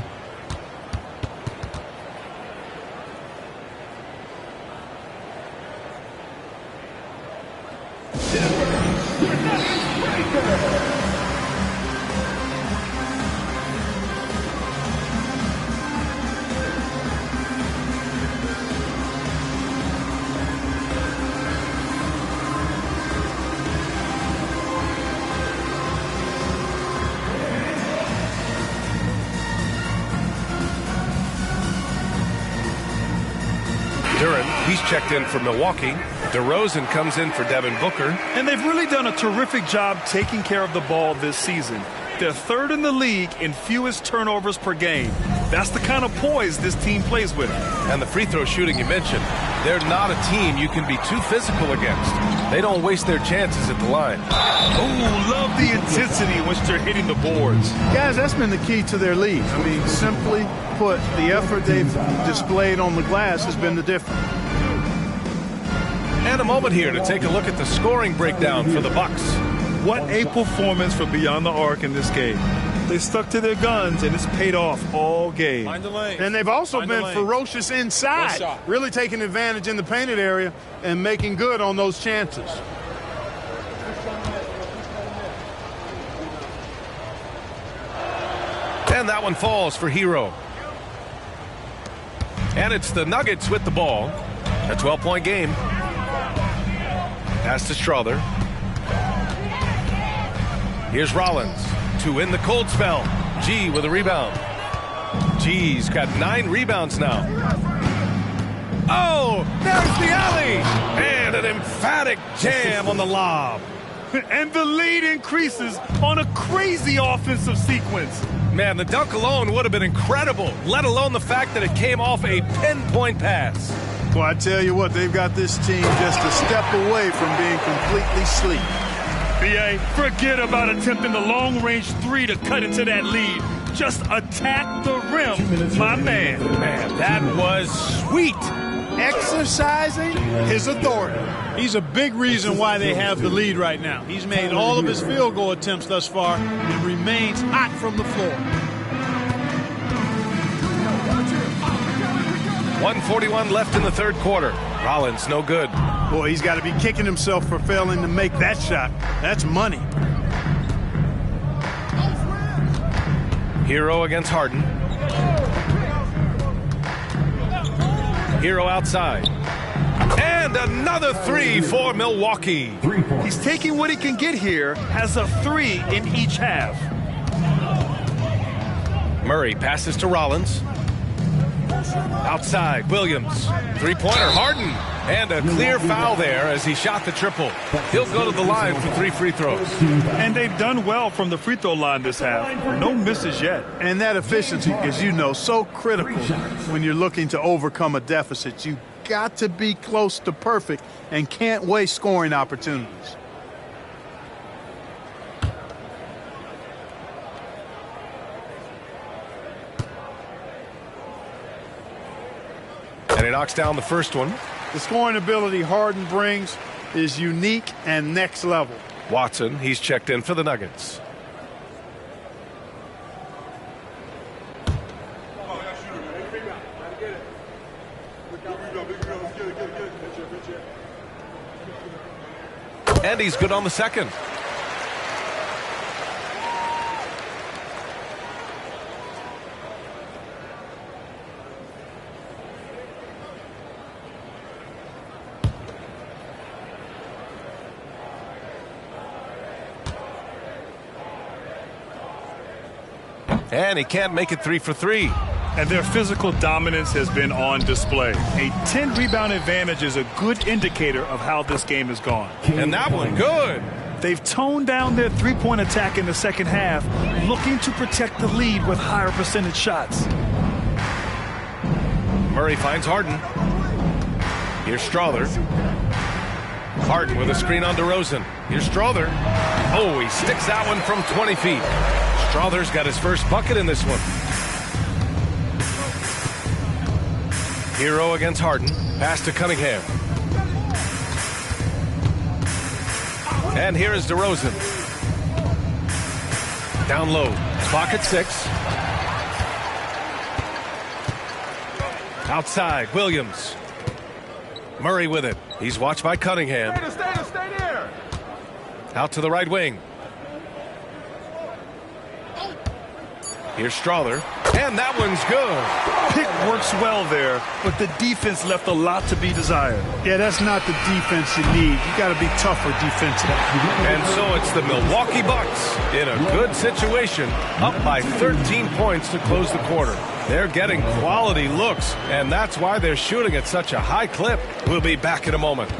S6: He's checked in for Milwaukee. DeRozan comes in for Devin Booker.
S15: And they've really done a terrific job taking care of the ball this season. They're 3rd in the league in fewest turnovers per game. That's the kind of poise this team plays with.
S6: And the free throw shooting you mentioned, they're not a team you can be too physical against. They don't waste their chances at the line.
S15: Oh, love the intensity in which they're hitting the boards.
S17: Guys, that's been the key to their lead. I mean, simply put, the effort they've displayed on the glass has been the difference.
S6: And a moment here to take a look at the scoring breakdown for the Bucks.
S15: What a performance for Beyond the Arc in this game. They stuck to their guns, and it's paid off all game.
S17: And they've also been ferocious inside, really taking advantage in the painted area and making good on those chances.
S6: And that one falls for Hero. And it's the Nuggets with the ball. A 12-point game. Pass to Strother. Here's Rollins to win the cold spell. G with a rebound. G's got 9 rebounds now. Oh, there's the alley. And an emphatic jam on the lob.
S15: And the lead increases on a crazy offensive sequence.
S6: Man, the dunk alone would have been incredible, let alone the fact that it came off a pinpoint pass.
S17: Well, I tell you what, they've got this team just a step away from being completely asleep.
S15: B.A., forget about attempting the long-range 3 to cut into that lead. Just attack the rim, my man.
S6: Man, that was sweet.
S17: Exercising his authority.
S16: He's a big reason why they have the lead right now. He's made all of his field goal attempts thus far and remains hot from the floor.
S6: 1:41 left in the third quarter. Rollins no good.
S17: Boy, he's got to be kicking himself for failing to make that shot. That's money.
S6: Hero against Harden. Hero outside. And another 3 for Milwaukee.
S15: He's taking what he can get here, has a 3 in each half.
S6: Murray passes to Rollins. Outside, Williams. 3-pointer, Harden. And a clear foul there as he shot the triple. He'll go to the line for 3 free throws.
S15: And they've done well from the free throw line this half. No misses yet.
S17: And that efficiency, as you know, so critical when you're looking to overcome a deficit. You got to be close to perfect and can't waste scoring opportunities.
S6: And he knocks down the first one.
S16: The scoring ability Harden brings is unique and next level.
S6: Watson, he's checked in for the Nuggets. And he's good on the second. And he can't make it 3 for 3.
S15: And their physical dominance has been on display. A 10-rebound advantage is a good indicator of how this game has gone.
S6: And that one good.
S15: They've toned down their three-point attack in the second half, looking to protect the lead with higher percentage shots.
S6: Murray finds Harden. Here's Strother. Harden with a screen on DeRozan. Here's Strother. Oh, he sticks that one from 20 feet. Strother's got his first bucket in this one. Hero against Harden. Pass to Cunningham. And here is DeRozan. Down low. Clock at 6. Outside, Williams. Murray with it. He's watched by Cunningham.
S10: Stay there.
S6: Out to the right wing. Here's Strother. And that one's good.
S15: Pick works well there, but the defense left a lot to be desired.
S16: Yeah, that's not the defense you need. You got to be tougher defensively.
S6: And so it's the Milwaukee Bucks in a good situation, up by 13 points to close the quarter. They're getting quality looks, and that's why they're shooting at such a high clip. We'll be back in a moment.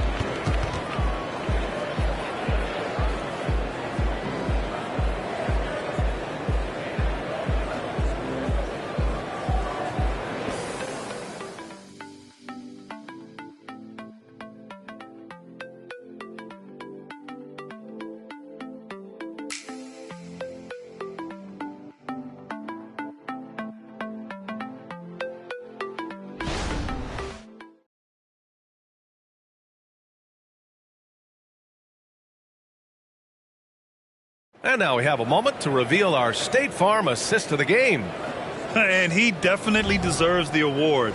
S6: And now we have a moment to reveal our State Farm assist of the game.
S15: And he definitely deserves the award.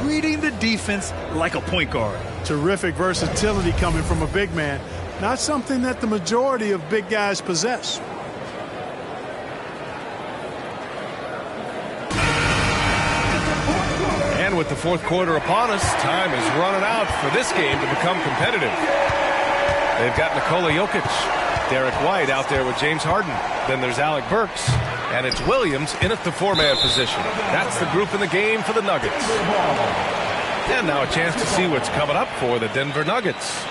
S15: Reading the defense like a point guard.
S16: Terrific versatility coming from a big man. Not something that the majority of big guys possess.
S6: And with the fourth quarter upon us, time is running out for this game to become competitive. They've got Nikola Jokic. Derek White out there with James Harden. Then there's Alec Burks. And it's Williams in at the four-man position. That's the group in the game for the Nuggets. And now a chance to see what's coming up for the Denver Nuggets.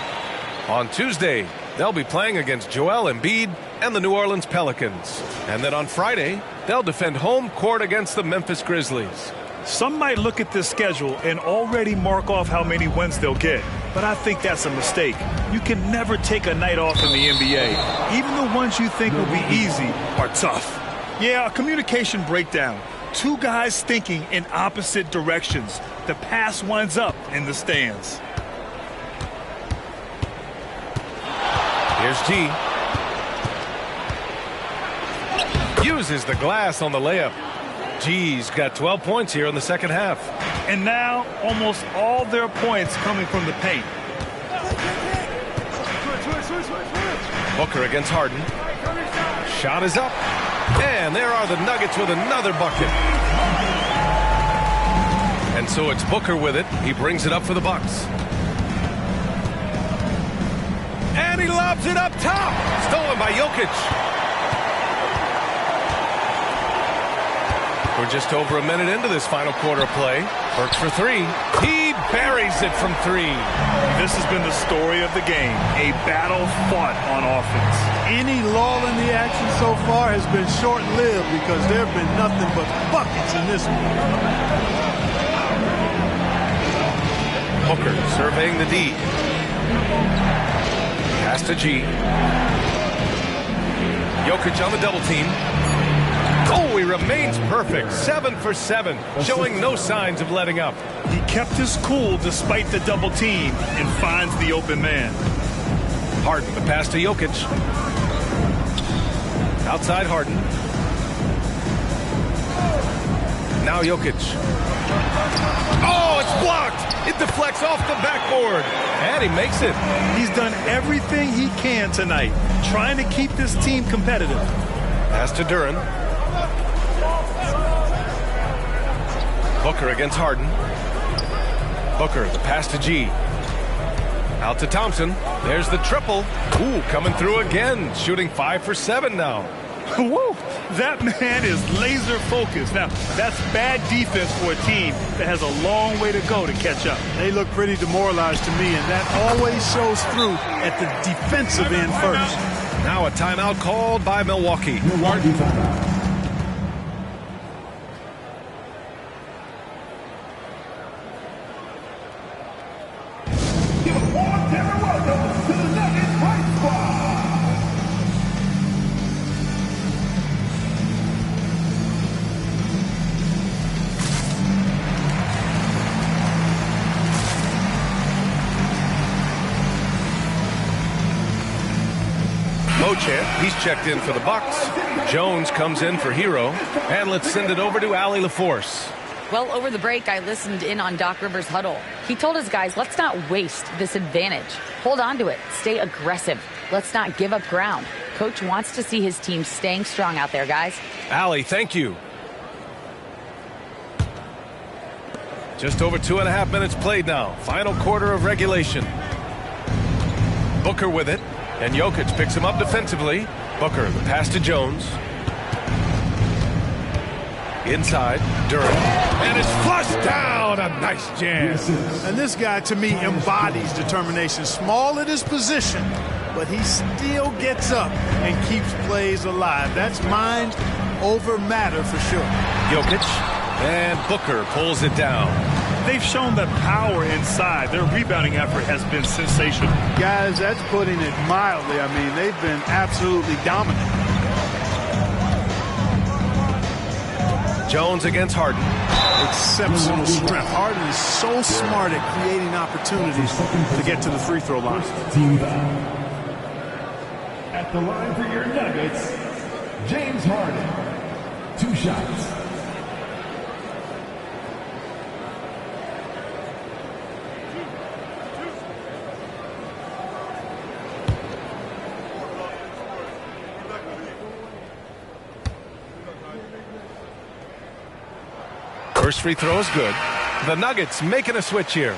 S6: On Tuesday, they'll be playing against Joel Embiid and the New Orleans Pelicans. And then on Friday, they'll defend home court against the Memphis Grizzlies.
S15: Some might look at this schedule and already mark off how many wins they'll get. But I think that's a mistake. You can never take a night off in the NBA. Even the ones you think will be easy are tough. Yeah, a communication breakdown. Two guys thinking in opposite directions. The pass winds up in the stands.
S6: Here's G. Uses the glass on the layup. G's got 12 points here in the second half.
S15: And now almost all their points coming from the paint.
S6: Booker against Harden. Shot is up. And there are the Nuggets with another bucket. And so it's Booker with it. He brings it up for the Bucks. And he lobs it up top. Stolen by Jokic. We're just over a minute into this final quarter of play. Works for three. He buries it from three.
S15: This has been the story of the game. A battle fought on offense.
S16: Any lull in the action so far has been short-lived because there have been nothing but buckets in this one.
S6: Booker surveying the D. Pass to G. Jokic on the double team. Oh, he remains perfect. 7 for 7, showing no signs of letting up.
S15: He kept his cool despite the double team and finds the open man.
S6: Harden, the pass to Jokic. Outside Harden. Now Jokic. Oh, it's blocked. It deflects off the backboard. And he makes it.
S15: He's done everything he can tonight, trying to keep this team competitive.
S6: Pass to Duren. Booker against Harden. Booker, the pass to G. Out to Thompson. There's the triple. Ooh, coming through again. Shooting 5 for 7 now.
S15: Woo! That man is laser focused. Now, that's bad defense for a team that has a long way to go to catch up.
S16: They look pretty demoralized to me, and that always shows through at the defensive end first.
S6: Now a timeout called by Milwaukee. He's checked in for the Bucks. Jones comes in for Hero. And let's send it over to Allie LaForce.
S18: Well, over the break, I listened in on Doc Rivers' huddle. He told his guys, let's not waste this advantage. Hold on to it. Stay aggressive. Let's not give up ground. Coach wants to see his team staying strong out there, guys.
S6: Allie, thank you. Just over 2.5 minutes played now. Final quarter of regulation. Booker with it. And Jokic picks him up defensively. Booker, the pass to Jones. Inside, Duren. And it's flushed down. A nice jam.
S16: And this guy, to me, embodies determination. Small at his position, but he still gets up and keeps plays alive. That's mind over matter for sure.
S6: Jokic. And Booker pulls it down.
S15: They've shown that power inside. Their rebounding effort has been sensational.
S16: Guys, that's putting it mildly. I mean, they've been absolutely dominant.
S6: Jones against Harden.
S16: Exceptional strength. Harden is so smart at creating opportunities to get to the free throw line.
S12: At the line for your Nuggets, James Harden. 2 shots.
S6: First free throw is good. The Nuggets making a switch here.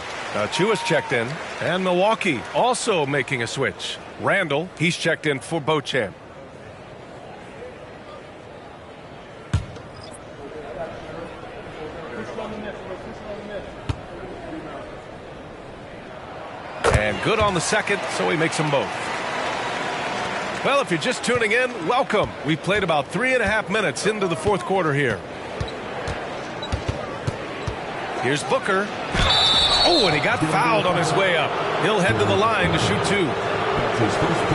S6: Chua's checked in. And Milwaukee also making a switch. Randall, he's checked in for Beauchamp. And good on the second, so he makes them both. Well, if you're just tuning in, welcome. We've played about 3.5 minutes into the fourth quarter here. Here's Booker. Oh, and he got fouled on his way up. He'll head to the line to shoot 2.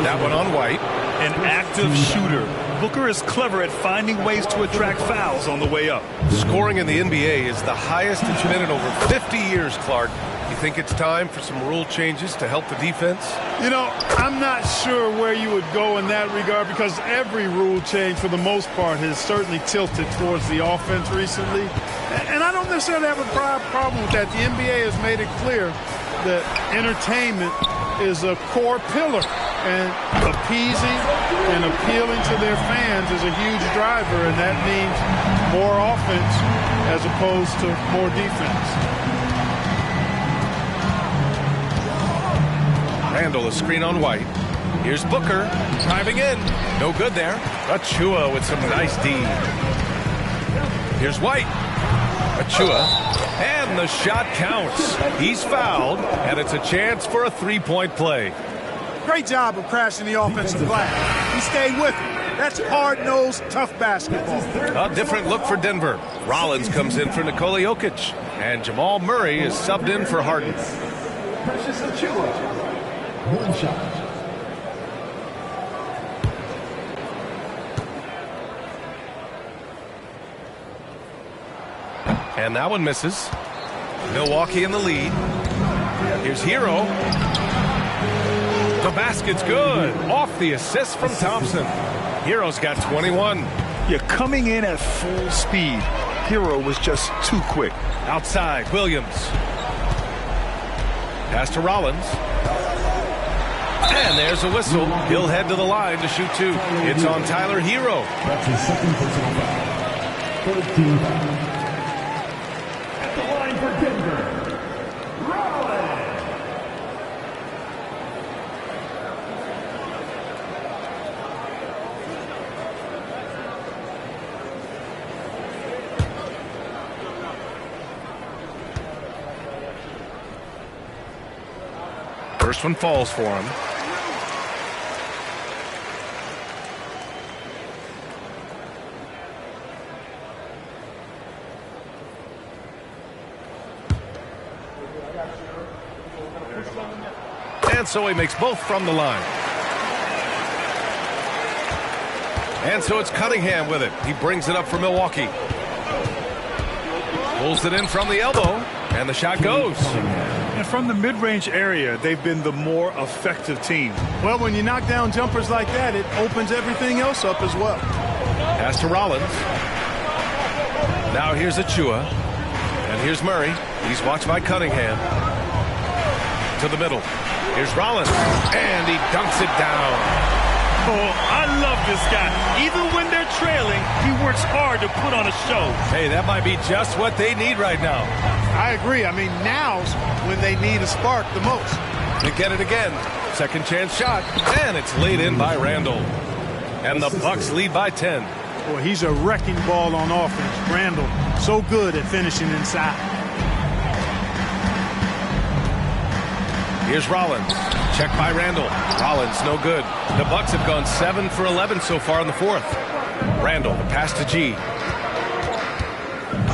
S6: That one on White.
S15: An active shooter. Booker is clever at finding ways to attract fouls on the way up.
S6: Scoring in the NBA is the highest it's been in over 50 years, Clark. You think it's time for some rule changes to help the defense?
S16: You know, I'm not sure where you would go in that regard because every rule change for the most part has certainly tilted towards the offense recently. And I don't necessarily have a problem with that. The NBA has made it clear that entertainment is a core pillar, and appeasing and appealing to their fans is a huge driver, and that means more offense as opposed to more defense.
S6: Randall, a screen on White. Here's Booker driving in. No good there. Achua with some nice D. Here's White. Achua. And the shot counts. He's fouled, and it's a chance for a three-point play.
S16: Great job of crashing the offensive glass. He stayed with it. That's hard-nosed, tough basketball.
S6: A different look for Denver. Rollins comes in for Nikola Jokic, and Jamal Murray is subbed in for Harden.
S12: Precious Achua. One shot.
S6: And that one misses. Milwaukee in the lead. Here's Hero. The basket's good. Off the assist from Thompson. Hero's got 21.
S15: You're coming in at full speed. Hero was just too quick.
S6: Outside, Williams. Pass to Rollins. And there's a whistle. He'll head to the line to shoot two. It's on Tyler Hero.
S12: That's his second personal foul. 13 fouls. At the line for Denver, Rollins.
S6: First one falls for him. And so he makes both from the line. And so it's Cunningham with it. He brings it up for Milwaukee. Pulls it in from the elbow, and the shot goes.
S15: And from the mid-range area, they've been the more effective team.
S16: Well, when you knock down jumpers like that, it opens everything else up as well.
S6: Pass to Rollins. Now here's Achua. And here's Murray. He's watched by Cunningham. To the middle. Here's Rollins. And he dunks it down.
S15: Oh, I love this guy. Even when they're trailing, he works hard to put on a show.
S6: Hey, that might be just what they need right now.
S16: I agree. I mean, now's when they need a spark the most.
S6: They get it again. Second chance shot. And it's laid in by Randall. And the Bucks lead by 10.
S16: Boy, he's a wrecking ball on offense. Randall, so good at finishing inside.
S6: Here's Rollins. Check by Randall. Rollins, no good. The Bucks have gone 7 for 11 so far in the fourth. Randall, the pass to G.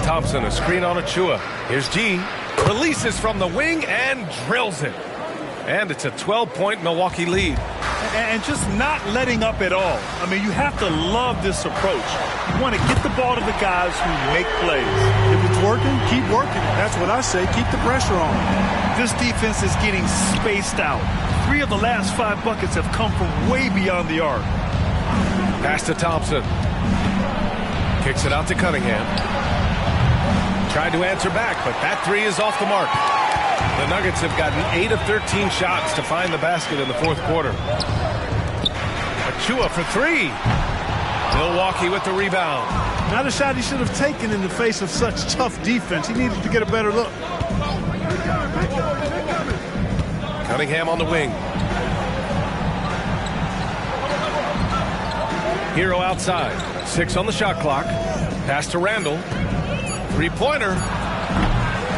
S6: Thompson, a screen on Achua. Here's G. Releases from the wing and drills it. And it's a 12-point Milwaukee lead.
S15: And just not letting up at all. I mean, you have to love this approach. You want to get the ball to the guys who make plays.
S16: If it's working, keep working. That's what I say. Keep the pressure on.
S15: This defense is getting spaced out. 3 of the last 5 buckets have come from way beyond the arc.
S6: Pass to Thompson. Kicks it out to Cunningham. Tried to answer back, but that 3 is off the mark. The Nuggets have gotten 8 of 13 shots to find the basket in the fourth quarter. Achua for 3. Milwaukee with the rebound.
S16: Not a shot he should have taken in the face of such tough defense. He needed to get a better look.
S6: Cunningham on the wing. Hero outside. 6 on the shot clock. Pass to Randall. Three-pointer.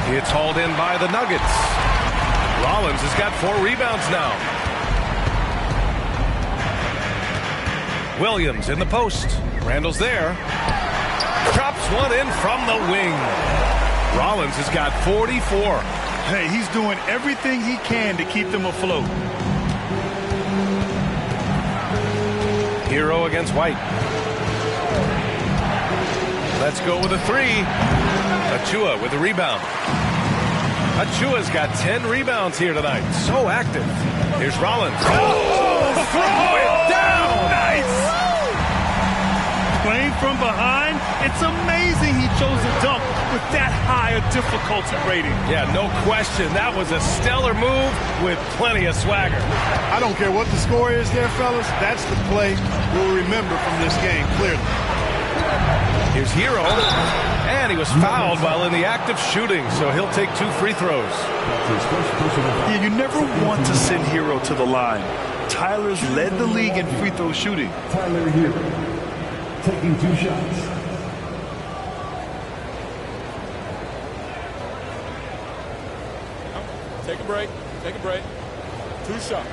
S6: It's hauled in by the Nuggets. Rollins has got 4 rebounds now. Williams in the post. Randall's there. Drops one in from the wing. Rollins has got 44.
S15: Hey, he's doing everything he can to keep them afloat.
S6: Hero against White. Let's go with a 3. Achua with the rebound. Achua's got 10 rebounds here tonight. So active. Here's Rollins. Oh, throw it down. Nice.
S15: Playing from behind, it's amazing he chose a dunk with that high a difficulty rating.
S6: Yeah, no question. That was a stellar move with plenty of swagger.
S16: I don't care what the score is there, fellas. That's the play we'll remember from this game, clearly.
S6: Here's Hero. And he was fouled while in the act of shooting, so he'll take 2 free throws.
S15: Yeah, you never want to send Hero to the line. Tyler's led the league in free throw shooting.
S12: Tyler Hero taking 2 shots.
S10: Take a break. Take a break. 2 shots.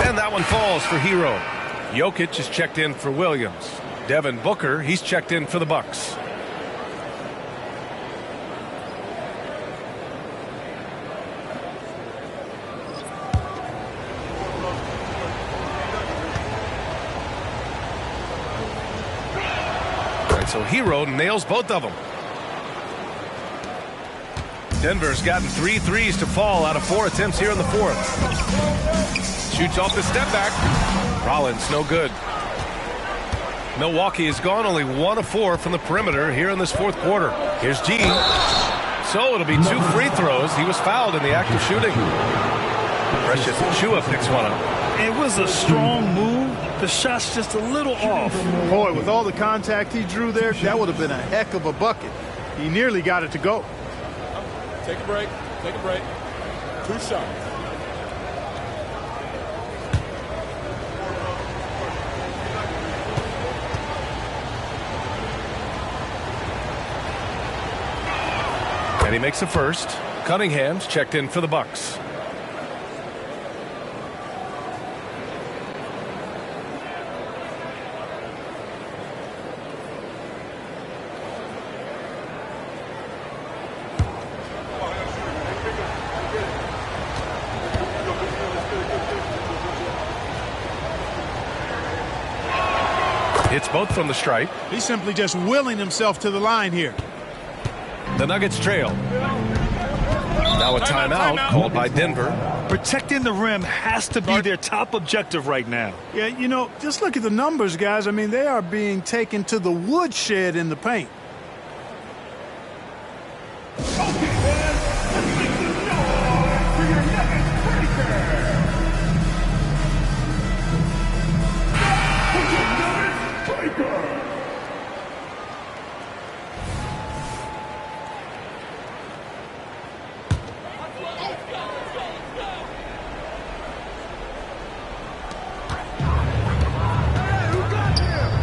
S6: And that one falls for Hero. Jokic is checked in for Williams. Devin Booker, he's checked in for the Bucks. So Hero nails both of them. Denver's gotten 3 threes to fall out of 4 attempts here in the fourth. Shoots off the step back. Rollins, no good. Milwaukee has gone only 1 of 4 from the perimeter here in this fourth quarter. Here's G. So it'll be 2 free throws. He was fouled in the act of shooting. Precious Achiuwa picks one up.
S15: It was a strong move. The shot's just a little off.
S17: Boy, with all the contact he drew there, that would have been a heck of a bucket. He nearly got it to go.
S10: Take a break. Take a break. 2 shots.
S6: And he makes the first. Cunningham's checked in for the Bucks. It's both from the stripe.
S16: He's simply just willing himself to the line here.
S6: The Nuggets trail. Now a timeout called by Denver.
S15: Protecting the rim has to be their top objective right now.
S17: Yeah, you know, just look at the numbers, guys. I mean, they are being taken to the woodshed in the paint.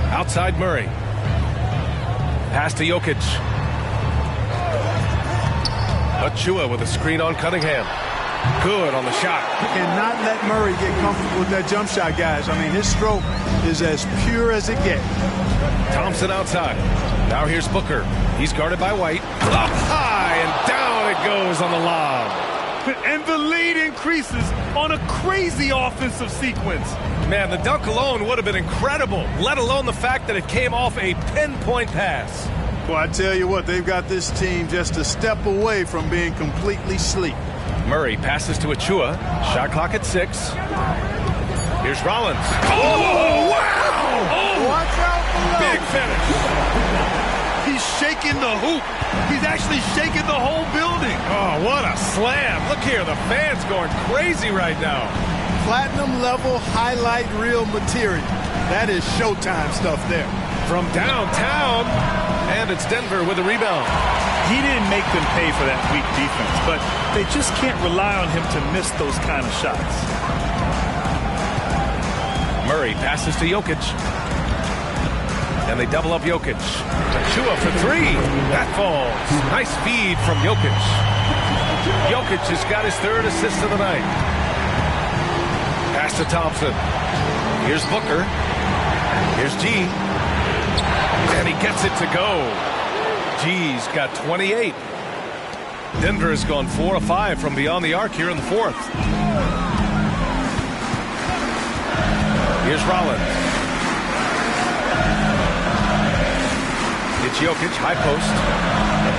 S6: Outside Murray. Pass to Jokic. Achiuwa with a screen on Cunningham. Good on the shot.
S17: Cannot let Murray get comfortable with that jump shot, guys. I mean, his stroke is as pure as it gets.
S6: Thompson outside. Now here's Booker. He's guarded by White. Up high and down it goes on the lob.
S15: And the lead increases on a crazy offensive sequence.
S6: Man, the dunk alone would have been incredible, let alone the fact that it came off a pinpoint pass.
S17: Well, I tell you what, they've got this team just a step away from being completely asleep.
S6: Murray passes to Achiuwa. Shot clock at 6. Here's Rollins. Oh, wow!
S15: Oh,
S17: watch out below.
S6: Big finish.
S15: He's shaking the hoop. He's actually shaking the whole building.
S6: Oh, what a slam. Look here, the fans going crazy right now.
S17: Platinum level highlight reel material. That is Showtime stuff there.
S6: From downtown, and it's Denver with a rebound.
S15: He didn't make them pay for that weak defense, but they just can't rely on him to miss those kind of shots.
S6: Murray passes to Jokic. And they double up Jokic. Achiuwa for 3. That falls. Nice feed from Jokic. Jokic has got his 3rd assist of the night. Pass to Thompson. Here's Booker. Here's G. And he gets it to go. G's got 28. Denver has gone 4 of 5 from beyond the arc here in the 4th. Here's Rollins. It's Jokic, high post.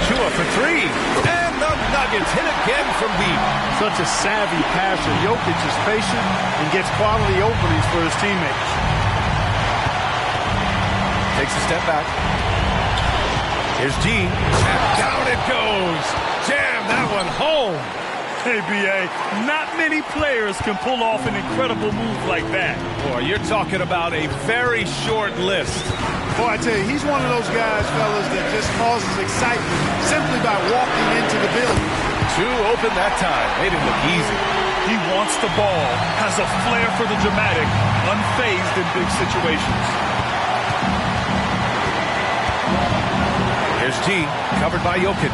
S6: Achiuwa for 3. And the Nuggets hit again from deep.
S17: Such a savvy passer. Jokic is patient and gets quality openings for his teammates.
S6: Takes a step back. Here's G. And down it goes. Jam that one home.
S15: Hey, B.A., not many players can pull off an incredible move like that.
S6: Boy, you're talking about a very short list.
S17: Boy, I tell you, he's one of those guys, fellas, that just causes excitement simply by walking into the building.
S6: 2 open that time. Made it look easy.
S15: He wants the ball, has a flair for the dramatic, unfazed in big situations.
S6: Here's G, covered by Jokic.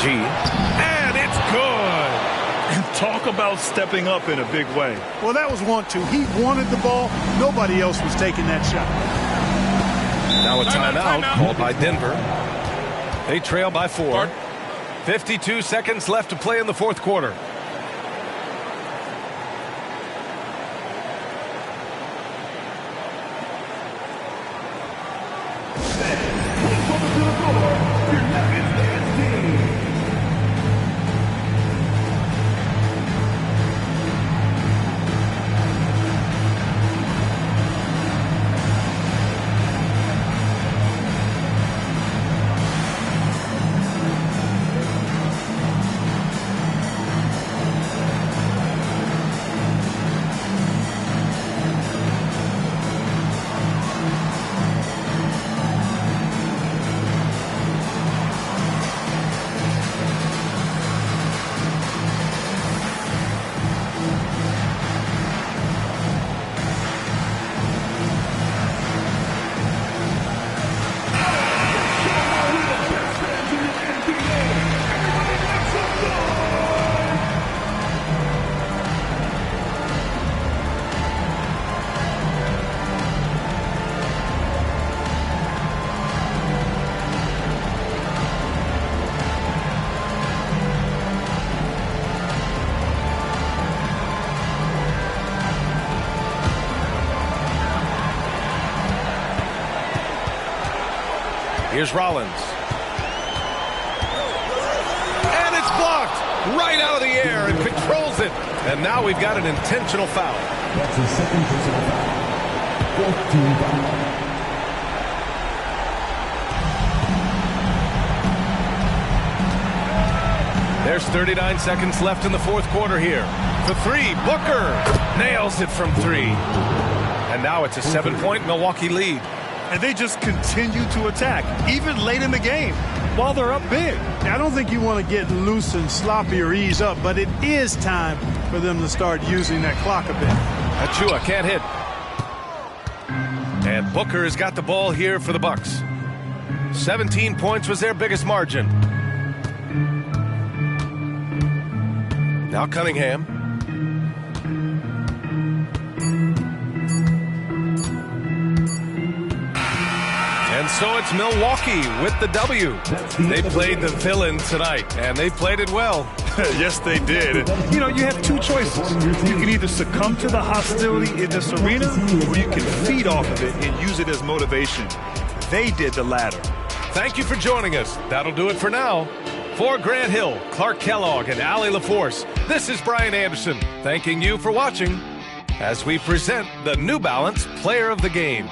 S6: G, and it's good.
S15: And talk about stepping up in a big way.
S17: Well, that was 1-2. He wanted the ball. Nobody else was taking that shot.
S6: Now a timeout called by Denver. They trail by 4. 52 seconds left to play in the fourth quarter. Here's Rollins. And it's blocked right out of the air and controls it. And now we've got an intentional foul.
S12: That's his second personal foul. 4th team foul.
S6: There's 39 seconds left in the fourth quarter here. For 3, Booker nails it from 3. And now it's a 7-point Milwaukee lead.
S15: And they just continue to attack, even late in the game, while they're up big.
S17: I don't think you want to get loose and sloppy or ease up, but it is time for them to start using that clock a bit.
S6: Achua can't hit. And Booker has got the ball here for the Bucks. 17 points was their biggest margin. Now Cunningham. And so it's Milwaukee with the W. They played the villain tonight, and they played it well.
S15: Yes, they did. You know, you have two choices. You can either succumb to the hostility in this arena, or you can feed off of it and use it as motivation. They did the latter.
S6: Thank you for joining us. That'll do it for now. For Grant Hill, Clark Kellogg, and Allie LaForce, this is Brian Anderson, thanking you for watching as we present the New Balance Player of the Game.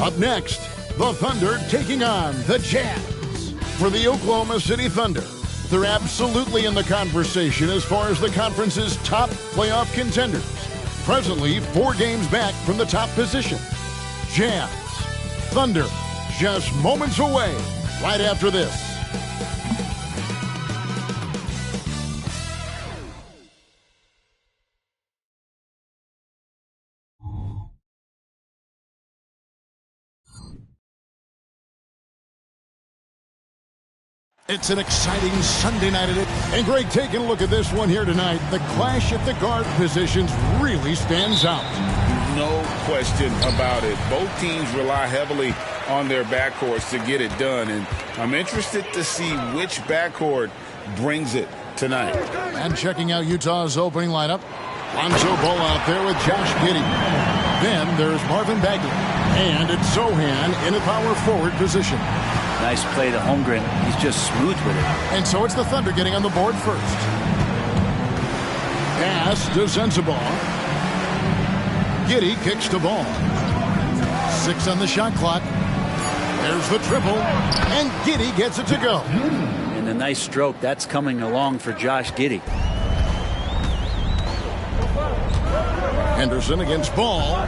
S2: Up next, the Thunder taking on the Jazz. For the Oklahoma City Thunder, they're absolutely in the conversation as far as the conference's top playoff contenders. Presently, 4 games back from the top position. Jazz, Thunder, just moments away right after this. It's an exciting Sunday night. And Greg, taking a look at this one here tonight, the clash at the guard positions really stands out.
S3: No question about it. Both teams rely heavily on their backcourts to get it done. And I'm interested to see which backcourt brings it tonight.
S2: And checking out Utah's opening lineup, Lonzo Ball out there with Josh Giddey. Then there's Marvin Bagley. And it's Sohan in a power forward position.
S19: Nice play to Holmgren. He's just smooth with it.
S2: And so it's the Thunder getting on the board first. Pass to Sensabaugh. Giddey kicks the ball. 6 on the shot clock. There's the triple. And Giddey gets it to go.
S19: And a nice stroke. That's coming along for Josh Giddey.
S2: Henderson against Ball.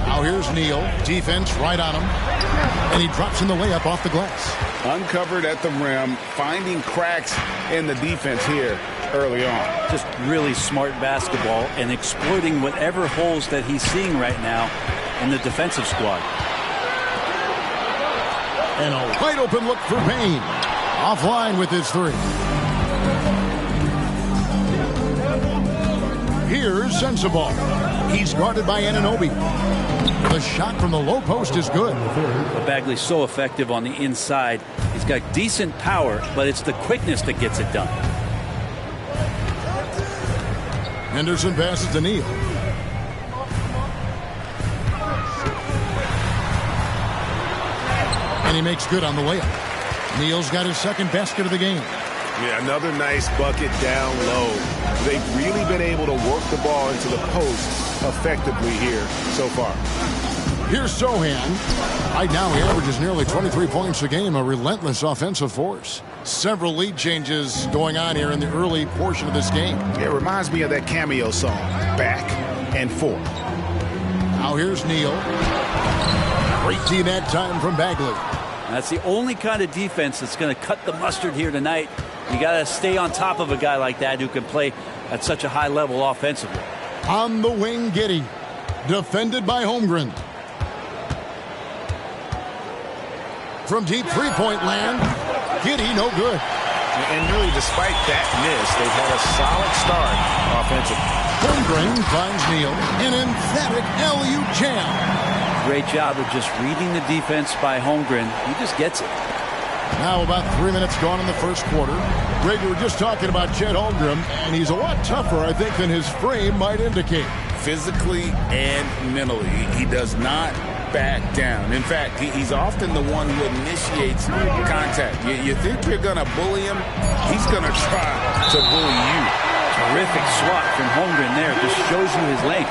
S2: Now here's Neal. Defense right on him. And he drops in the layup off the glass.
S3: Uncovered at the rim, finding cracks in the defense here early on.
S19: Just really smart basketball and exploiting whatever holes that he's seeing right now in the defensive squad.
S2: And a wide open look for Payne. Offline with his 3. Here's Sensabaugh. He's guarded by Anunoby. The shot from the low post is good.
S19: But Bagley's so effective on the inside. He's got decent power, but it's the quickness that gets it done.
S2: Henderson passes to Neal. And he makes good on the layup. Neal's got his second basket of the game.
S20: Yeah, another nice bucket down low. They've really been able to work the ball into the post effectively here so far.
S2: Here's Sohan. Right now he averages nearly 23 points a game, a relentless offensive force. Several lead changes going on here in the early portion of this game.
S20: Yeah, it reminds me of that cameo song, Back and Forth.
S2: Now here's Neal. Great D that time from Bagley.
S19: That's the only kind of defense that's going to cut the mustard here tonight. You got to stay on top of a guy like that who can play at such a high level offensively.
S2: On the wing, Giddey. Defended by Holmgren. From deep three-point land, Giddey no good.
S20: And really, despite that miss, they've had a solid start offensively.
S2: Holmgren finds Neal. An emphatic LU jam.
S19: Great job of just reading the defense by Holmgren. He just gets it.
S2: Now about 3 minutes gone in the first quarter. Greg, we were just talking about Chet Holmgren, and he's a lot tougher, I think, than his frame might indicate.
S3: Physically and mentally, he does not back down. In fact, he's often the one who initiates contact. You think you're going to bully him, he's going to try to bully you.
S19: Terrific swat from Holmgren there. Just shows you his length.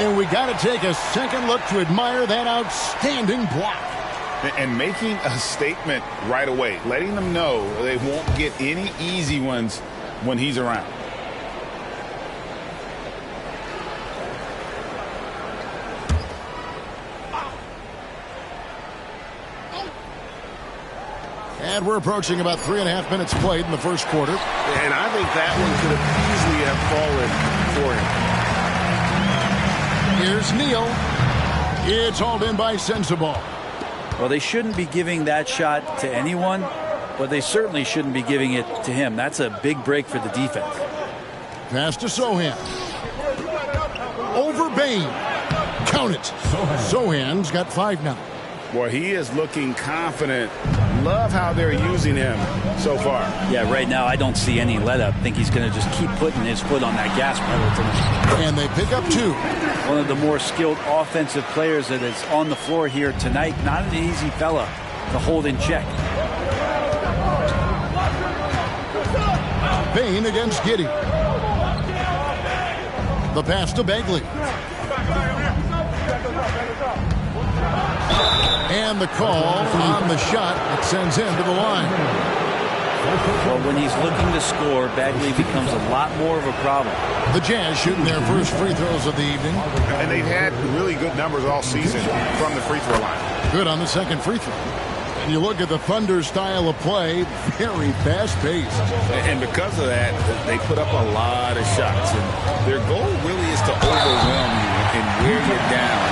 S2: And we got to take a second look to admire that outstanding block.
S3: And making a statement right away, letting them know they won't get any easy ones when he's around.
S2: And we're approaching about 3.5 minutes played in the first quarter.
S20: And I think that one could have easily have fallen for him.
S2: Here's Neal. It's hauled in by Sensabaugh.
S19: Well, they shouldn't be giving that shot to anyone, but they certainly shouldn't be giving it to him. That's a big break for the defense.
S2: Pass to Sohan. Over Bane. Count it. Sohan's got 5 now.
S3: Boy, he is looking confident. Love how they're using him so far.
S19: Yeah, right now I don't see any let up. I think he's going to just keep putting his foot on that gas pedal tonight.
S2: And they pick up 2.
S19: One of the more skilled offensive players that is on the floor here tonight. Not an easy fella to hold in check.
S2: Bane against Giddey. The pass to Bagley. And the call on the shot that sends him to the line.
S19: Well, when he's looking to score, Bagley becomes a lot more of a problem.
S2: The Jazz shooting their first free throws of the evening.
S20: And they've had really good numbers all season from the free throw line.
S2: Good on the second free throw. And you look at the Thunder's style of play, very fast-paced.
S3: And because of that, they put up a lot of shots. And their goal really is to overwhelm you and wear you down.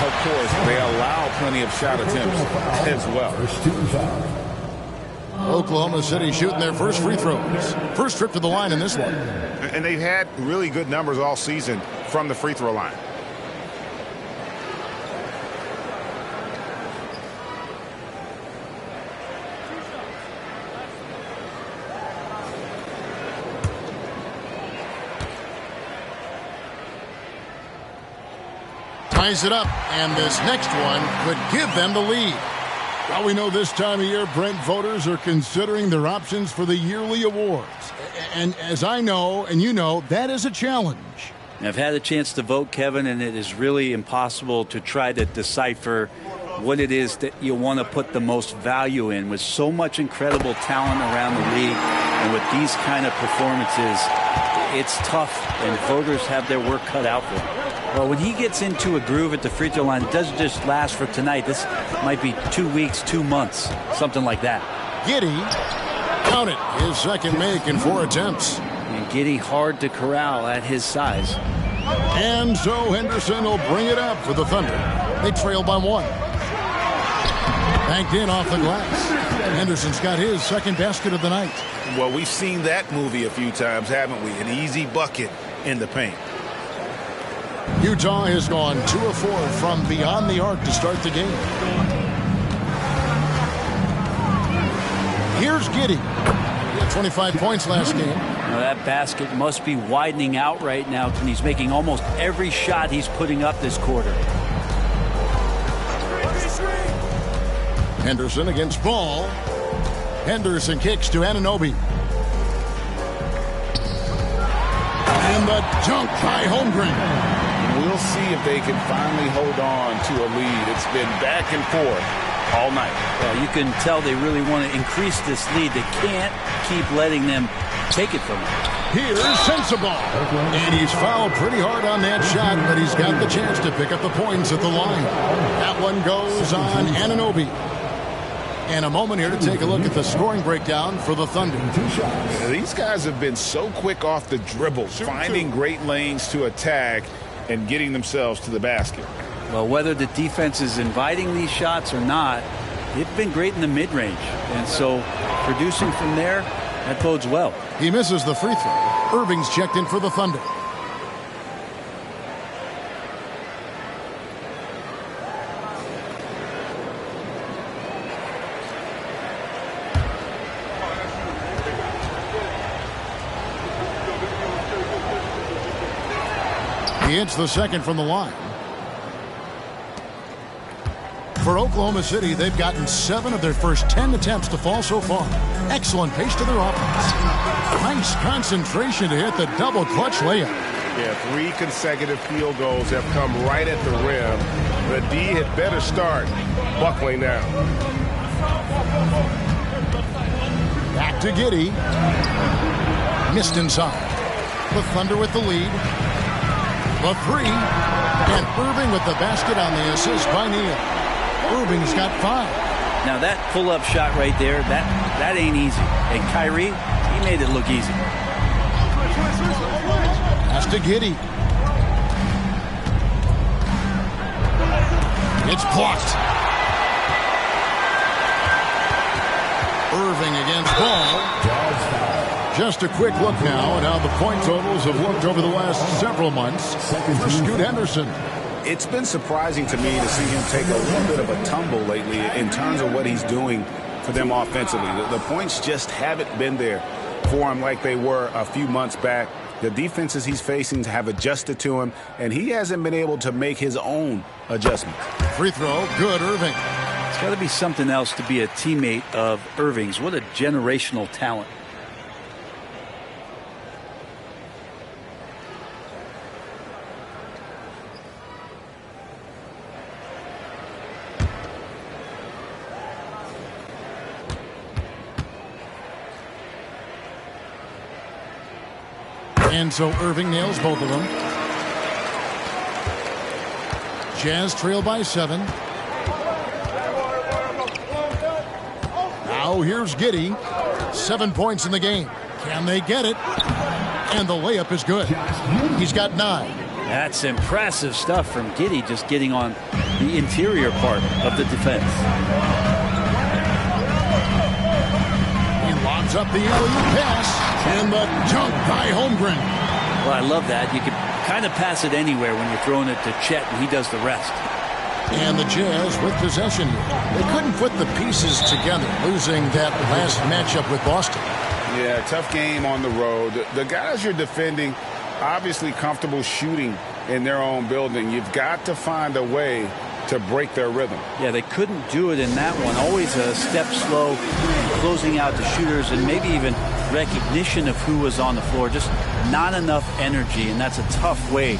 S3: Of course, they allow plenty of shot attempts as well.
S2: Oklahoma City shooting their first free throws. First trip to the line in this one.
S20: And they've had really good numbers all season from the free throw line.
S2: Ties it up, and this next one could give them the lead. Well, we know this time of year, Brent, voters are considering their options for the yearly awards. And as I know, and you know, that is a challenge.
S19: I've had a chance to vote, Kevin, and it is really impossible to try to decipher what it is that you want to put the most value in. With so much incredible talent around the league and with these kind of performances, it's tough, and voters have their work cut out for them. Well, when he gets into a groove at the free throw line, it doesn't just last for tonight. This might be 2 weeks, 2 months, something like that.
S2: Giddey, count it, his second make in 4 attempts.
S19: And Giddey hard to corral at his size.
S2: And so Henderson will bring it up for the Thunder. They trail by 1. Banked in off the glass. Henderson's got his second basket of the night.
S3: Well, we've seen that movie a few times, haven't we? An easy bucket in the paint.
S2: Utah has gone 2 of 4 from beyond the arc to start the game. Here's Giddey. He had 25 points last game.
S19: Now that basket must be widening out right now, and he's making almost every shot he's putting up this quarter.
S2: Henderson against Ball. Henderson kicks to Anunoby. And the dunk by Holmgren.
S3: We'll see if they can finally hold on to a lead. It's been back and forth all night.
S19: Well, you can tell they really want to increase this lead. They can't keep letting them take it from them.
S2: Here's Sensabaugh. And he's fouled pretty hard on that shot, but he's got the chance to pick up the points at the line. That one goes on Anunoby. And a moment here to take a look at the scoring breakdown for the Thunder.
S3: These guys have been so quick off the dribble, finding great lanes to attack and getting themselves to the basket.
S19: Well, whether the defense is inviting these shots or not, they've been great in the mid-range. And so producing from there, that bodes well.
S2: He misses the free throw. Irving's checked in for the Thunder. He hits the second from the line. For Oklahoma City, they've gotten 7 of their first 10 attempts to fall so far. Excellent pace to their offense. Nice concentration to hit the double clutch layup.
S20: Yeah, 3 consecutive field goals have come right at the rim. The D had better start buckling now.
S2: Back to Giddey. Missed inside. The Thunder with the lead. The 3, and Irving with the basket on the assist by Neal. Irving's got 5.
S19: Now that pull-up shot right there, that ain't easy. And Kyrie, he made it look easy.
S2: Pass to Giddey. It's blocked. Irving against Ball. Just a quick look now at how the point totals have looked over the last several months for Scoot Henderson.
S3: It's been surprising to me to see him take a little bit of a tumble lately in terms of what he's doing for them offensively. The points just haven't been there for him like they were a few months back. The defenses he's facing have adjusted to him, and he hasn't been able to make his own adjustments.
S2: Free throw, good, Irving.
S19: It's got to be something else to be a teammate of Irving's. What a generational talent.
S2: And so Irving nails both of them. Jazz trail by 7. Now here's Giddey. 7 points in the game. Can they get it? And the layup is good. He's got 9.
S19: That's impressive stuff from Giddey, just getting on the interior part of the defense.
S2: He lobs up the alley-oop pass, and the dunk by Holmgren.
S19: Well, I love that. You can kind of pass it anywhere when you're throwing it to Chet, and he does the rest.
S2: And the Jazz with possession here. They couldn't put the pieces together, losing that last matchup with Boston.
S3: Yeah, tough game on the road. The guys you're defending, obviously comfortable shooting in their own building. You've got to find a way to break their rhythm.
S19: Yeah, they couldn't do it in that one. Always a step slow, closing out the shooters, and maybe even recognition of who was on the floor. Just not enough energy, and that's a tough way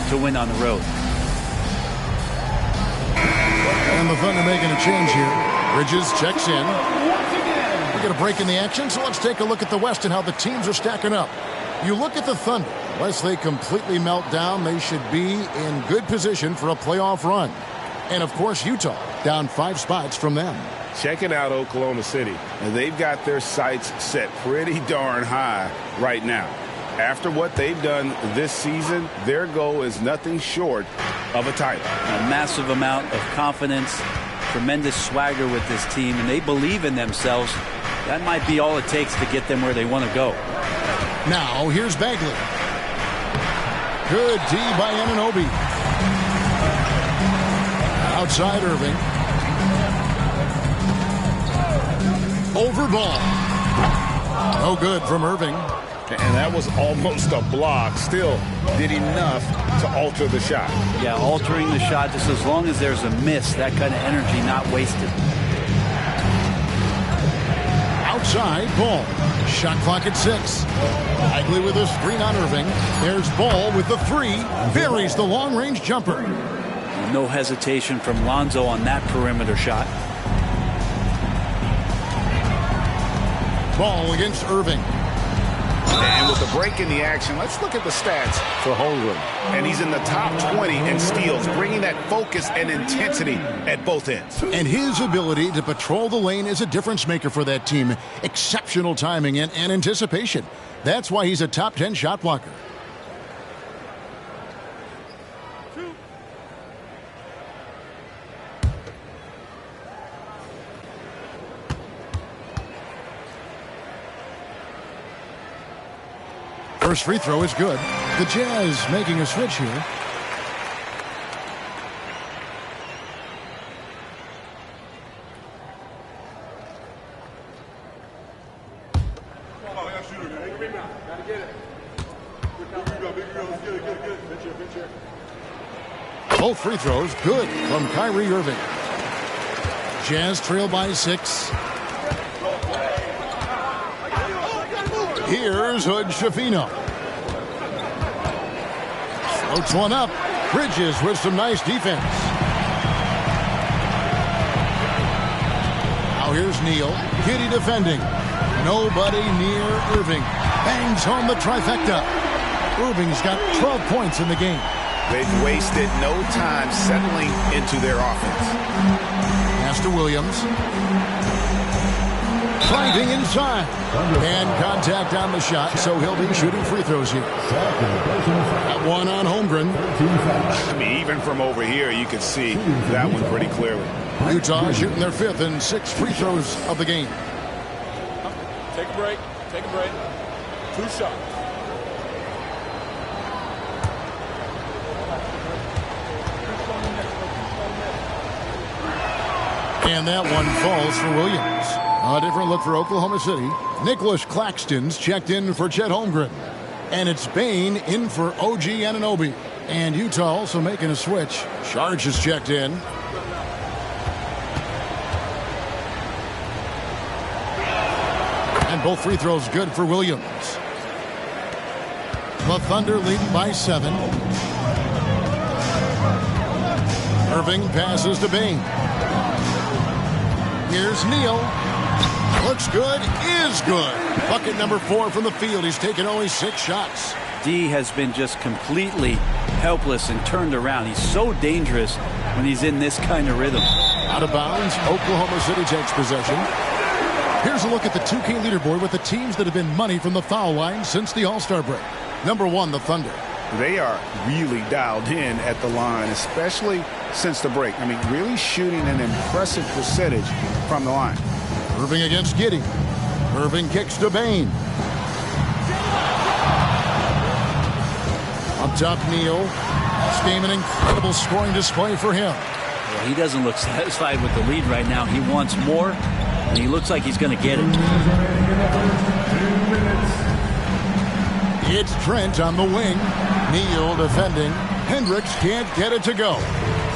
S19: to win on the road.
S2: And the Thunder making a change here. Bridges checks in. We get a break in the action, so let's take a look at the West and how the teams are stacking up. You look at the Thunder. Unless they completely melt down, they should be in good position for a playoff run. And, of course, Utah down 5 spots from them.
S3: Checking out Oklahoma City, and they've got their sights set pretty darn high right now. After what they've done this season, their goal is nothing short of a title.
S19: A massive amount of confidence, tremendous swagger with this team, and they believe in themselves. That might be all it takes to get them where they want to go.
S2: Now, here's Bagley. Good D by Anunoby. Outside Irving. Over ball. No good from Irving.
S3: And that was almost a block. Still did enough to alter the shot.
S19: Yeah, altering the shot just as long as there's a miss. That kind of energy not wasted.
S2: Outside, Ball. Shot clock at 6. Bagley with a screen on Irving. There's Ball with the 3. Buries the long-range jumper.
S19: No hesitation from Lonzo on that perimeter shot.
S2: Ball against Irving.
S3: And with the break in the action, let's look at the stats for Holmgren. And he's in the top 20 in steals, bringing that focus and intensity at both ends.
S2: And his ability to patrol the lane is a difference maker for that team. Exceptional timing and anticipation. That's why he's a top 10 shot blocker. First free throw is good. The Jazz making a switch here. Both free throws good from Kyrie Irving. Jazz trail by 6. Here's Hood Schifino. Floats one up. Bridges with some nice defense. Now here's Neal. Giddey defending. Nobody near Irving. Bangs home the trifecta. Irving's got 12 points in the game.
S3: They've wasted no time settling into their offense.
S2: Pass to Williams. Driving inside. And contact on the shot, so he'll be shooting free throws here. That one on Holmgren.
S3: I mean, even from over here, you can see that one pretty clearly.
S2: Utah shooting their 5th and 6th free throws of the game.
S8: Take a break. Take a break. 2 shots.
S2: And that one falls for Williams. A different look for Oklahoma City. Nicholas Claxton's checked in for Chet Holmgren. And it's Bain in for OG Anunoby. And Utah also making a switch. Sharge is checked in. And both free throws good for Williams. The Thunder leading by 7. Irving passes to Bain. Here's Neal. Looks good, is good. Bucket number 4 from the field. He's taken only 6 shots.
S19: D has been just completely helpless and turned around. He's so dangerous when he's in this kind of rhythm.
S2: Out of bounds, Oklahoma City takes possession. Here's a look at the 2K leaderboard with the teams that have been money from the foul line since the All-Star break. Number 1, the Thunder.
S20: They are really dialed in at the line, especially since the break. I mean, really shooting an impressive percentage from the line.
S2: Irving against Giddey. Irving kicks to Bain. Up top, Neal. This game an incredible scoring display for him.
S19: Well, he doesn't look satisfied with the lead right now. He wants more, and he looks like he's going to get it.
S2: It's Trent on the wing. Neal defending. Hendricks can't get it to go.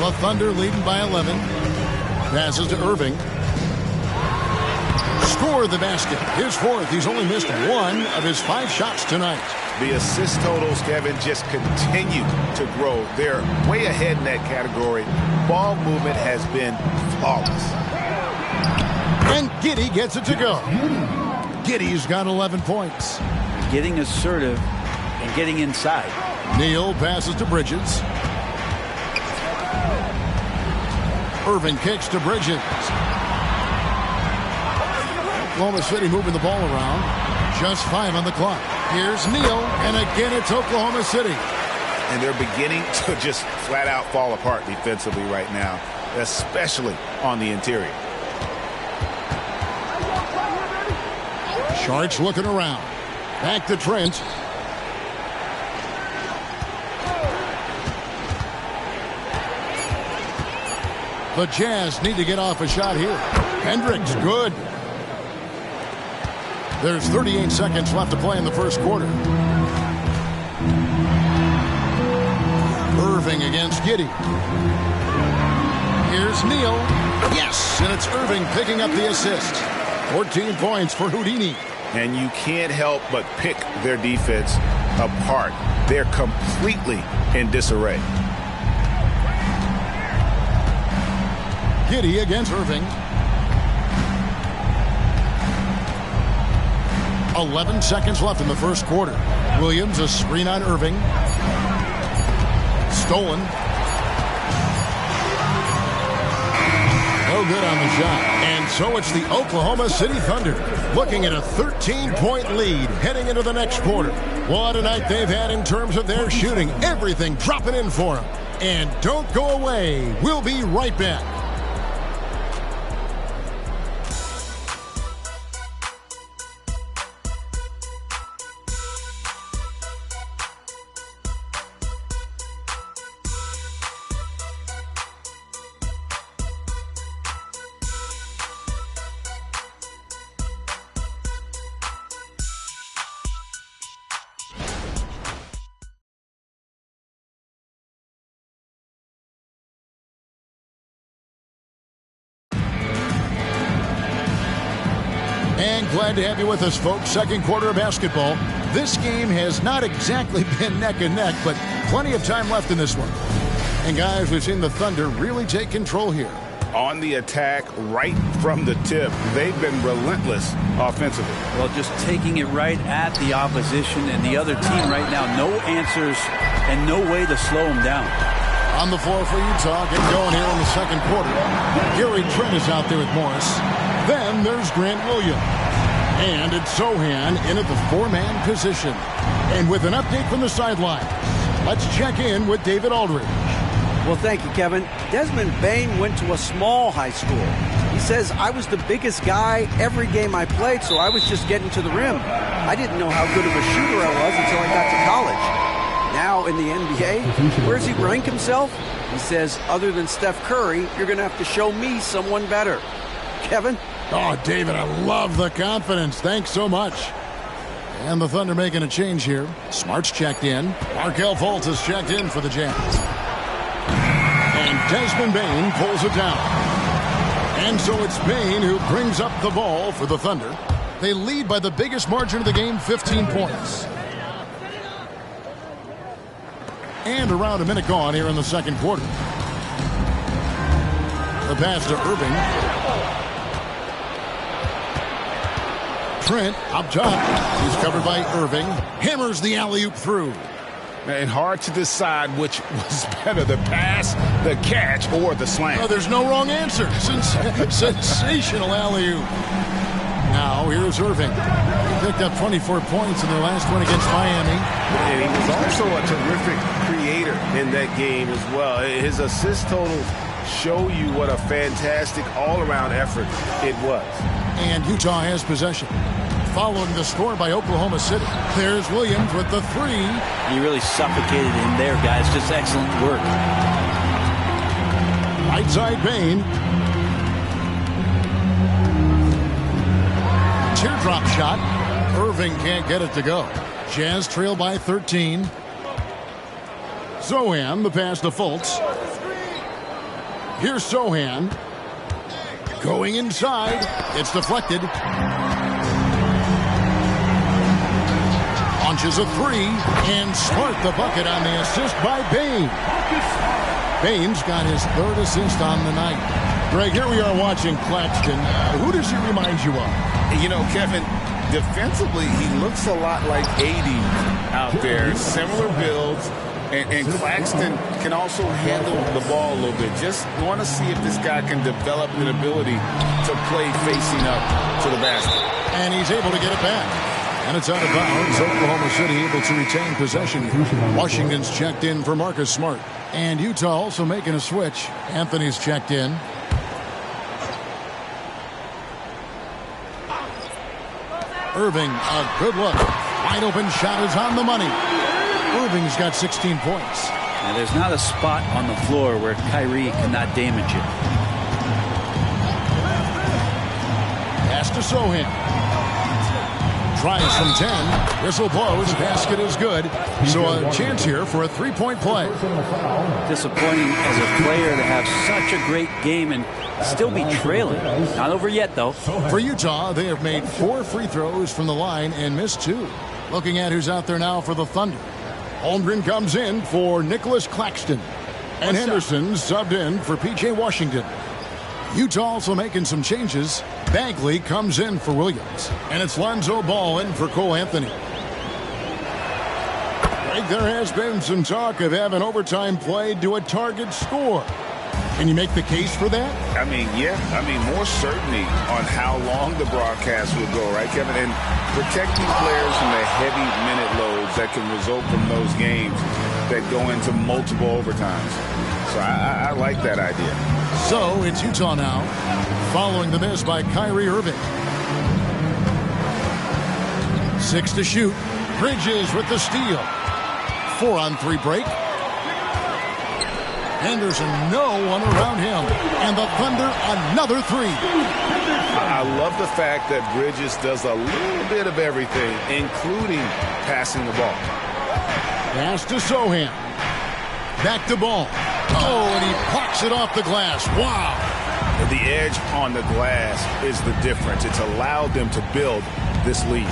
S2: The Thunder leading by 11. Passes to Irving. Score the basket. His 4th. He's only missed 1 of his 5 shots tonight.
S20: The assist totals, Kevin, just continue to grow. They're way ahead in that category. Ball movement has been flawless.
S2: And Giddey gets it to go. Giddey's got 11 points.
S19: Getting assertive and getting inside.
S2: Neal passes to Bridges. Irving kicks to Bridges. Oklahoma City moving the ball around. Just 5 on the clock. Here's Neal, and again it's Oklahoma City.
S20: And they're beginning to just flat out fall apart defensively right now, especially on the interior.
S2: Sharks looking around. Back to Trent. The Jazz need to get off a shot here. Hendricks, good. There's 38 seconds left to play in the first quarter. Irving against Giddey. Here's Neal. Yes, and it's Irving picking up the assist. 14 points for Houdini.
S20: And you can't help but pick their defense apart. They're completely in disarray.
S2: Giddey against Irving. 11 seconds left in the first quarter. Williams, a screen on Irving. Stolen. No good on the shot. And so it's the Oklahoma City Thunder looking at a 13-point lead heading into the next quarter. What a night they've had in terms of their shooting. Everything dropping in for them. And don't go away. We'll be right back. And glad to have you with us, folks. Second quarter of basketball. This game has not exactly been neck and neck, but plenty of time left in this one. And guys, we've seen the Thunder really take control here.
S20: On the attack right from the tip. They've been relentless offensively.
S19: Well, just taking it right at the opposition and the other team right now. No answers and no way to slow them down.
S2: On the floor for Utah, get going here in the second quarter. Gary Trent is out there with Morris. Then there's Grant Williams. And it's Sohan in at the 4-man position. And with an update from the sideline, let's check in with David Aldridge.
S7: Well, thank you, Kevin. Desmond Bain went to a small high school. He says, I was the biggest guy every game I played, so I was just getting to the rim. I didn't know how good of a shooter I was until I got to college. Now in the NBA, where does he rank himself? He says, other than Steph Curry, you're going to have to show me someone better. Kevin?
S2: Oh, David, I love the confidence. Thanks so much. And the Thunder making a change here. Smart's checked in. Markelle Fultz has checked in for the Jazz. And Desmond Bain pulls it down. And so it's Bain who brings up the ball for the Thunder. They lead by the biggest margin of the game, 15 points. And around a minute gone here in the second quarter. The pass to Irving. Trent up top. He's covered by Irving. Hammers the alley-oop through.
S3: And hard to decide which was better, the pass, the catch, or the slam.
S2: Oh, there's no wrong answer. Sensational alley-oop. Now, here's Irving. He picked up 24 points in their last one against Miami.
S20: And he was also a terrific creator in that game as well. His assist totals show you what a fantastic all-around effort it was.
S2: And Utah has possession. Following the score by Oklahoma City. There's Williams with the three.
S19: He really suffocated him there, guys. Just excellent work.
S2: Right side Bain. Teardrop shot. Irving can't get it to go. Jazz trail by 13. Sohan, the pass to Fultz. Here's Sohan. Going inside. It's deflected. Launches a three. And Smart the bucket on the assist by Bain. Bain's got his third assist on the night. Greg, here we are watching Claxton. Who does he remind you of?
S3: You know, Kevin, defensively, he looks a lot like AD out there. Similar builds. And Claxton can also handle the ball a little bit. Just want to see if this guy can develop an ability to play facing up to the basket.
S2: And he's able to get it back. And it's out of bounds. Oklahoma City able to retain possession. Washington's checked in for Marcus Smart. And Utah also making a switch. Anthony's checked in. Irving, a good look. Wide open shot is on the money. Irving's got 16 points.
S19: Now, there's not a spot on the floor where Kyrie cannot damage it.
S2: Pass to Sohan. Tries from 10. Whistle blows. Basket is good. So a chance here for a three-point play.
S19: Disappointing as a player to have such a great game and still be trailing. Not over yet, though.
S2: For Utah, they have made 4 free throws from the line and missed 2. Looking at who's out there now for the Thunder. Holmgren comes in for Nicholas Claxton. And Henderson subbed in for P.J. Washington. Utah also making some changes. Bagley comes in for Williams. And it's Lonzo Ball in for Cole Anthony. Greg, there has been some talk of having overtime played to a target score. Can you make the case for that?
S3: I mean, yeah. I mean, more certainty on how long the broadcast will go, right, Kevin? And protecting players from the heavy minute loads that can result from those games that go into multiple overtimes. So I like that idea.
S2: So it's Utah now, following the miss by Kyrie Irving. 6 to shoot. Bridges with the steal. 4-on-3 break. Henderson, no one around him. And the Thunder, another 3.
S3: I love the fact that Bridges does a little bit of everything, including passing the ball.
S2: Pass to Sohan. Back to Ball. Oh, and he plucks it off the glass. Wow.
S3: The edge on the glass is the difference. It's allowed them to build this lead.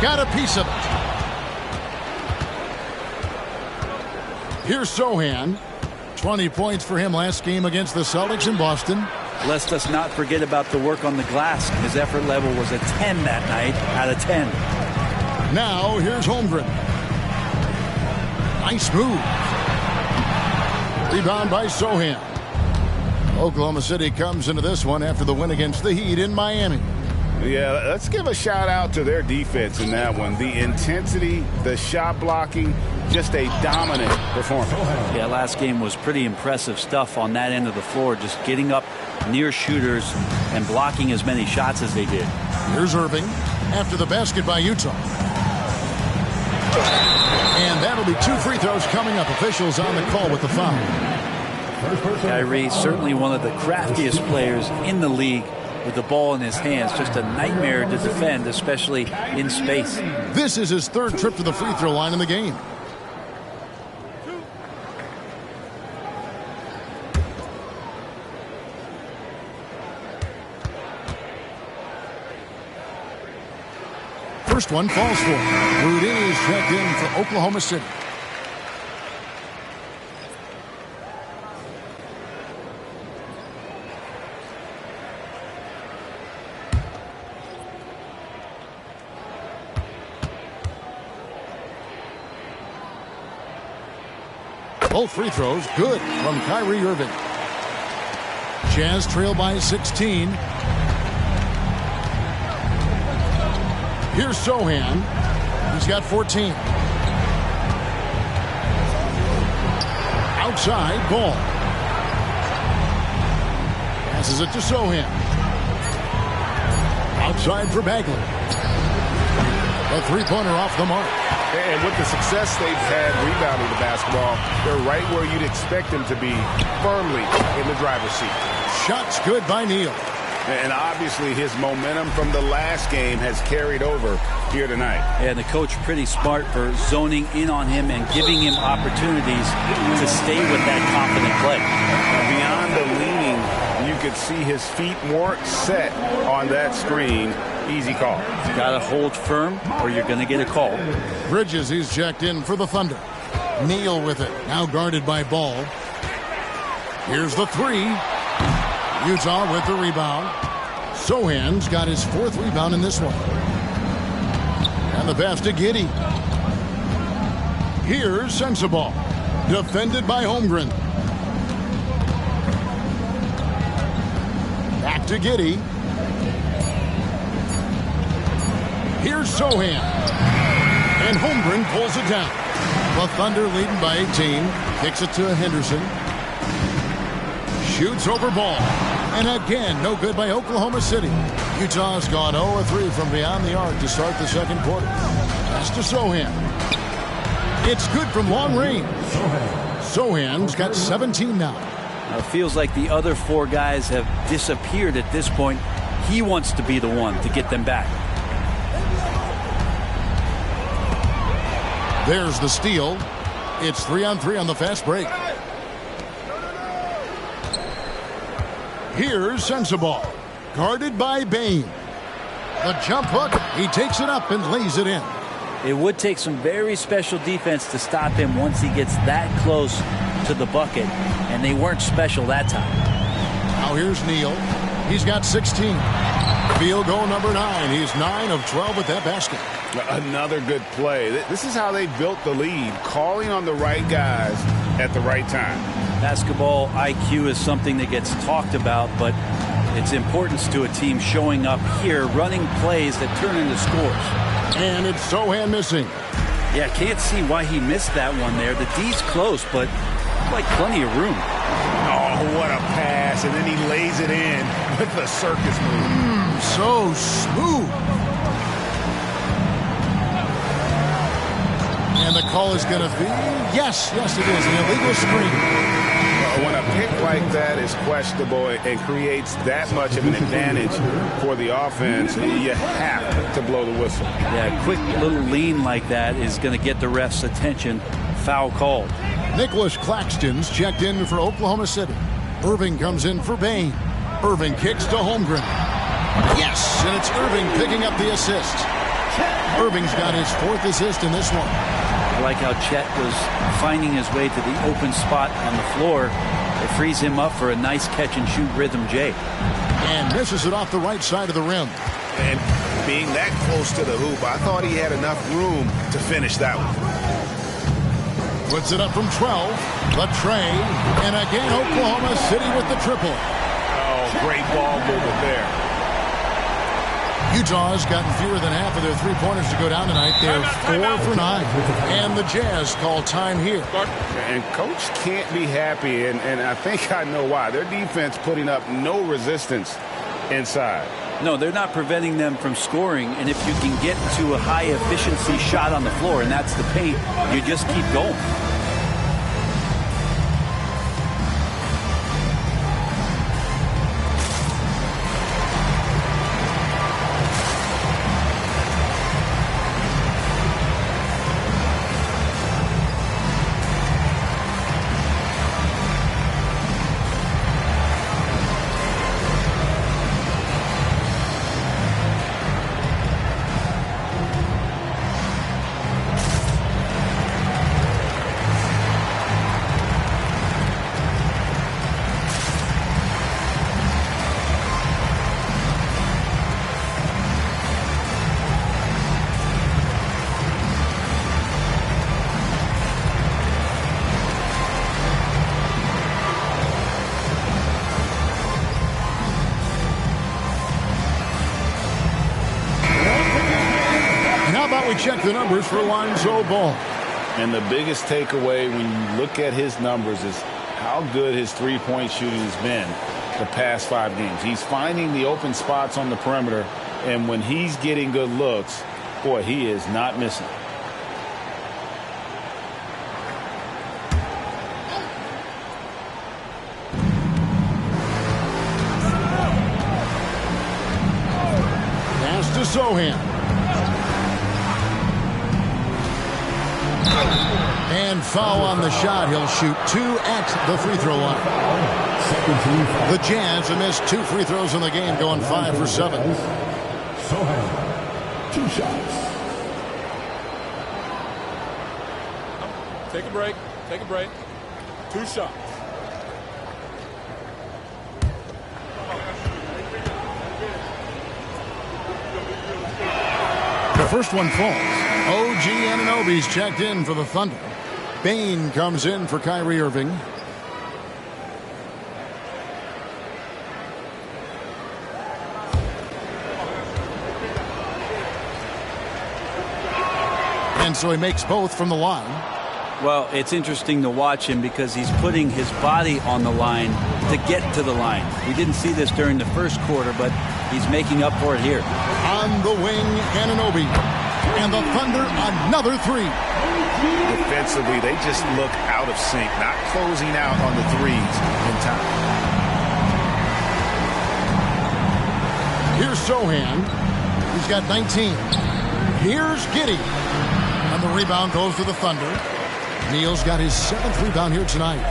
S2: Got a piece of it. Here's Sohan. 20 points for him last game against the Celtics in Boston.
S19: Let's just not forget about the work on the glass. His effort level was a 10 that night out of 10.
S2: Now, here's Holmgren. Nice move. Rebound by Sohan. Oklahoma City comes into this one after the win against the Heat in Miami.
S3: Yeah, let's give a shout out to their defense in that one. The intensity, the shot blocking, just a dominant performance.
S19: Yeah, last game was pretty impressive stuff on that end of the floor, just getting up near shooters and blocking as many shots as they did.
S2: Here's Irving after the basket by Utah. And that'll be 2 free throws coming up. Officials on the call with the foul.
S19: Kyrie, certainly one of the craftiest players in the league with the ball in his hands. Just a nightmare to defend, especially in space.
S2: This is his 3rd trip to the free throw line in the game. First one falls for him. Rudy is checked in for Oklahoma City. Both free throws good from Kyrie Irving. Jazz trail by 16. Here's Sohan. He's got 14. Outside, Ball. Passes it to Sohan. Outside for Bagley. A three-pointer off the mark.
S20: And with the success they've had rebounding the basketball, they're right where you'd expect them to be, firmly in the driver's seat.
S2: Shots good by Neal.
S20: And obviously his momentum from the last game has carried over here tonight.
S19: And the coach pretty smart for zoning in on him and giving him opportunities to stay with that confident play.
S20: Beyond the leaning, you could see his feet more set on that screen. Easy call.
S19: You got to hold firm or you're going to get a call.
S2: Bridges, he's checked in for the Thunder. Neal with it. Now guarded by Ball. Here's the three. Utah with the rebound. Sohan's got his fourth rebound in this one. And the pass to Giddey. Here's Sensabaugh. Defended by Holmgren. Back to Giddey. Here's Sohan. And Holmgren pulls it down. The Thunder leading by 18. Kicks it to Henderson. Shoots over Ball. And again, no good by Oklahoma City. Utah's gone 0-3 from beyond the arc to start the second quarter. Pass to Sohan. It's good from long range. Sohan's got 17 now.
S19: It feels like the other four guys have disappeared at this point. He wants to be the one to get them back.
S2: There's the steal. It's 3-on-3 on the fast break. Here's Sensabaugh, guarded by Bane. The jump hook, he takes it up and lays it in.
S19: It would take some very special defense to stop him once he gets that close to the bucket, and they weren't special that time.
S2: Now here's Neal. He's got 16. Field goal number 9. He's 9 of 12 with that basket.
S20: Another good play. This is how they built the lead, calling on the right guys at the right time.
S19: Basketball IQ is something that gets talked about, but its importance to a team showing up here, running plays that turn into scores.
S2: And it's Sohan missing.
S19: Yeah, can't see why he missed that one there. The D's close, but like plenty of room.
S20: Oh, what a pass. And then he lays it in with the circus move.
S2: So smooth. And the call is going to be, yes, it is, an illegal screen.
S20: When a pick like that is questionable and creates that much of an advantage for the offense, you have to blow the whistle.
S19: Yeah, a quick little lean like that is going to get the ref's attention. Foul called.
S2: Nicholas Claxton's checked in for Oklahoma City. Irving comes in for Bane. Irving kicks to Holmgren. Yes, and it's Irving picking up the assist. Irving's got his fourth assist in this one.
S19: I like how Chet was finding his way to the open spot on the floor. It frees him up for a nice catch-and-shoot rhythm J.
S2: And misses it off the right side of the rim.
S20: And being that close to the hoop, I thought he had enough room to finish that one.
S2: Puts it up from 12. The tray. And again, Oklahoma City with the triple.
S20: Oh, great ball movement there.
S2: Utah's gotten fewer than half of their three-pointers to go down tonight. They're 4 for 9. And the Jazz call time here.
S20: And Coach can't be happy, and I think I know why. Their defense putting up no resistance inside.
S19: No, they're not preventing them from scoring, and if you can get to a high-efficiency shot on the floor, and that's the paint, you just keep going.
S2: We check the numbers for Lonzo Ball.
S3: And the biggest takeaway when you look at his numbers is how good his three-point shooting has been the past 5 games. He's finding the open spots on the perimeter, and when he's getting good looks, boy, he is not missing.
S2: Pass to Sohan. And foul on the shot. He'll shoot 2 at the free throw line. The Jazz have missed 2 free throws in the game, going 5 for 7.
S12: Sohan, 2 shots.
S8: Take a break. Take a break. 2 shots.
S2: The first one falls. OG Anunoby's checked in for the Thunder. Bane comes in for Kyrie Irving. And so he makes both from the line.
S19: Well, it's interesting to watch him because he's putting his body on the line to get to the line. We didn't see this during the first quarter, but he's making up for it here.
S2: On the wing, Anunoby. And the Thunder, another 3.
S3: Defensively, they just look out of sync, not closing out on the threes in time.
S2: Here's Sohan. He's got 19. Here's Giddey. And the rebound goes to the Thunder. Neal's got his 7th rebound here tonight.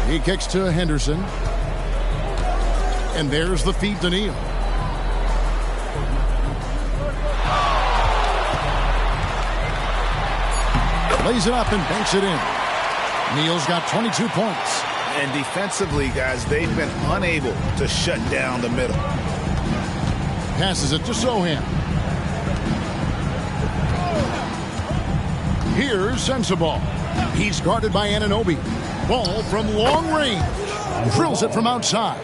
S2: He kicks to Henderson. And there's the feed to Neal. Lays it up and banks it in. Neal's got 22 points.
S3: And defensively, guys, they've been unable to shut down the middle.
S2: Passes it to Sohan. Here's Sensabaugh. He's guarded by Anunoby. Ball from long range. Drills it from outside.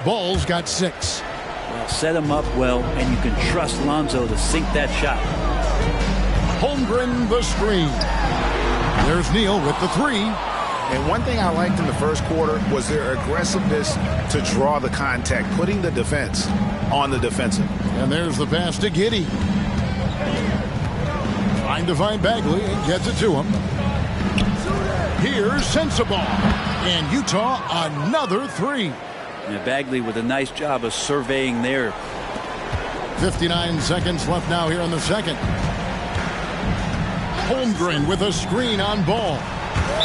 S2: Ball's got 6.
S19: Well, set him up well, and you can trust Lonzo to sink that shot.
S2: Holmgren the screen. There's Neal with the 3.
S3: And one thing I liked in the first quarter was their aggressiveness to draw the contact, putting the defense on the defensive.
S2: And there's the pass to Giddey. Trying to find Bagley and gets it to him. Here's Sensabaugh. And Utah another 3.
S19: And Bagley with a nice job of surveying there.
S2: 59 seconds left now here in the second. Holmgren with a screen on Ball.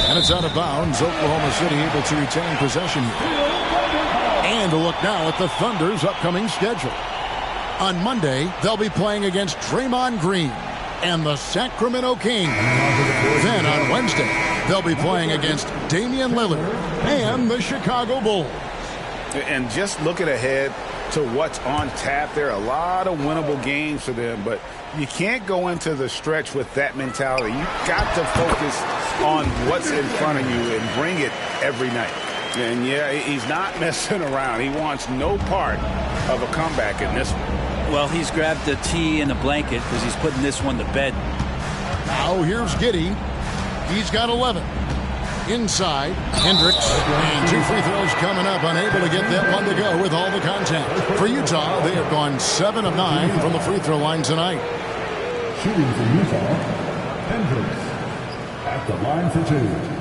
S2: And it's out of bounds. Oklahoma City able to retain possession here. And a look now at the Thunder's upcoming schedule. On Monday, they'll be playing against Draymond Green and the Sacramento Kings. Then on Wednesday, they'll be playing against Damian Lillard and the Chicago Bulls.
S3: And just looking ahead to what's on tap, there are a lot of winnable games for them, but you can't go into the stretch with that mentality. You've got to focus on what's in front of you and bring it every night. And yeah, he's not messing around. He wants no part of a comeback in this one.
S19: Well, he's grabbed a tee and a blanket because he's putting this one to bed.
S2: Now here's Giddey. He's got 11. Inside, Hendricks, and 2 free throws coming up, unable to get that one to go with all the contact. For Utah, they have gone 7 of 9 from the free throw line tonight.
S12: Shooting for Utah, Hendricks at the line for 2.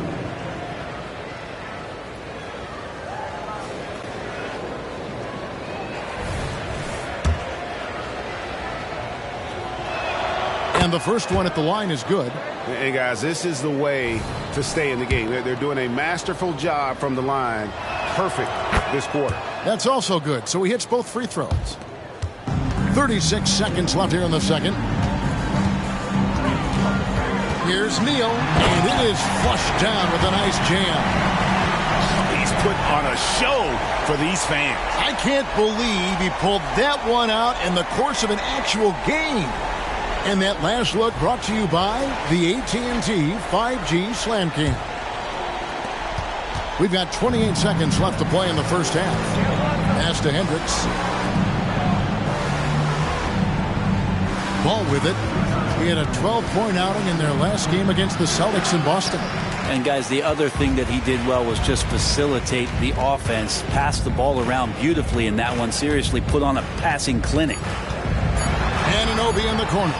S2: And the first one at the line is good.
S3: Hey, guys, this is the way to stay in the game. They're doing a masterful job from the line. Perfect this quarter.
S2: That's also good. So he hits both free throws. 36 seconds left here in the second. Here's Neal, and it is flushed down with a nice jam.
S3: He's put on a show for these fans.
S2: I can't believe he pulled that one out in the course of an actual game. And that last look brought to you by the AT&T 5G Slam Cam. We've got 28 seconds left to play in the first half. Pass to Hendricks. ball with it. He had a 12-point outing in their last game against the Celtics in Boston.
S19: And guys, the other thing that he did well was just facilitate the offense, pass the ball around beautifully in that one. Seriously, put on a passing clinic.
S2: Anunoby in the corner.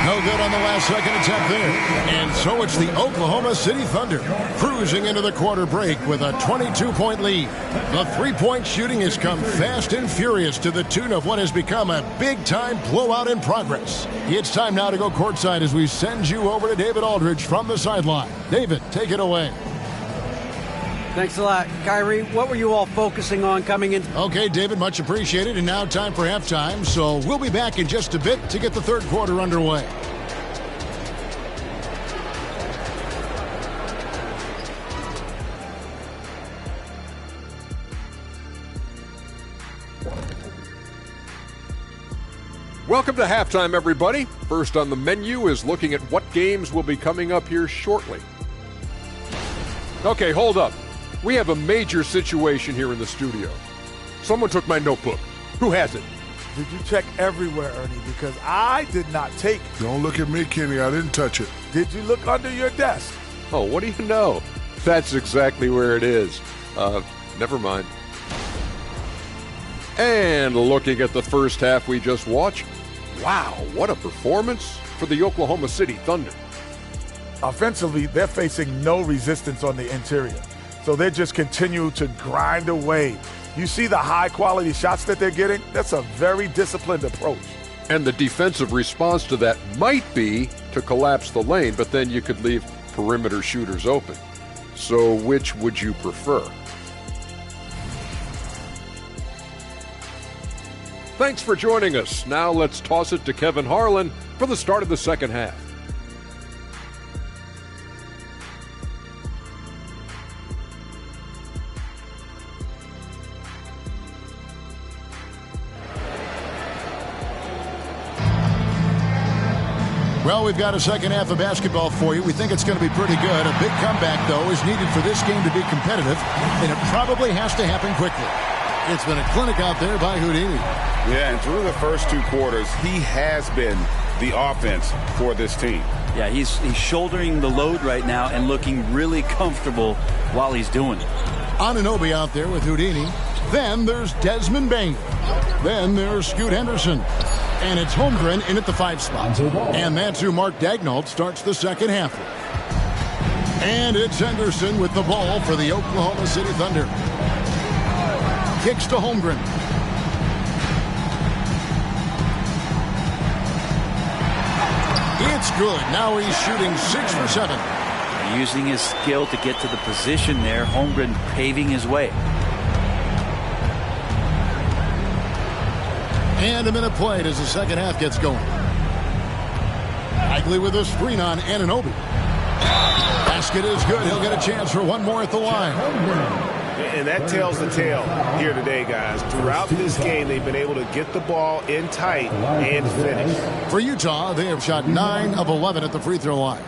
S2: No good on the last second attempt there. And so it's the Oklahoma City Thunder cruising into the quarter break with a 22-point lead. The three-point shooting has come fast and furious to the tune of what has become a big-time blowout in progress. It's time now to go courtside as we send you over to David Aldridge from the sideline. David, take it away.
S7: Thanks a lot. Kyrie, what were you all focusing on coming in?
S2: Okay, David, much appreciated. And now time for halftime. So we'll be back in just a bit to get the third quarter underway.
S9: Welcome to halftime, everybody. First on the menu is looking at what games will be coming up here shortly. Okay, hold up. We have a major situation here in the studio. Someone took my notebook. Who has it?
S10: Did you check everywhere, Ernie? Because I did not take it.
S11: Don't look at me, Kenny. I didn't touch it.
S10: Did you look under your desk?
S9: Oh, what do you know? That's exactly where it is. Never mind. And looking at the first half we just watched, wow, what a performance for the Oklahoma City Thunder.
S10: Offensively, they're facing no resistance on the interior. So they just continue to grind away. You see the high-quality shots that they're getting? That's a very disciplined approach.
S9: And the defensive response to that might be to collapse the lane, but then you could leave perimeter shooters open. So which would you prefer? Thanks for joining us. Now let's toss it to Kevin Harlan for the start of the second half.
S2: Well, we've got a second half of basketball for you. We think it's going to be pretty good. A big comeback, though, is needed for this game to be competitive, and it probably has to happen quickly. It's been a clinic out there by Houdini.
S3: Yeah, and through the first two quarters, he has been the offense for this team.
S19: Yeah, he's shouldering the load right now and looking really comfortable while he's doing it.
S2: Anunoby out there with Houdini. Then there's Desmond Bain. Then there's Scoot Henderson. And it's Holmgren in at the 5 spot. And that's who Mark Daigneault starts the second half with. And it's Henderson with the ball for the Oklahoma City Thunder. Kicks to Holmgren. It's good. Now he's shooting 6 for 7.
S19: Using his skill to get to the position there. Holmgren paving his way.
S2: And a minute played as the second half gets going. Bagley with a screen on Anunoby. Basket is good. He'll get a chance for one more at the line.
S20: And that tells the tale here today, guys. Throughout this game, they've been able to get the ball in tight and finish.
S2: For Utah, they have shot 9 of 11 at the free throw line.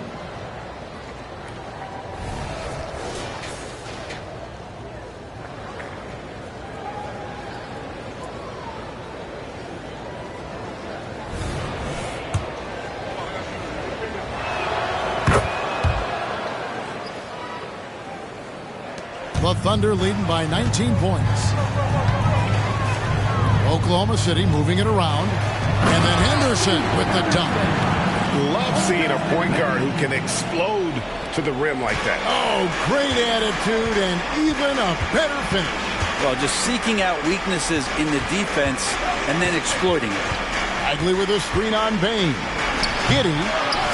S2: The Thunder leading by 19 points. Oklahoma City moving it around. And then Henderson with the dunk.
S20: Love seeing a point guard who can explode to the rim like that.
S2: Oh, great attitude and even a better finish.
S19: Well, just seeking out weaknesses in the defense and then exploiting it.
S2: Bagley with a screen on Bain. Giddey,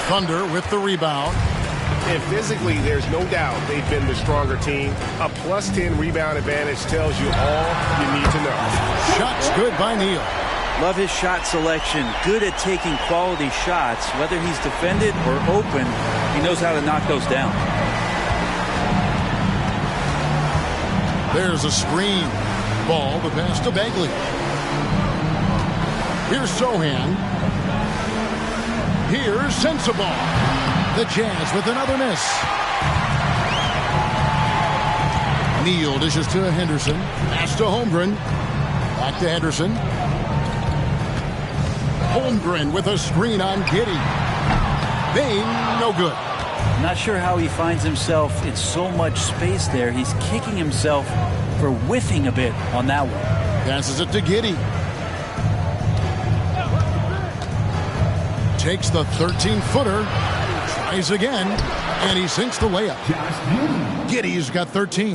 S2: Thunder with the rebound.
S20: And physically, there's no doubt they've been the stronger team. A +10 rebound advantage tells you all you need to know.
S2: Shots good by Neal.
S19: Love his shot selection. Good at taking quality shots. Whether he's defended or open, he knows how to knock those down.
S2: There's a screen. Ball, the pass to Bagley. Here's Sohan. Here's Sensabaugh. The Jazz with another miss. Neal dishes to Henderson. Pass to Holmgren. Back to Henderson. Holmgren with a screen on Giddey. Bain, no good.
S19: Not sure how he finds himself in so much space there. He's kicking himself for whiffing a bit on that one.
S2: Passes it to Giddey. Takes the 13-footer. Tries again. And he sinks the layup. Giddey's got 13.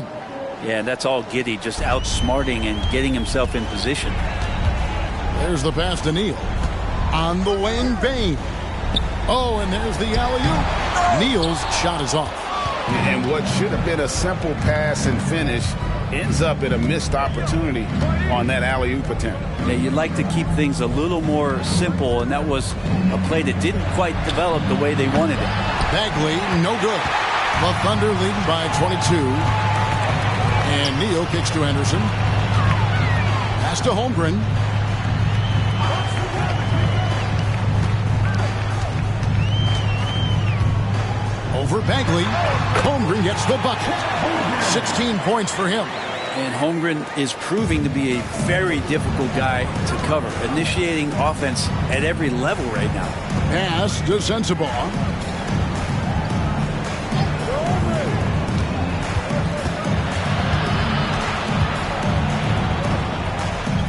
S19: Yeah, that's all Giddey, just outsmarting and getting himself in position.
S2: There's the pass to Neal. On the wing, Bain. Oh, and there's the alley-oop. Neal's shot is off.
S3: And what should have been a simple pass and finish ends up in a missed opportunity on that alley-oop attempt.
S19: Yeah, you'd like to keep things a little more simple, and that was a play that didn't quite develop the way they wanted it.
S2: Bagley, no good. The Thunder leading by 22. And Neal kicks to Henderson. Pass to Holmgren. Over Bagley. Holmgren gets the bucket. 16 points for him.
S19: And Holmgren is proving to be a very difficult guy to cover, initiating offense at every level right now.
S2: Pass to Sensabaugh.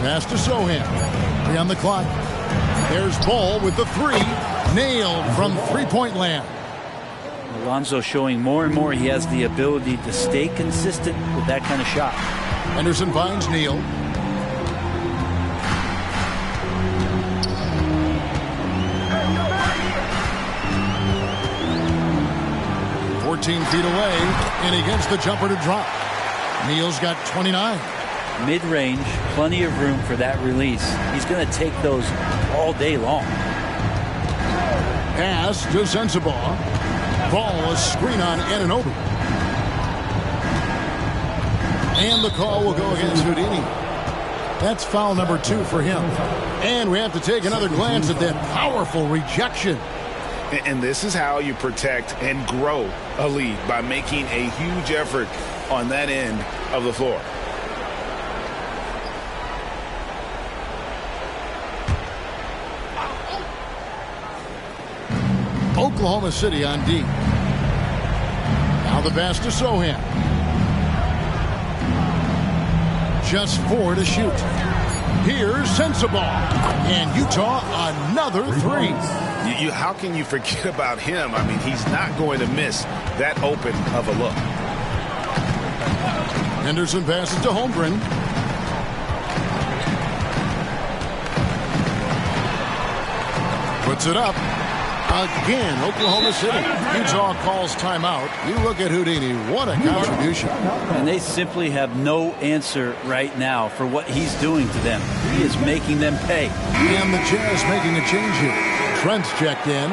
S2: Pass to Sohan. 3 on the clock. There's Ball with the 3. Nailed from three-point land.
S19: Alonzo showing more and more he has the ability to stay consistent with that kind of shot.
S2: Henderson finds Neal. Feet away, and he gets the jumper to drop. Neal's got 29.
S19: Mid-range, plenty of room for that release. He's going to take those all day long.
S2: Pass to Sensabaugh. Ball, a screen on Anunoby. And the call will go against Houdini. That's foul number 2 for him. And we have to take another glance at that powerful rejection.
S3: And this is how you protect and grow a lead, by making a huge effort on that end of the floor.
S2: Oklahoma City on D. Now the pass to Sohan. Just 4 to shoot. Here's Sensabaugh. And Utah another 3.
S3: How can you forget about him? I mean, he's not going to miss that open of a look.
S2: Henderson passes to Holmgren. Puts it up. Again, Oklahoma City. Utah calls timeout. You look at Houdini. What a contribution.
S19: And they simply have no answer right now for what he's doing to them. He is making them pay.
S2: And the Jazz making a change here. Trent's checked in.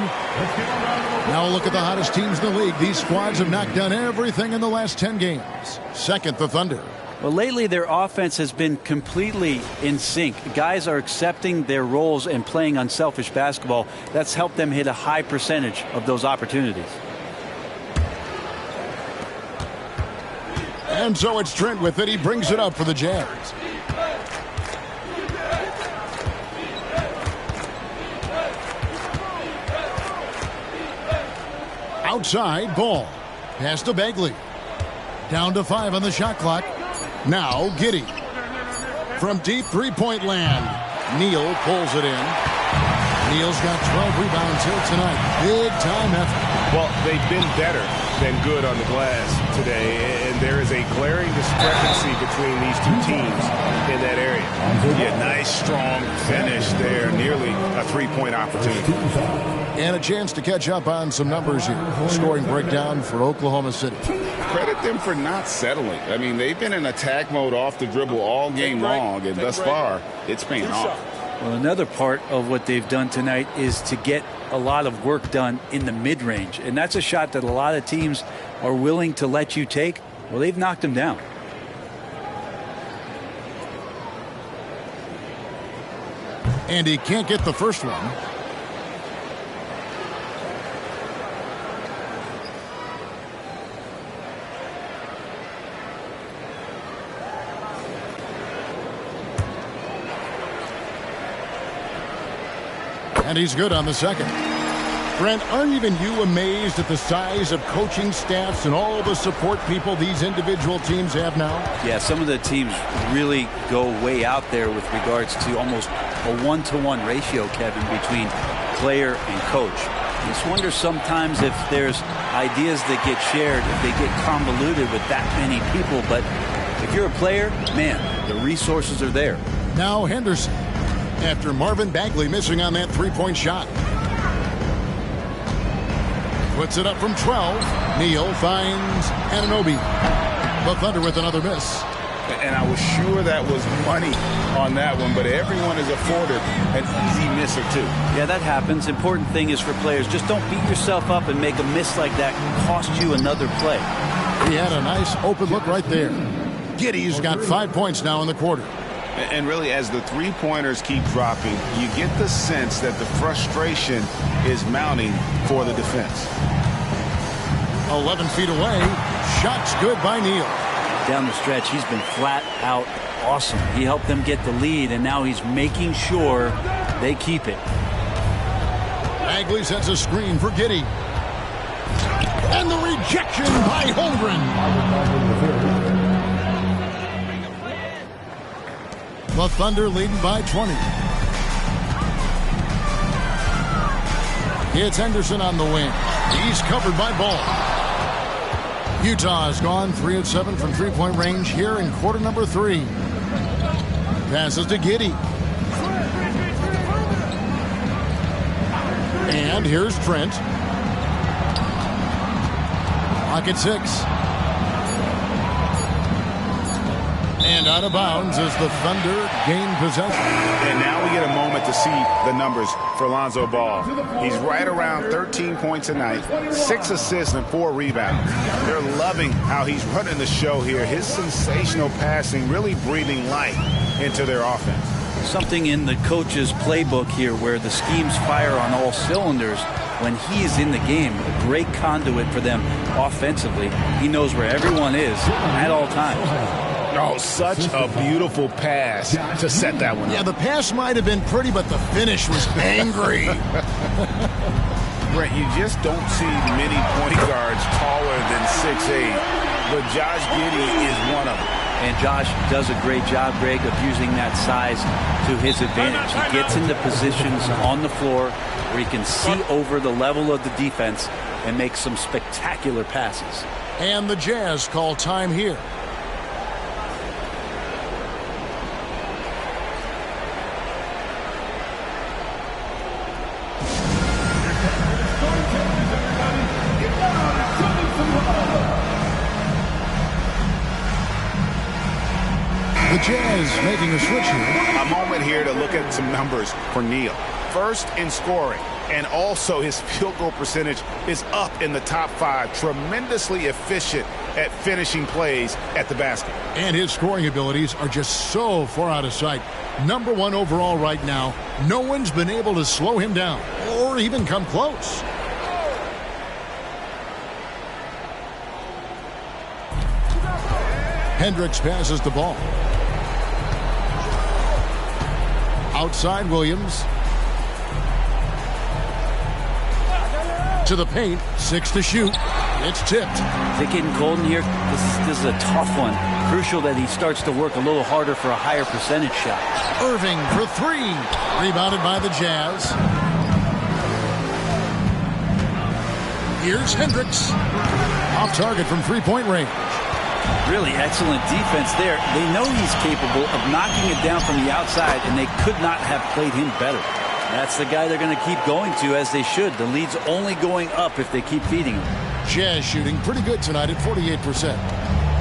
S2: Now look at the hottest teams in the league. These squads have knocked down everything in the last 10 games. Second, the Thunder.
S19: Well, lately their offense has been completely in sync. Guys are accepting their roles and playing unselfish basketball. That's helped them hit a high percentage of those opportunities.
S2: And so it's Trent with it. He brings it up for the Jazz. Outside, Ball. Pass to Bagley. Down to 5 on the shot clock. Now Giddey. From deep three-point land. Neal pulls it in. Neal's got 12 rebounds here tonight. Big-time effort.
S3: Well, they've been better than good on the glass today, and there is a glaring discrepancy between these two teams in that area. Yeah, nice, strong finish there. Nearly a three-point opportunity.
S2: And a chance to catch up on some numbers here. Scoring breakdown for Oklahoma City.
S3: Credit them for not settling. I mean, they've been in attack mode off the dribble all game long, and thus far, it's paying off.
S19: Well, another part of what they've done tonight is to get a lot of work done in the mid-range. And that's a shot that a lot of teams are willing to let you take. Well, they've knocked them down.
S2: And he can't get the first one. And he's good on the second. Brent, aren't even you amazed at the size of coaching staffs and all the support people these individual teams have now?
S19: Yeah, some of the teams really go way out there with regards to almost a 1-to-1 ratio, Kevin, between player and coach. I just wonder sometimes if there's ideas that get shared, if they get convoluted with that many people. But if you're a player, man, the resources are there.
S2: Now Henderson, after Marvin Bagley missing on that three-point shot. Puts it up from 12. Neal finds Anunoby. The Thunder with another miss.
S3: And I was sure that was money on that one, but everyone is afforded an easy miss or two.
S19: Yeah, that happens. Important thing is for players, just don't beat yourself up and make a miss like that cost you another play.
S2: He had a nice open look right there. Giddey's got 5 points now in the quarter.
S3: And really, as the three-pointers keep dropping, you get the sense that the frustration is mounting for the defense.
S2: 11 feet away. Shot's good by Neal.
S19: Down the stretch, he's been flat out awesome. He helped them get the lead, and now he's making sure they keep it.
S2: Bagley sets a screen for Giddey. And the rejection by Holmgren. The Thunder leading by 20. It's Henderson on the wing. He's covered by Ball. Utah has gone 3 of 7 from three-point range here in quarter number 3. Passes to Giddey. And here's Trent. Clock at 6. And out of bounds as the Thunder gain possession.
S3: And now we get a moment to see the numbers for Lonzo Ball. He's right around 13 points a night, 6 assists and 4 rebounds. They're loving how he's running the show here. His sensational passing really breathing life into their offense.
S19: Something in the coach's playbook here where the schemes fire on all cylinders. When he is in the game, a great conduit for them offensively. He knows where everyone is at all times.
S3: Oh, such a beautiful pass to set that one up.
S2: Yeah, the pass might have been pretty, but the finish was angry.
S3: Brent, you just don't see many point guards taller than 6'8", but Josh Giddey is one of them.
S19: And Josh does a great job, Greg, of using that size to his advantage. He gets into positions on the floor where he can see over the level of the defense and make some spectacular passes.
S2: And the Jazz call time here. The Jazz making a switch here.
S3: A moment here to look at some numbers for Neal. First in scoring, and also his field goal percentage is up in the top 5. Tremendously efficient at finishing plays at the basket.
S2: And his scoring abilities are just so far out of sight. Number 1 overall right now. No one's been able to slow him down or even come close. Hendricks passes the ball. Outside Williams. To the paint. 6 to shoot. It's tipped.
S19: Is it getting cold in here? This is a tough one. Crucial that he starts to work a little harder for a higher percentage shot.
S2: Irving for 3. Rebounded by the Jazz. Here's Hendricks. Off target from three-point range.
S19: Really excellent defense there. They know he's capable of knocking it down from the outside, and they could not have played him better. That's the guy they're going to keep going to, as they should. The lead's only going up if they keep feeding him.
S2: Jazz shooting pretty good tonight at 48%.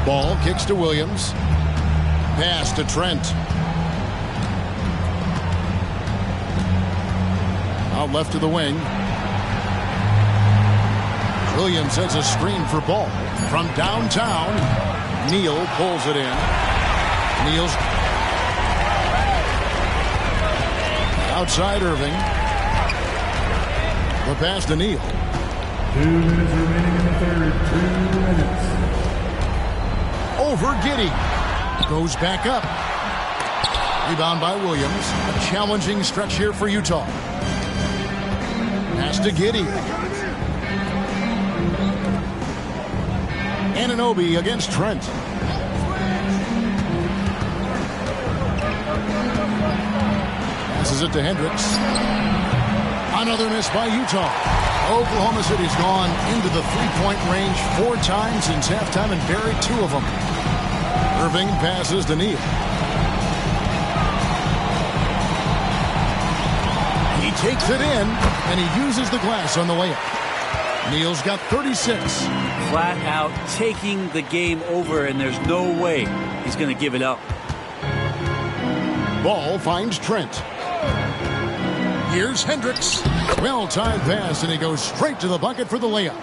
S2: Ball kicks to Williams. Pass to Trent. Out left to the wing. Williams sends a screen for Ball. From downtown, Neal pulls it in. Neal's outside Irving. The pass to Neal.
S12: 2 minutes remaining in the third. 2 minutes.
S2: Over Giddey. Goes back up. Rebound by Williams. A challenging stretch here for Utah. Pass to Giddey. Anunoby against Trent. Passes it to Hendricks. Another miss by Utah. Oklahoma City's gone into the three-point range 4 times since halftime and buried 2 of them. Irving passes to Neal. He takes it in, and he uses the glass on the layup. Neal's got 36.
S19: Flat out taking the game over, and there's no way he's going to give it up.
S2: Ball finds Trent. Here's Hendricks. Well-timed pass, and he goes straight to the bucket for the layup.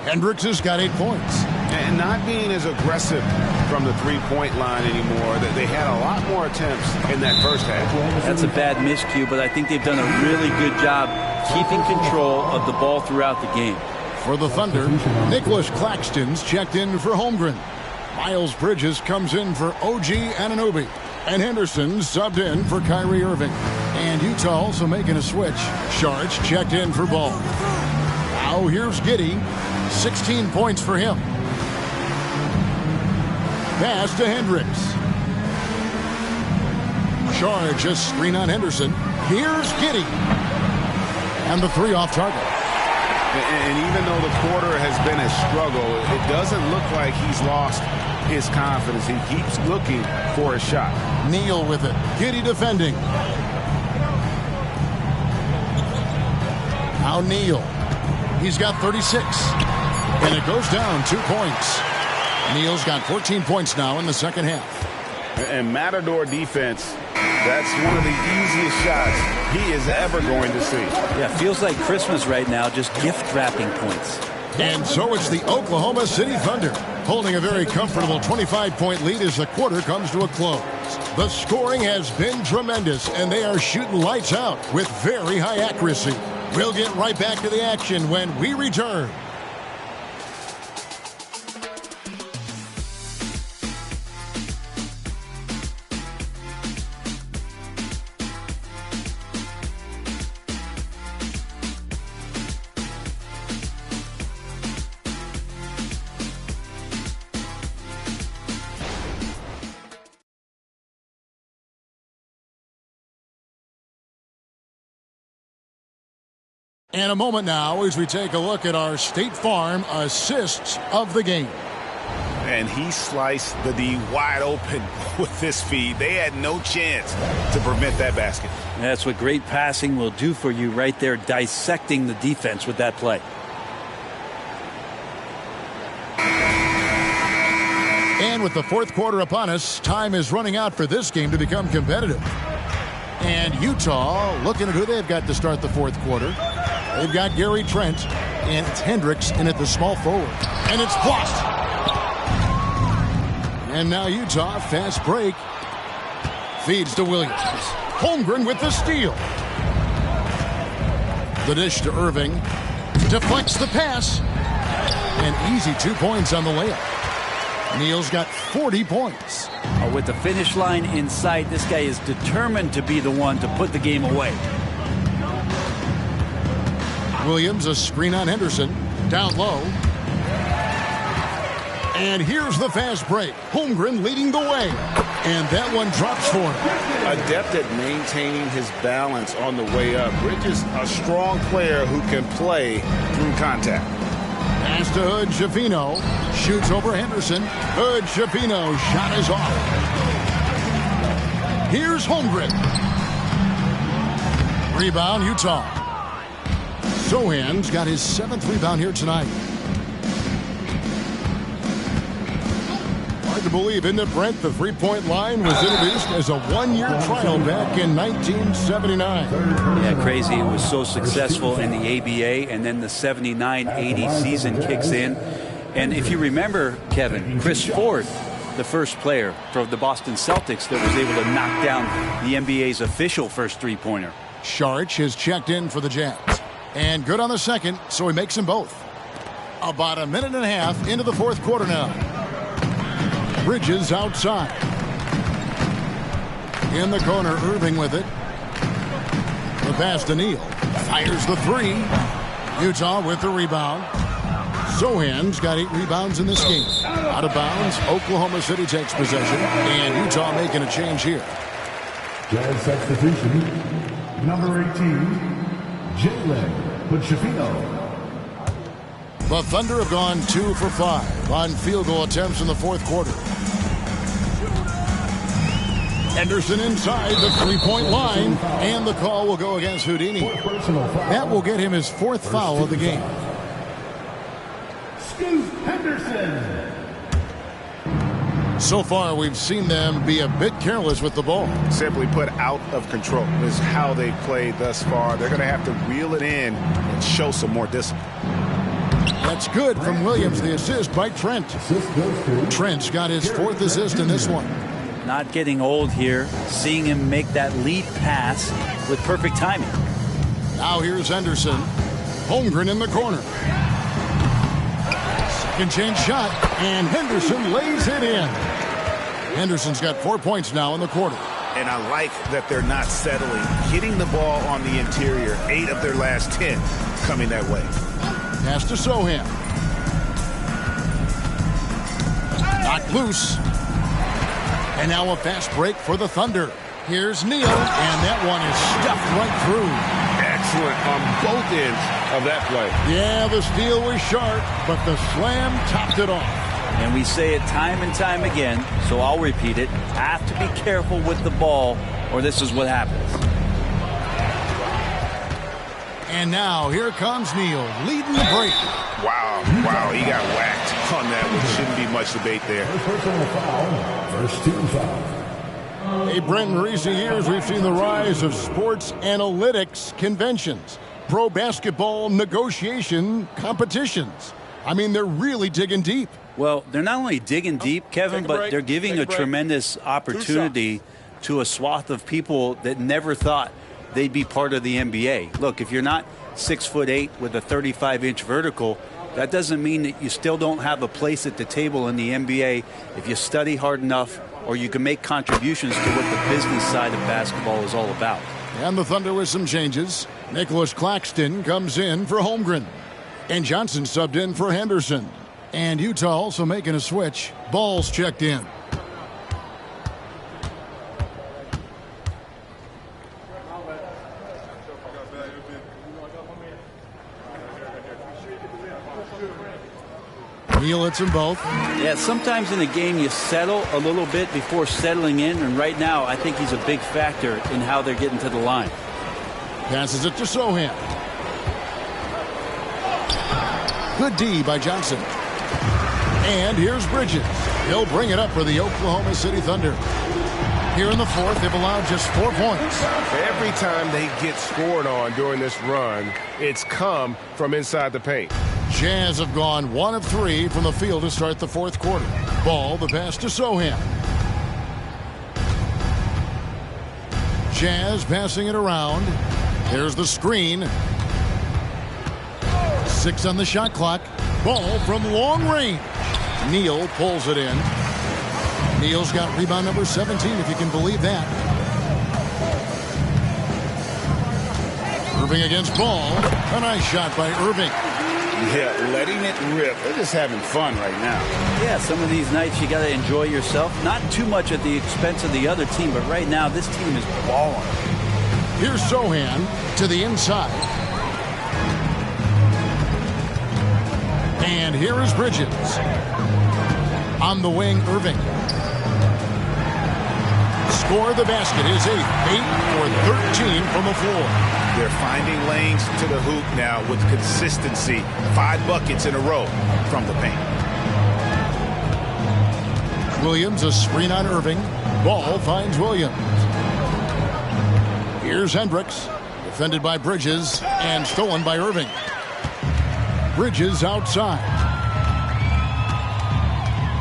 S2: Hendricks has got 8 points.
S20: And not being as aggressive from the three-point line anymore. They had a lot more attempts in that first half.
S19: That's a bad miscue, but I think they've done a really good job keeping control of the ball throughout the game.
S2: For the Thunder, Nicholas Claxton's checked in for Holmgren. Miles Bridges comes in for OG Anunoby. And Henderson subbed in for Kyrie Irving. And Utah also making a switch. Sharge checked in for Ball. Now here's Giddey. 16 points for him. Pass to Hendricks. Sharge a screen on Henderson. Here's Giddey. And the 3 off target.
S20: And even though the quarter has been a struggle, it doesn't look like he's lost his confidence. He keeps looking for a shot.
S2: Neal with it. Giddey defending. Now Neal. He's got 36. And it goes down 2 points. Neal's got 14 points now in the second half.
S20: And Matador defense, that's one of the easiest shots he is ever going to see.
S19: Yeah, feels like Christmas right now, just gift wrapping points.
S2: And so it's the Oklahoma City Thunder holding a very comfortable 25-point lead as the quarter comes to a close. The scoring has been tremendous, and they are shooting lights out with very high accuracy. We'll get right back to the action when we return. And a moment now as we take a look at our State Farm assists of the game.
S20: And he sliced the D wide open with this feed. They had no chance to prevent that basket.
S19: That's what great passing will do for you right there, dissecting the defense with that play.
S2: And with the fourth quarter upon us, time is running out for this game to become competitive. And Utah looking at who they've got to start the fourth quarter. They've got Gary Trent, and it's Hendricks in at the small forward. And it's blocked. And now Utah, fast break. Feeds to Williams. Holmgren with the steal. The dish to Irving. Deflects the pass. And easy 2 points on the layup. Neal's got 40 points.
S19: With the finish line in sight, this guy is determined to be the one to put the game away.
S2: Williams, a screen on Henderson. Down low. And here's the fast break. Holmgren leading the way. And that one drops for him.
S20: Adept at maintaining his balance on the way up. Bridges, a strong player who can play through contact.
S2: Pass to Hood Schifino. Shoots over Henderson. Hood Schifino. Shot is off. Here's Holmgren. Rebound, Utah. Sohan's got his 7th rebound here tonight. Hard to believe, isn't it, Brent? The three-point line was introduced as a one-year trial back in 1979.
S19: Yeah, crazy. It was so successful in the ABA, and then the 79-80 season kicks in. And if you remember, Kevin, Chris Ford, the first player for the Boston Celtics that was able to knock down the NBA's official first three-pointer.
S2: Sharge has checked in for the Jazz. And good on the second, so he makes them both. About a minute and a half into the fourth quarter now. Bridges outside. In the corner, Irving with it. The pass to Neal. Fires the three. Utah with the rebound. Sohan's got 8 rebounds in this game. Out of bounds, Oklahoma City takes possession, and Utah making a change here.
S12: Jazz substitution, number 18, Jalen Butchafino.
S2: The Thunder have gone 2 for 5 on field goal attempts in the fourth quarter. Henderson inside the three-point line, and the call will go against Houdini. That will get him his 4th foul of the game.
S12: Scoot Henderson.
S2: So far, we've seen them be a bit careless with the ball.
S20: Simply put, out of control is how they played thus far. They're going to have to reel it in and show some more discipline.
S2: That's good from Williams, the assist by Trent. Trent's got his 4th assist in this one.
S19: Not getting old here, seeing him make that lead pass with perfect timing.
S2: Now here's Henderson. Holmgren in the corner. Second chance shot, and Henderson lays it in. Henderson's got 4 points now in the quarter.
S20: And I like that they're not settling. Hitting the ball on the interior, 8 of their last 10 coming that way.
S2: Pass to Sohan. Knocked loose. And now a fast break for the Thunder. Here's Neal, and that one is stuffed right through.
S3: Excellent on both ends of that play.
S2: Yeah, the steal was sharp, but the slam topped it off.
S19: And we say it time and time again, so I'll repeat it. Have to be careful with the ball, or this is what happens.
S2: And now here comes Neal, leading the break.
S20: Wow, he got whacked on that one. Shouldn't be much debate there.
S12: First team foul.
S2: Hey, Brent, in recent years, we've seen the rise of sports analytics conventions, pro basketball negotiation competitions. I mean, they're really digging deep.
S19: Well, they're not only digging deep, Kevin, but they're giving a tremendous opportunity to a swath of people that never thought they'd be part of the NBA. Look, if you're not 6'8" with a 35-inch vertical, that doesn't mean that you still don't have a place at the table in the NBA if you study hard enough, or you can make contributions to what the business side of basketball is all about.
S2: And the Thunder with some changes. Nicholas Claxton comes in for Holmgren. And Johnson subbed in for Henderson. And Utah also making a switch. Ball's checked in. Neal hits them both.
S19: Yeah, sometimes in a game you settle a little bit before settling in, and right now I think he's a big factor in how they're getting to the line.
S2: Passes it to Sohan. Good D by Johnson. And here's Bridges. He'll bring it up for the Oklahoma City Thunder. Here in the fourth, they've allowed just 4 points.
S20: Every time they get scored on during this run, it's come from inside the paint.
S2: Jazz have gone 1 of 3 from the field to start the fourth quarter. Ball, the pass to Sohan. Jazz passing it around. There's the screen. 6 on the shot clock. Ball from long range. Neal pulls it in. Neal's got rebound number 17, if you can believe that. Irving against Ball. A nice shot by Irving.
S20: Yeah, letting it rip. They're just having fun right now.
S19: Yeah, some of these nights you got to enjoy yourself. Not too much at the expense of the other team, but right now this team is balling.
S2: Here's Sohan to the inside. And here is Bridges. On the wing, Irving. Score the basket is 8 for 13 from the floor.
S20: They're finding lanes to the hoop now with consistency. 5 buckets in a row from the paint.
S2: Williams, a screen on Irving. Ball finds Williams. Here's Hendricks. Defended by Bridges and stolen by Irving. Bridges outside.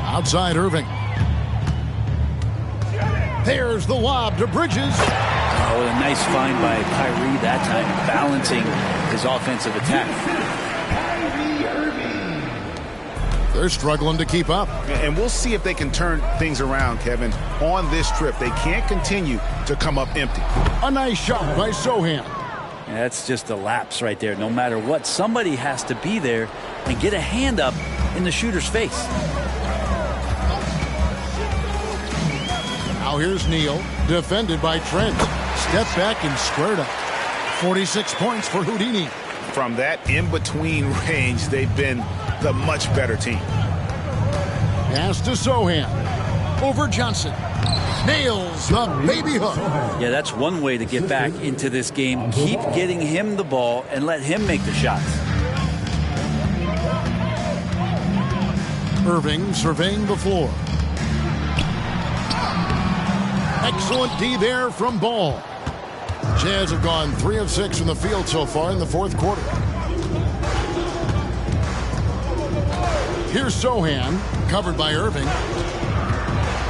S2: Outside Irving. There's the lob to Bridges.
S19: Oh, a nice find by Kyrie that time, balancing his offensive attack.
S2: They're struggling to keep up.
S20: And we'll see if they can turn things around, Kevin. On this trip, they can't continue to come up empty.
S2: A nice shot by Sohan.
S19: And that's just a lapse right there. No matter what, somebody has to be there and get a hand up in the shooter's face.
S2: Now here's Neal, defended by Trent. Step back and squared up. 46 points for Houdini.
S3: From that in-between range, they've been the much better team.
S2: Pass to Sohan. Over Johnson. Nails the baby hook.
S19: Yeah, that's one way to get back into this game. Keep getting him the ball and let him make the shots.
S2: Irving surveying the floor. Excellent D there from Ball. Jazz have gone 3 of 6 from the field so far in the fourth quarter. Here's Sohan, covered by Irving.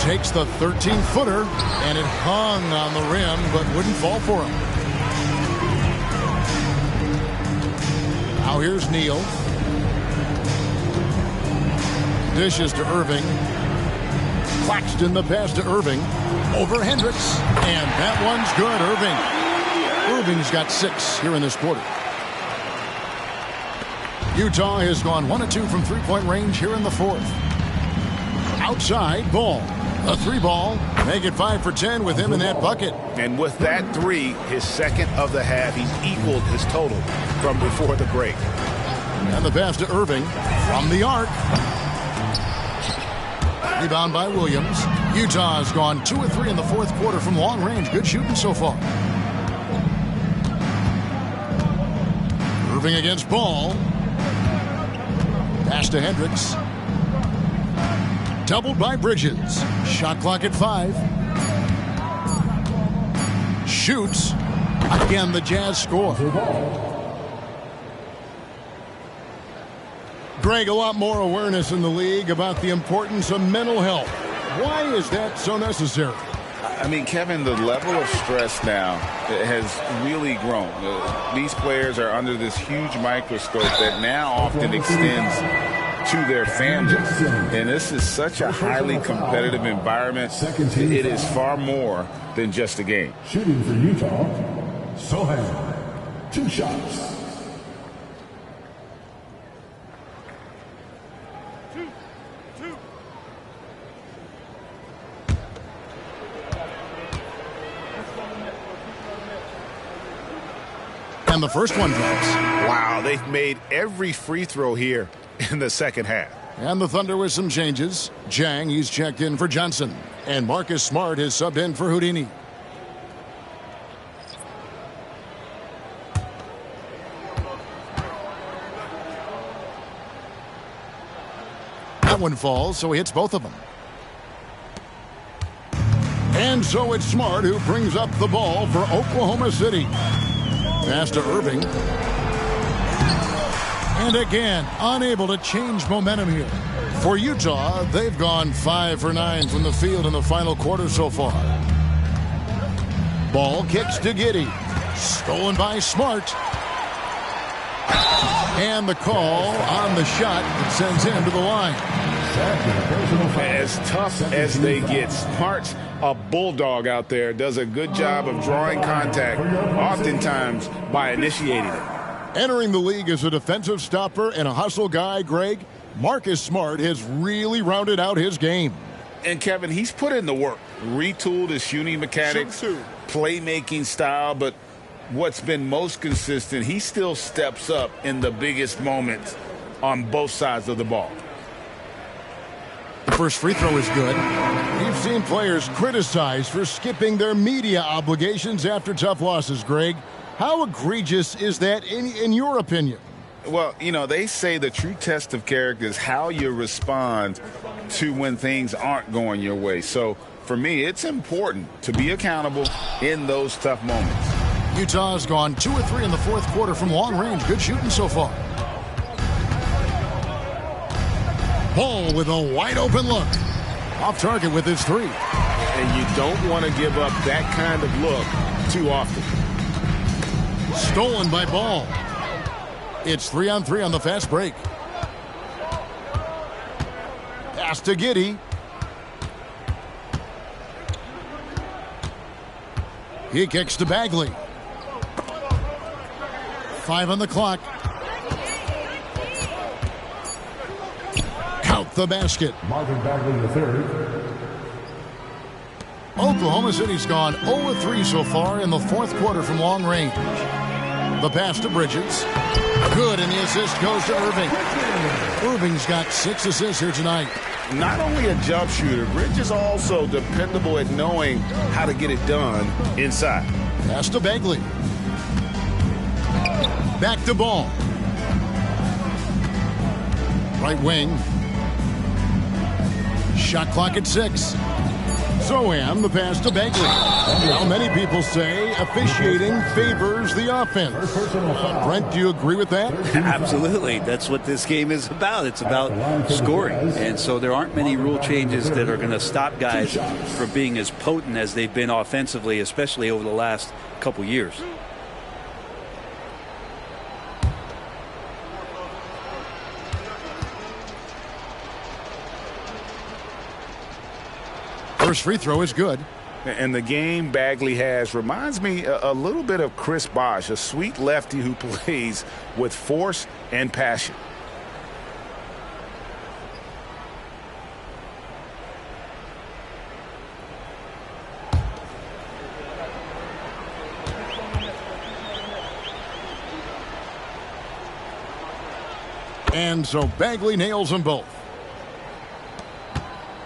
S2: Takes the 13-footer, and it hung on the rim, but wouldn't fall for him. Now here's Neal. Dishes to Irving. Claxton the pass to Irving. Over Hendricks, and that one's good. Irving's got 6 here in this quarter. Utah has gone 1 of 2 from three-point range here in the fourth. Outside, Ball. A 3-ball. Make it 5 for 10 with him in that bucket.
S3: And with that 3, his second of the half, he's equaled his total from before the break.
S2: And the pass to Irving from the arc. Rebound by Williams. Utah has gone 2 of 3 in the fourth quarter from long range. Good shooting so far. Irving against Ball. Pass to Hendricks. Doubled by Bridges. Shot clock at 5. Shoots. Again, the Jazz score. Greg, a lot more awareness in the league about the importance of mental health. Why is that so necessary?
S3: I mean, Kevin, the level of stress now has really grown. These players are under this huge microscope that now often extends to their families. And this is such a highly competitive environment. It is far more than just a game.
S12: Shooting for Utah, Sohan. 2 shots.
S2: And the first one drops.
S3: Wow, they've made every free throw here in the second half.
S2: And the Thunder with some changes. Jang, he's checked in for Johnson. And Marcus Smart has subbed in for Houdini. That one falls, so he hits both of them. And so it's Smart who brings up the ball for Oklahoma City. Pass to Irving. And again, unable to change momentum here. For Utah, they've gone 5 for 9 from the field in the final quarter so far. Ball kicks to Giddey. Stolen by Smart. And the call on the shot that sends him to the line.
S3: As tough as they get, Smart's a bulldog out there, does a good job of drawing contact, oftentimes by initiating it.
S2: Entering the league as a defensive stopper and a hustle guy, Greg, Marcus Smart has really rounded out his game.
S3: And Kevin, he's put in the work, retooled his shooting mechanics, playmaking style, but what's been most consistent, he still steps up in the biggest moments on both sides of the ball.
S2: The first free throw is good. We've seen players criticized for skipping their media obligations after tough losses, Greg. How egregious is that in your opinion?
S3: Well, you know, they say the true test of character is how you respond to when things aren't going your way. So, for me, it's important to be accountable in those tough moments.
S2: Utah's gone 2 or 3 in the fourth quarter from long range. Good shooting so far. Ball with a wide open look. Off target with his 3.
S3: And you don't want to give up that kind of look too often.
S2: Stolen by Ball. It's 3-on-3 on the fast break. Pass to Giddey. He kicks to Bagley. 5 on the clock. Count the basket.
S5: Marvin Bagley III.
S2: Oklahoma City's gone 0-3 so far in the fourth quarter from long range. The pass to Bridges. Good, and the assist goes to Irving. Irving's got 6 assists here tonight.
S3: Not only a jump shooter, Bridges also dependable at knowing how to get it done inside.
S2: Pass to Bagley. Back to Ball. Right wing. Shot clock at 6. Soham, the pass to Bagley. Now many people say officiating favors the offense. Brent, do you agree with that?
S19: Absolutely. That's what this game is about. It's about scoring. And so there aren't many rule changes that are going to stop guys from being as potent as they've been offensively, especially over the last couple years.
S2: First free throw is good.
S3: And the game Bagley has reminds me a little bit of Chris Bosh, a sweet lefty who plays with force and passion.
S2: And so Bagley nails them both.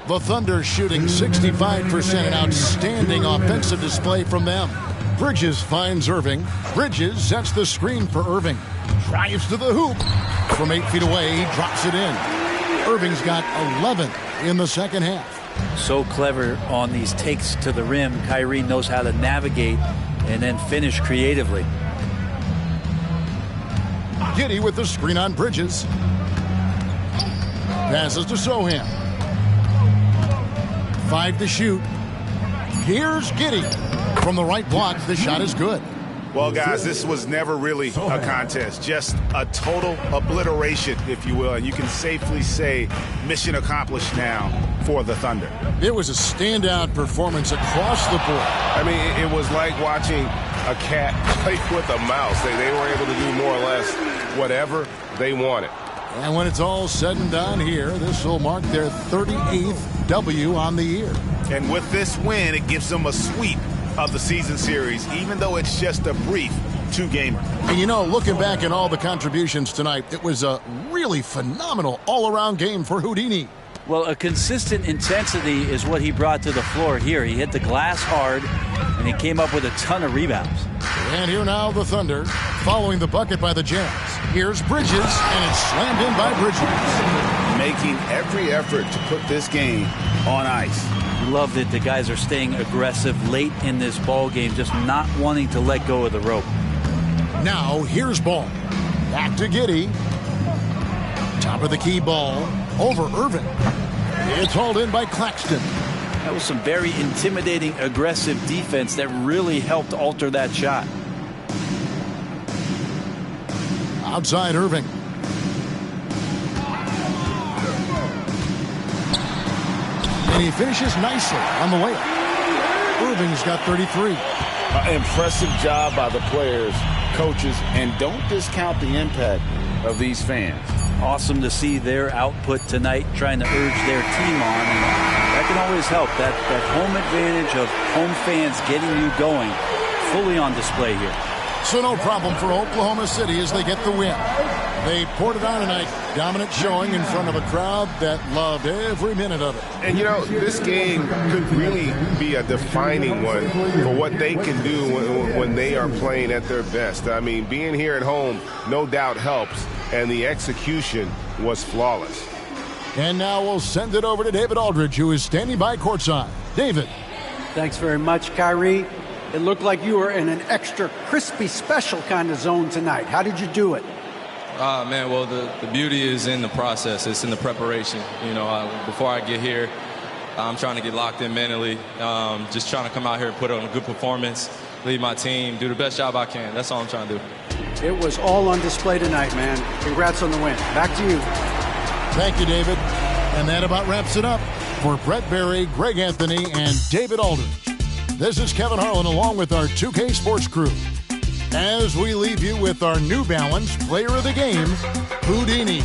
S2: The Thunder shooting 65%, an outstanding offensive display from them. Bridges finds Irving. Bridges sets the screen for Irving. Drives to the hoop. From 8 feet away, he drops it in. Irving's got 11 in the second half.
S19: So clever on these takes to the rim. Kyrie knows how to navigate and then finish creatively.
S2: Giddey with the screen on Bridges. Passes to Soham. 5 to shoot. Here's Giddey. From the right block, the shot is good.
S3: Well, guys, this was never really a contest. Just a total obliteration, if you will. And you can safely say mission accomplished now for the Thunder.
S2: It was a standout performance across the board.
S20: I mean, it was like watching a cat play with a mouse. They were able to do more or less whatever they wanted.
S2: And when it's all said and done here, this will mark their 38th W on the year.
S3: And with this win, it gives them a sweep of the season series, even though it's just a brief 2-gamer.
S2: And you know, looking back at all the contributions tonight, it was a really phenomenal all-around game for Houdini.
S19: Well, a consistent intensity is what he brought to the floor here. He hit the glass hard, and he came up with a ton of rebounds.
S2: And here now the Thunder, following the bucket by the Jazz. Here's Bridges, and it's slammed in by Bridges.
S3: Making every effort to put this game on ice.
S19: Love that the guys are staying aggressive late in this ball game, just not wanting to let go of the rope.
S2: Now here's Ball. Back to Giddey. Top of the key ball over Irving. It's hauled in by Claxton.
S19: That was some very intimidating, aggressive defense that really helped alter that shot.
S2: Outside Irving. And he finishes nicely on the layup. Irving's got 33.
S3: Impressive job by the players, coaches, and don't discount the impact of these fans.
S19: Awesome to see their output tonight, trying to urge their team on. And that can always help. That home advantage of home fans getting you going, fully on display here.
S2: So no problem for Oklahoma City as they get the win. They poured it on tonight. Dominant showing in front of a crowd that loved every minute of it.
S20: And, you know, this game could really be a defining one for what they can do when they are playing at their best. I mean, being here at home no doubt helps, and the execution was flawless.
S2: And now we'll send it over to David Aldridge, who is standing by courtside. David.
S7: Thanks very much, Kyrie. It looked like you were in an extra crispy special kind of zone tonight. How did you do it?
S21: Man, well, the beauty is in the process. It's in the preparation. You know, before I get here, I'm trying to get locked in mentally. Just trying to come out here and put on a good performance, lead my team, do the best job I can. That's all I'm trying to do.
S7: It was all on display tonight, man. Congrats on the win. Back to you.
S2: Thank you, David. And that about wraps it up for Brett Berry, Greg Anthony, and David Aldridge. This is Kevin Harlan along with our 2K Sports crew. as we leave you with our New Balance Player of the Game, Houdini.